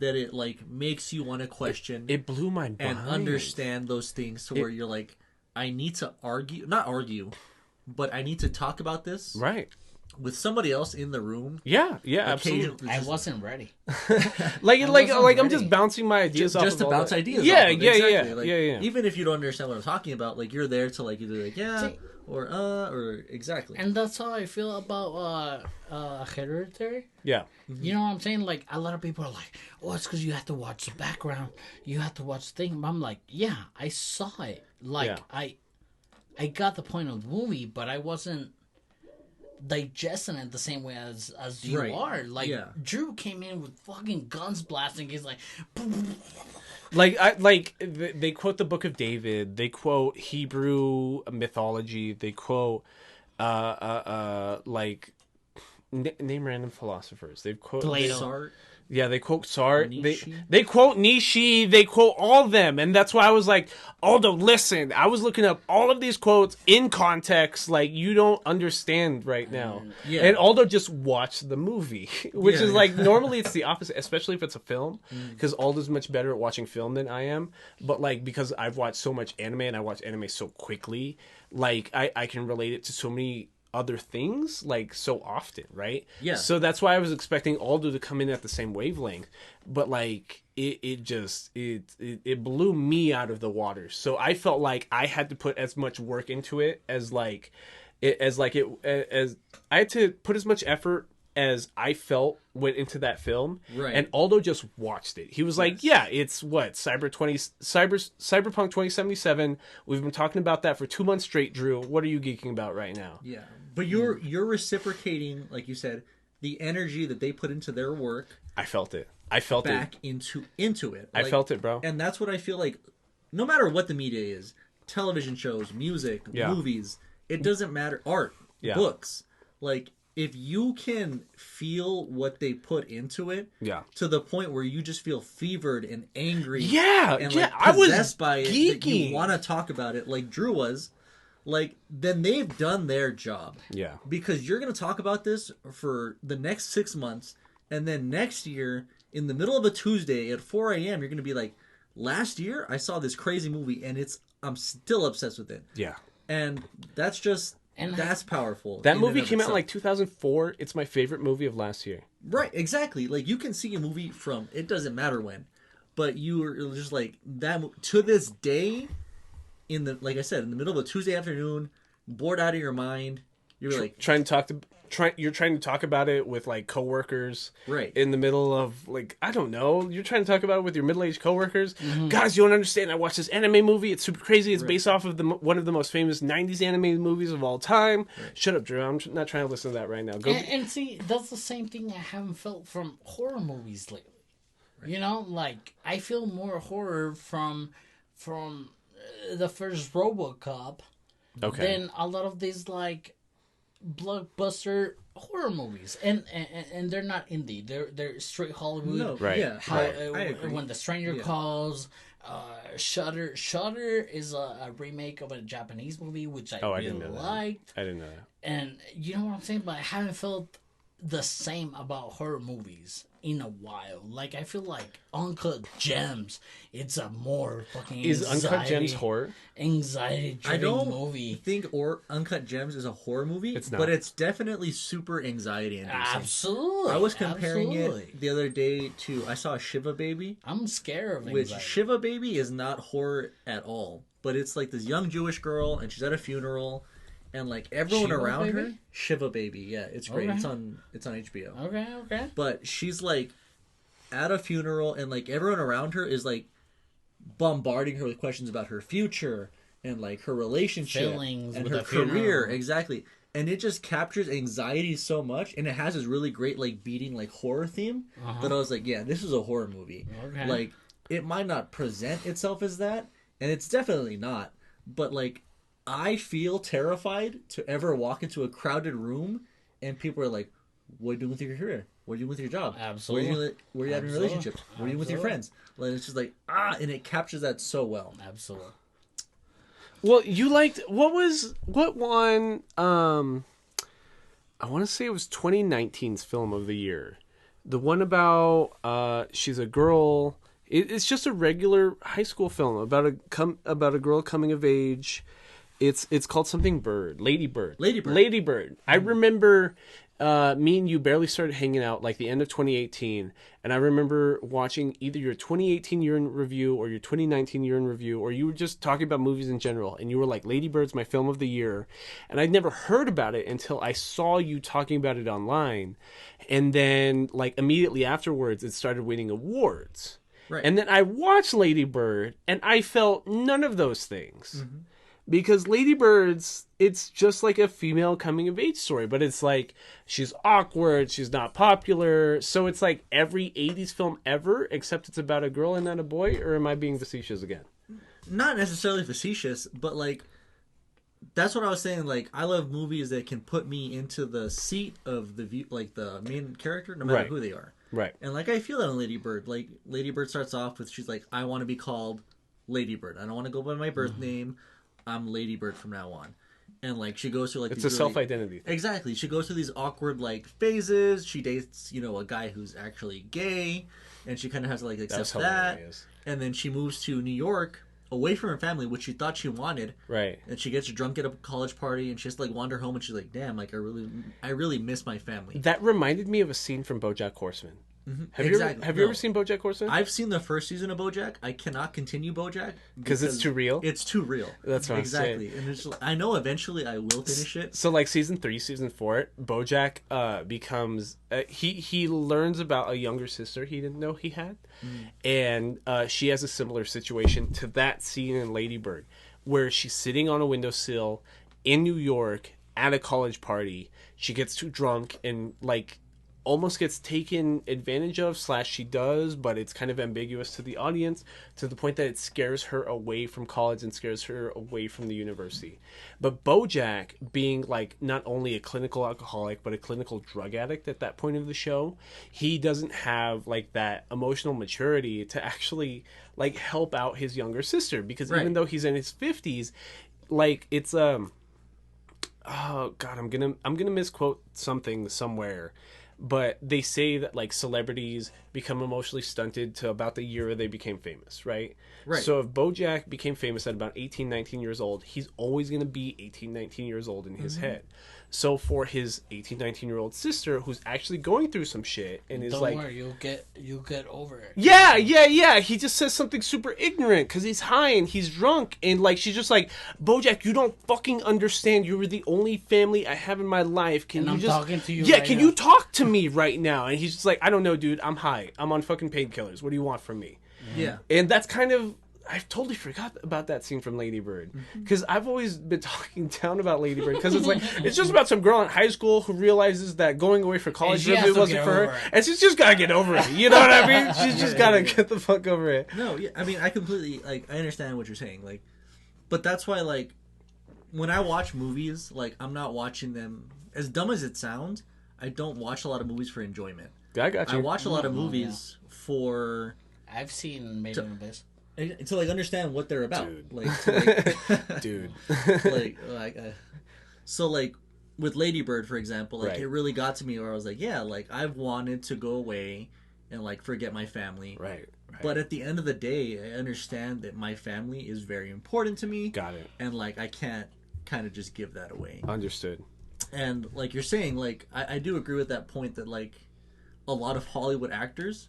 that it like makes you want to question. It blew my mind. And understand those things to where you're like, I need to not argue, but I need to talk about this right with somebody else in the room. Yeah, absolutely. I wasn't ready. like I'm just bouncing my ideas off. Just to bounce ideas. Yeah, off of. yeah, exactly. Like, yeah. Even if you don't understand what I'm talking about, like you're there to like either like or exactly. And that's how I feel about Hereditary. Yeah. You know what I'm saying? Like, a lot of people are like, oh, it's because you have to watch the background. You have to watch the thing. But I'm like, yeah, I saw it. Like, I got the point of the movie, but I wasn't digesting it the same way as you are. Like, Drew came in with fucking guns blasting. He's like... They quote the Book of David. They quote Hebrew mythology. They quote, name random philosophers. They quote Plato. Yeah, they quote Sartre. They quote Nietzsche. They quote all of them, and that's why I was like, Aldo, listen. I was looking up all of these quotes in context. Like, you don't understand right now. Yeah. And Aldo just watched the movie, which is like normally it's the opposite, especially if it's a film, because Aldo's much better at watching film than I am. But like because I've watched so much anime and I watch anime so quickly, like I can relate it to so many other things like so often, right? Yeah. So that's why I was expecting Aldo to come in at the same wavelength, but like it blew me out of the water. So I felt like I had to put as much work into it as I had to put as much effort as I felt went into that film. Right. And Aldo just watched it. He was like, yeah, it's what, Cyberpunk 2077. We've been talking about that for 2 months straight, Drew. What are you geeking about right now? Yeah. But you're reciprocating, like you said, the energy that they put into their work. I felt it. I felt back into it. I felt it, bro. And that's what I feel like, no matter what the media is, television shows, music, movies, it doesn't matter, art, books, like, if you can feel what they put into it, to the point where you just feel fevered and angry, and like possessed by it, that you want to talk about it, like Drew was, like, then they've done their job. Yeah, because you're going to talk about this for the next 6 months, and then next year, in the middle of a Tuesday at 4 a.m., you're going to be like, last year I saw this crazy movie, and I'm still obsessed with it. Yeah. And that's powerful. That movie came out in like 2004. It's my favorite movie of last year. Right, exactly. Like, you can see a movie from, it doesn't matter when, but you are just like, that to this day, like I said, in the middle of a Tuesday afternoon, bored out of your mind, you're like... You're trying to talk about it with like coworkers, right? In the middle of like, I don't know, you're trying to talk about it with your middle-aged coworkers. Guys, you don't understand. I watched this anime movie. It's super crazy. It's based off of one of the most famous '90s anime movies of all time. Right. Shut up, Drew. I'm not trying to listen to that right now. And see, that's the same thing I haven't felt from horror movies lately. Right. You know, like I feel more horror from the first RoboCop than a lot of these like blockbuster horror movies, and they're not indie. They're straight Hollywood. No, right? Yeah, I agree. When the Stranger Calls, Shudder is a remake of a Japanese movie, which I really liked. I didn't know that. And you know what I'm saying? But I haven't felt the same about horror movies in a while. Like I feel like Uncut Gems, it's a more fucking is Uncut Gems horror? Anxiety-driven movie. I think Uncut Gems is a horror movie. It's not. But it's definitely super anxiety-inducing. Absolutely. I was comparing it the other day to, I saw Shiva Baby. I'm scared of anxiety. Which Shiva Baby is not horror at all. But it's like this young Jewish girl, and she's at a funeral, and like everyone Shiva around Baby? her, Shiva Baby, yeah, it's great. Okay. It's on HBO. Okay. But she's like at a funeral, and like everyone around her is like bombarding her with questions about her future and like her relationship and her career, exactly. And it just captures anxiety so much, and it has this really great like beating like horror theme that I was like, yeah, this is a horror movie. Okay. Like it might not present itself as that, and it's definitely not, but like I feel terrified to ever walk into a crowded room and people are like, what are you doing with your career? What are you doing with your job? Absolutely. Where are you having relationships? What are you doing with your friends? Like, it's just like, and it captures that so well. Absolutely. Well, you liked, what won, I want to say it was 2019's film of the year. The one about, she's a girl, it's just a regular high school film about a girl coming of age. It's called something Bird. Lady Bird. I remember me and you barely started hanging out like the end of 2018, and I remember watching either your 2018 year in review or your 2019 year in review, or you were just talking about movies in general, and you were like, Lady Bird's my film of the year, and I'd never heard about it until I saw you talking about it online, and then like immediately afterwards it started winning awards. Right. And then I watched Lady Bird, and I felt none of those things. Mm-hmm. Because Lady Bird's, it's just like a female coming of age story, but it's like she's awkward, she's not popular, so it's like every 80s film ever, except it's about a girl and not a boy, or am I being facetious again? Not necessarily facetious, but like, that's what I was saying, like, I love movies that can put me into the seat of the main character, no matter who they are. Right. And like, I feel that in Lady Bird. Like, Lady Bird starts off with, she's like, I want to be called Lady Bird. I don't want to go by my birth name. I'm Lady Bird from now on. And like she goes through like it's a self-identity thing. Exactly. She goes through these awkward like phases. She dates, a guy who's actually gay, and she kind of has to like accept that. And then she moves to New York away from her family, which she thought she wanted. Right. And she gets drunk at a college party, and she has to like wander home, and she's like, "Damn, like I really miss my family." That reminded me of a scene from BoJack Horseman. Mm-hmm. Have you ever seen BoJack Horseman? I've seen the first season of BoJack. I cannot continue BoJack because it's too real. It's too real. That's what exactly. I'm saying. And I know eventually I will finish it. So like season 3, season 4, BoJack becomes he learns about a younger sister he didn't know he had, and she has a similar situation to that scene in Lady Bird, where she's sitting on a windowsill in New York at a college party. She gets too drunk and like almost gets taken advantage of / she does, but it's kind of ambiguous to the audience to the point that it scares her away from college and scares her away from the university. But BoJack, being like not only a clinical alcoholic but a clinical drug addict at that point of the show, he doesn't have like that emotional maturity to actually like help out his younger sister, because even though he's in his 50s, like it's oh god, I'm gonna misquote something somewhere. but they say that like celebrities become emotionally stunted to about the year they became famous, right? Right. So if BoJack became famous at about 18, 19 years old, he's always going to be 18, 19 years old in his head. So for his 18, 19-year-old sister, who's actually going through some shit and is Don't like... worry, you'll get over it. Yeah. He just says something super ignorant because he's high and he's drunk. And, like, she's just like, BoJack, you don't fucking understand. You were the only family I have in my life. Can you I'm just... talking to you Yeah, right can now. you talk to me right now? And he's just like, I don't know, dude. I'm high. I'm on fucking painkillers. What do you want from me? Yeah. And that's kind of... I totally forgot about that scene from Lady Bird because I've always been talking down about Lady Bird because it's like it's just about some girl in high school who realizes that going away for college she has really to wasn't get for her, over it. and she's just gotta get over it. You know what I mean? She's just gotta get the fuck over it. No, yeah, I mean, I completely, like, I understand what you're saying, like, but that's why, like, when I watch movies, like, I'm not watching them, as dumb as it sounds, I don't watch a lot of movies for enjoyment. I got you. I watch a lot of movies for... I've seen Madeinabyss. to, like, understand what they're about. Dude. Like, to, like, Dude. so, like, with Lady Bird, for example, like, Right. it really got to me where I was like, yeah, like, I've wanted to go away and, like, forget my family. Right. But at the end of the day, I understand that my family is very important to me. Got it. And, like, I can't kind of just give that away. Understood. And, like you're saying, like, I do agree with that point that, like, a lot of Hollywood actors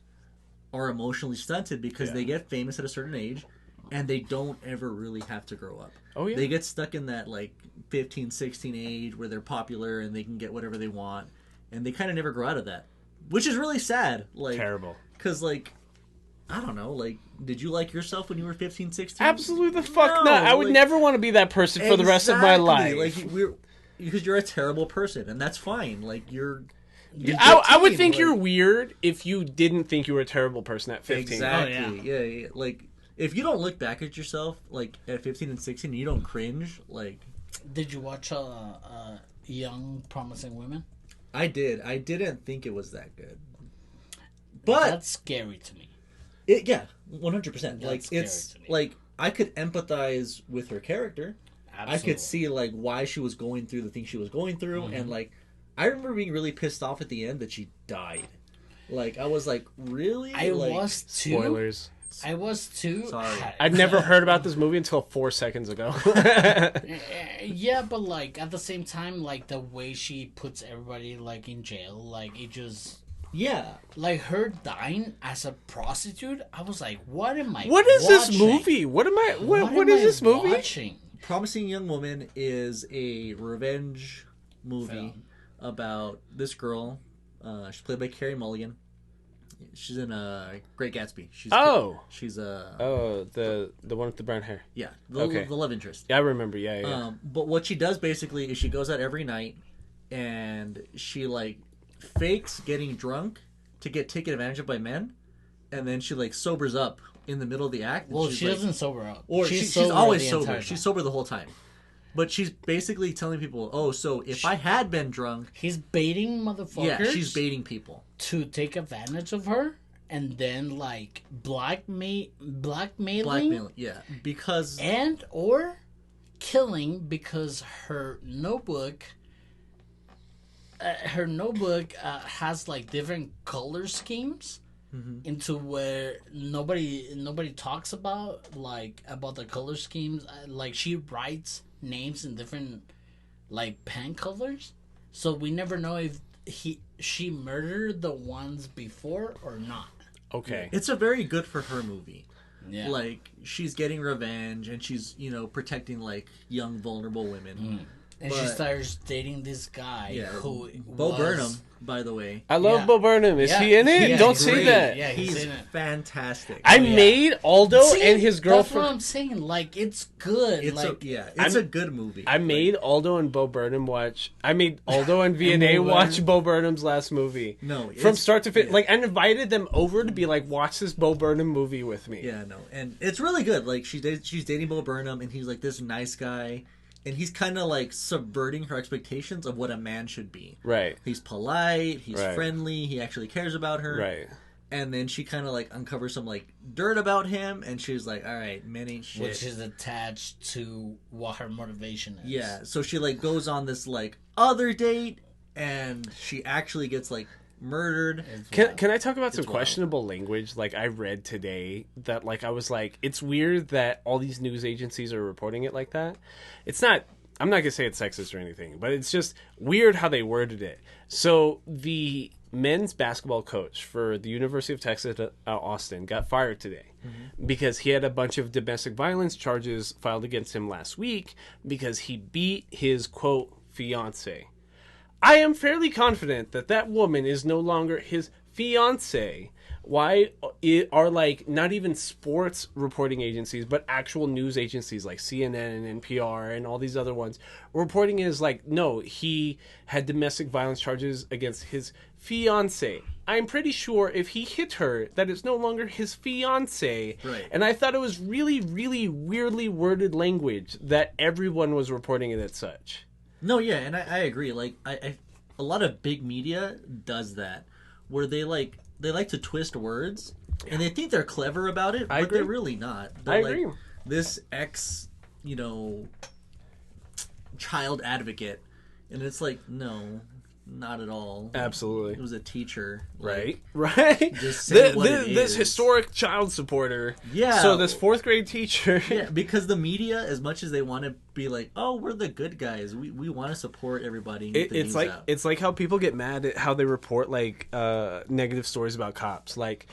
are emotionally stunted because they get famous at a certain age and they don't ever really have to grow up. Oh, yeah. They get stuck in that, like, 15, 16 age where they're popular and they can get whatever they want. And they kind of never grow out of that. Which is really sad. Like, Terrible. Because, like, I don't know, like, did you like yourself when you were 15, 16? Absolutely the fuck No, not. I would like- never want to be that person for the rest of my life. Like, because you're a terrible person, and that's fine. Like, you're I would 15, think like- you're weird if you didn't think you were a terrible person at 15. Exactly. Oh, Yeah. Like, if you don't look back at yourself, like, at 15 and 16, and you don't cringe, like... Did you watch Young Promising Women? I did. I didn't think it was that good. But... That's scary to me. Yeah, 100%. Like, scary it's... to me. Like, I could empathize with her character. Absolutely. I could see, like, why she was going through the things she was going through, and, like... I remember being really pissed off at the end that she died. Like, I was like, really? I Like, was too. Spoilers. I was too. Sorry. I'd never heard about this movie until 4 seconds ago. Yeah, but like at the same time, like the way she puts everybody like in jail, like it just Yeah. like her dying as a prostitute. I was like, what am I? What is this watching? movie? What am I? What am is I this movie? watching? Promising Young Woman is a revenge movie Film. about this girl. She's played by Carey Mulligan. She's in Great Gatsby. She's she's the one with the brown hair. yeah, Okay. the love interest. Yeah, I remember. Yeah. But what she does basically is she goes out every night and she like fakes getting drunk to get taken advantage of by men, and then she like sobers up in the middle of the act. and Well, she's she like- doesn't sober up. Or she's sober always the sober. entire She's time. sober the whole time. But she's basically telling people, oh, so if I had been drunk... He's baiting motherfuckers. Yeah, she's baiting people. to take advantage of her, and then like blackmailing, Blackmailing, yeah. Because... and or killing because her notebook has like different color schemes into where nobody talks about the color schemes. Like she writes names in different like pen colors, so we never know if she murdered the ones before or not. Okay. It's a very good for her movie. Yeah. Like, she's getting revenge, and she's, protecting, like, young, vulnerable women. And she starts dating this guy who Bo Burnham, by the way. I love Yeah. Bo Burnham. Is he in it? Yeah, Don't he's say great. that. Yeah, he's He's in it. fantastic. I yeah. made Aldo See, and his That's what girlfriend. I'm saying. Like, it's good. It's like, it's a good movie. I made Aldo and Bo Burnham watch. I made Aldo and VNA watch Bo Burnham's last movie. No, from it's- start to finish. yeah. Like, I invited them over to be like, watch this Bo Burnham movie with me. Yeah, no, and it's really good. Like she's dating Bo Burnham, and he's like this nice guy, and he's kind of like subverting her expectations of what a man should be. Right. He's polite, he's Right. friendly, he actually cares about her. Right. And then she kind of like uncovers some like dirt about him, and she's like, "All right, men ain't shit." which is attached to what her motivation is. Yeah, so she like goes on this like other date, and she actually gets like murdered. Can I talk about some wild. questionable language? Like I read today that like I was like, it's weird that all these news agencies are reporting it like that. It's not. I'm not gonna say it's sexist or anything, but it's just weird how they worded it. So the men's basketball coach for the University of Texas at Austin got fired today because he had a bunch of domestic violence charges filed against him last week because he beat his quote fiance. I am fairly confident that that woman is no longer his fiance. Why are like not even sports reporting agencies, but actual news agencies like CNN and NPR and all these other ones reporting it as like, no, he had domestic violence charges against his fiance. I'm pretty sure if he hit her, that it's no longer his fiance. Right. And I thought it was really, really weirdly worded language that everyone was reporting it as such. No, yeah, and I agree. Like, I a lot of big media does that, where they like to twist words, and they think they're clever about it, but they're really not. They're I like, agree. This child advocate, and it's like, no, not at all. Absolutely. It was a teacher. Right. Just say what it This is. historic child supporter. Yeah. So this fourth grade teacher. Yeah, because the media, as much as they want to be like, oh, we're the good guys, we want to support everybody. And get the news out. It's like how people get mad at how they report like negative stories about cops. Like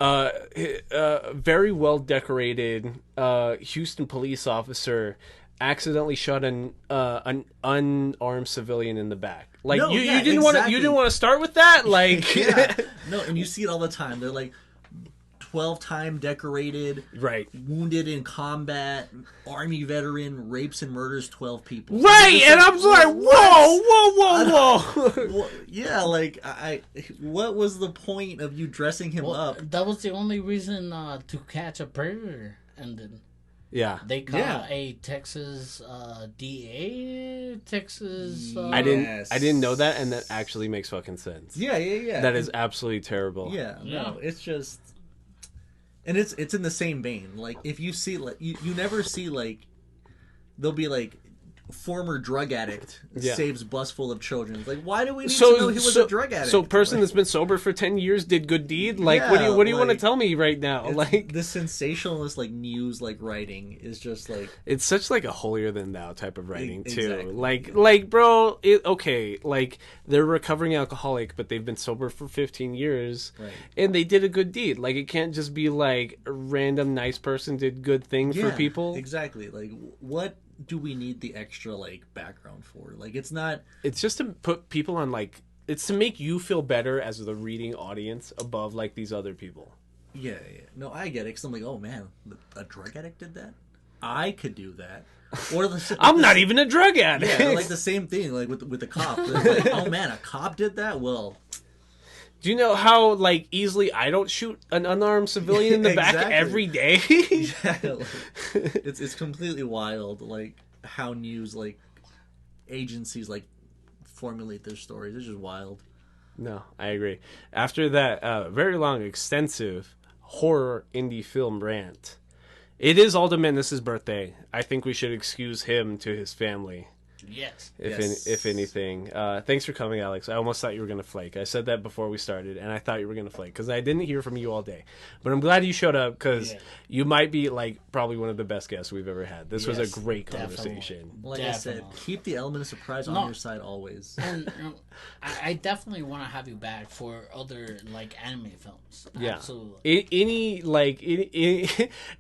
very well decorated Houston police officer accidentally shot an unarmed civilian in the back. Like No, you yeah, didn't want to exactly. you didn't want to start with that. Like Yeah. No, and you see it all the time. They're like 12-time decorated, right. wounded in combat, Army veteran, rapes and murders 12 people. Right, and I'm like, whoa. Well, yeah, like I what was the point of you dressing him up? That was the only reason to catch a predator, and then Yeah. they caught a Texas DA. Texas. I didn't know that, and that actually makes fucking sense. Yeah. That is absolutely terrible. Yeah, no, it's just, and it's in the same vein. Like if you see, like you never see like there'll be like former drug addict saves bus full of children. It's like, why do we need to know he was a drug addict? So person that's been sober for 10 years did good deed? Like what do you want to tell me right now? Like the sensationalist like news like writing is just like, it's such like a holier than thou type of writing too. Exactly. Like bro, okay, like they're a recovering alcoholic, but they've been sober for 15 years, Right. and they did a good deed. Like it can't just be like a random nice person did good things for people. Exactly. Like what do we need the extra like background for? Like it's not. It's just to put people on like, it's to make you feel better as the reading audience above like these other people. Yeah. No, I get it. Because I'm like, oh man, a drug addict did that. I could do that. Or I'm not even a drug addict. Yeah, like the same thing. Like with the cop. Like, oh man, a cop did that. Well. Do you know how like easily I don't shoot an unarmed civilian in the back every day? Yeah, like, it's completely wild. Like how news like agencies like formulate their stories. It's just wild. No, I agree. After that very long, extensive horror indie film rant, it is Aldo Mendes' birthday. I think we should excuse him to his family. Yes. If anything. Thanks for coming, Alex. I almost thought you were going to flake. I said that before we started, and I thought you were going to flake because I didn't hear from you all day. But I'm glad you showed up because you might be like probably one of the best guests we've ever had. This was a great conversation. Like I said, keep the element of surprise on your side always. And I definitely want to have you back for other like anime films. Yeah. Absolutely.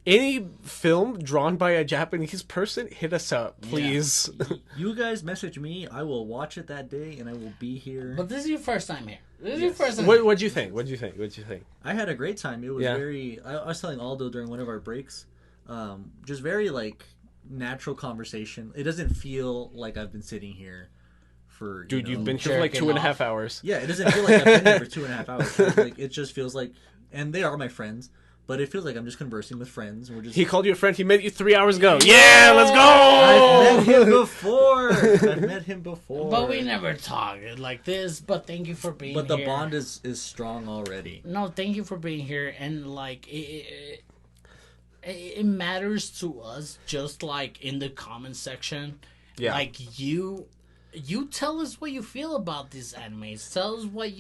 Any film drawn by a Japanese person, hit us up, please. You guys message me. I will watch it that day, and I will be here. But this is your first time here. This is your first time. What'd you think? What'd you think? I had a great time. It was very. I was telling Aldo during one of our breaks, just very like natural conversation. It doesn't feel like I've been sitting here for. Dude, you've been here for like 2.5 hours. Yeah, it doesn't feel like I've been here for 2.5 hours. Like it just feels like, and they are my friends. But it feels like I'm just conversing with friends. And we're just. He called you a friend. He met you 3 hours ago. Yeah, let's go. I've met him before. But we never talked like this. But thank you for being here. But the bond is strong already. No, thank you for being here. And like it matters to us. Just like in the comment section. Yeah. Like you tell us what you feel about these animes. Tell us what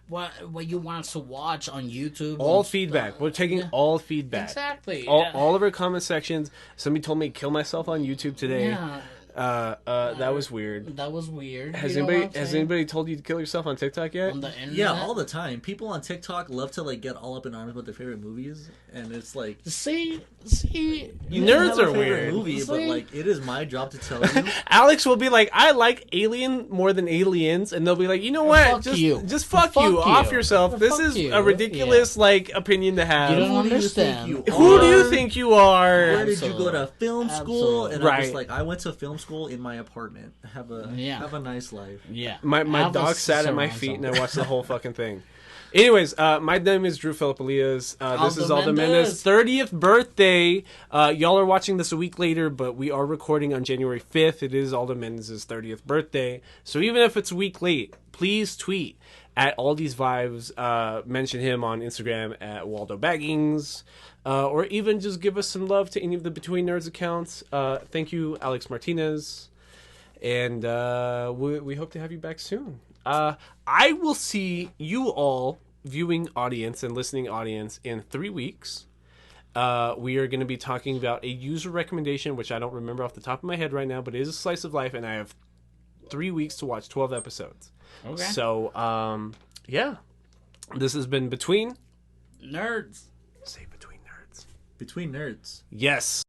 what you want us to watch on YouTube. All and feedback. stuff. We're taking all feedback. Exactly. All of our comment sections. Somebody told me to kill myself on YouTube today. Yeah. That was weird. That was weird. Has You know what I'm has saying? anybody told you to kill yourself on TikTok yet? On the internet? Yeah, all the time. People on TikTok love to like get all up in arms about their favorite movies, and it's like See, you Nerds can have a are favorite weird. movie, but See? like it is my job to tell you. Alex will be like, I like Alien more than Aliens, and they'll be like, you know what? Fuck just you. just fuck Fuck you. you. Off yourself. This Fuck is you. a ridiculous like opinion to have. You don't Who do you understand. think you Who do you are? think you are? Where did you go to film school? Absolutely. And I'm just Right. like, I went to film school in my apartment. Have a nice life. Yeah. My Have dog a sat at my surround feet and I sound. watched the whole fucking thing. Anyways, my name is Drew Philip Elias. This is Aldo Mendez' 30th birthday. Y'all are watching this a week later, but we are recording on January 5th. It is Aldo Mendez' 30th birthday. So even if it's a week late, please tweet at All These Vibes. Mention him on Instagram at Waldo Baggings. Or even just give us some love to any of the Between Nerds accounts. Thank you, Alex Martinez. And we hope to have you back soon. I will see you all, viewing audience and listening audience, in 3 weeks. We are going to be talking about a user recommendation, which I don't remember off the top of my head right now, but it is a slice of life, and I have 3 weeks to watch 12 episodes. Okay. So, yeah. This has been Between Nerds. Say Between Nerds. Between nerds. Yes.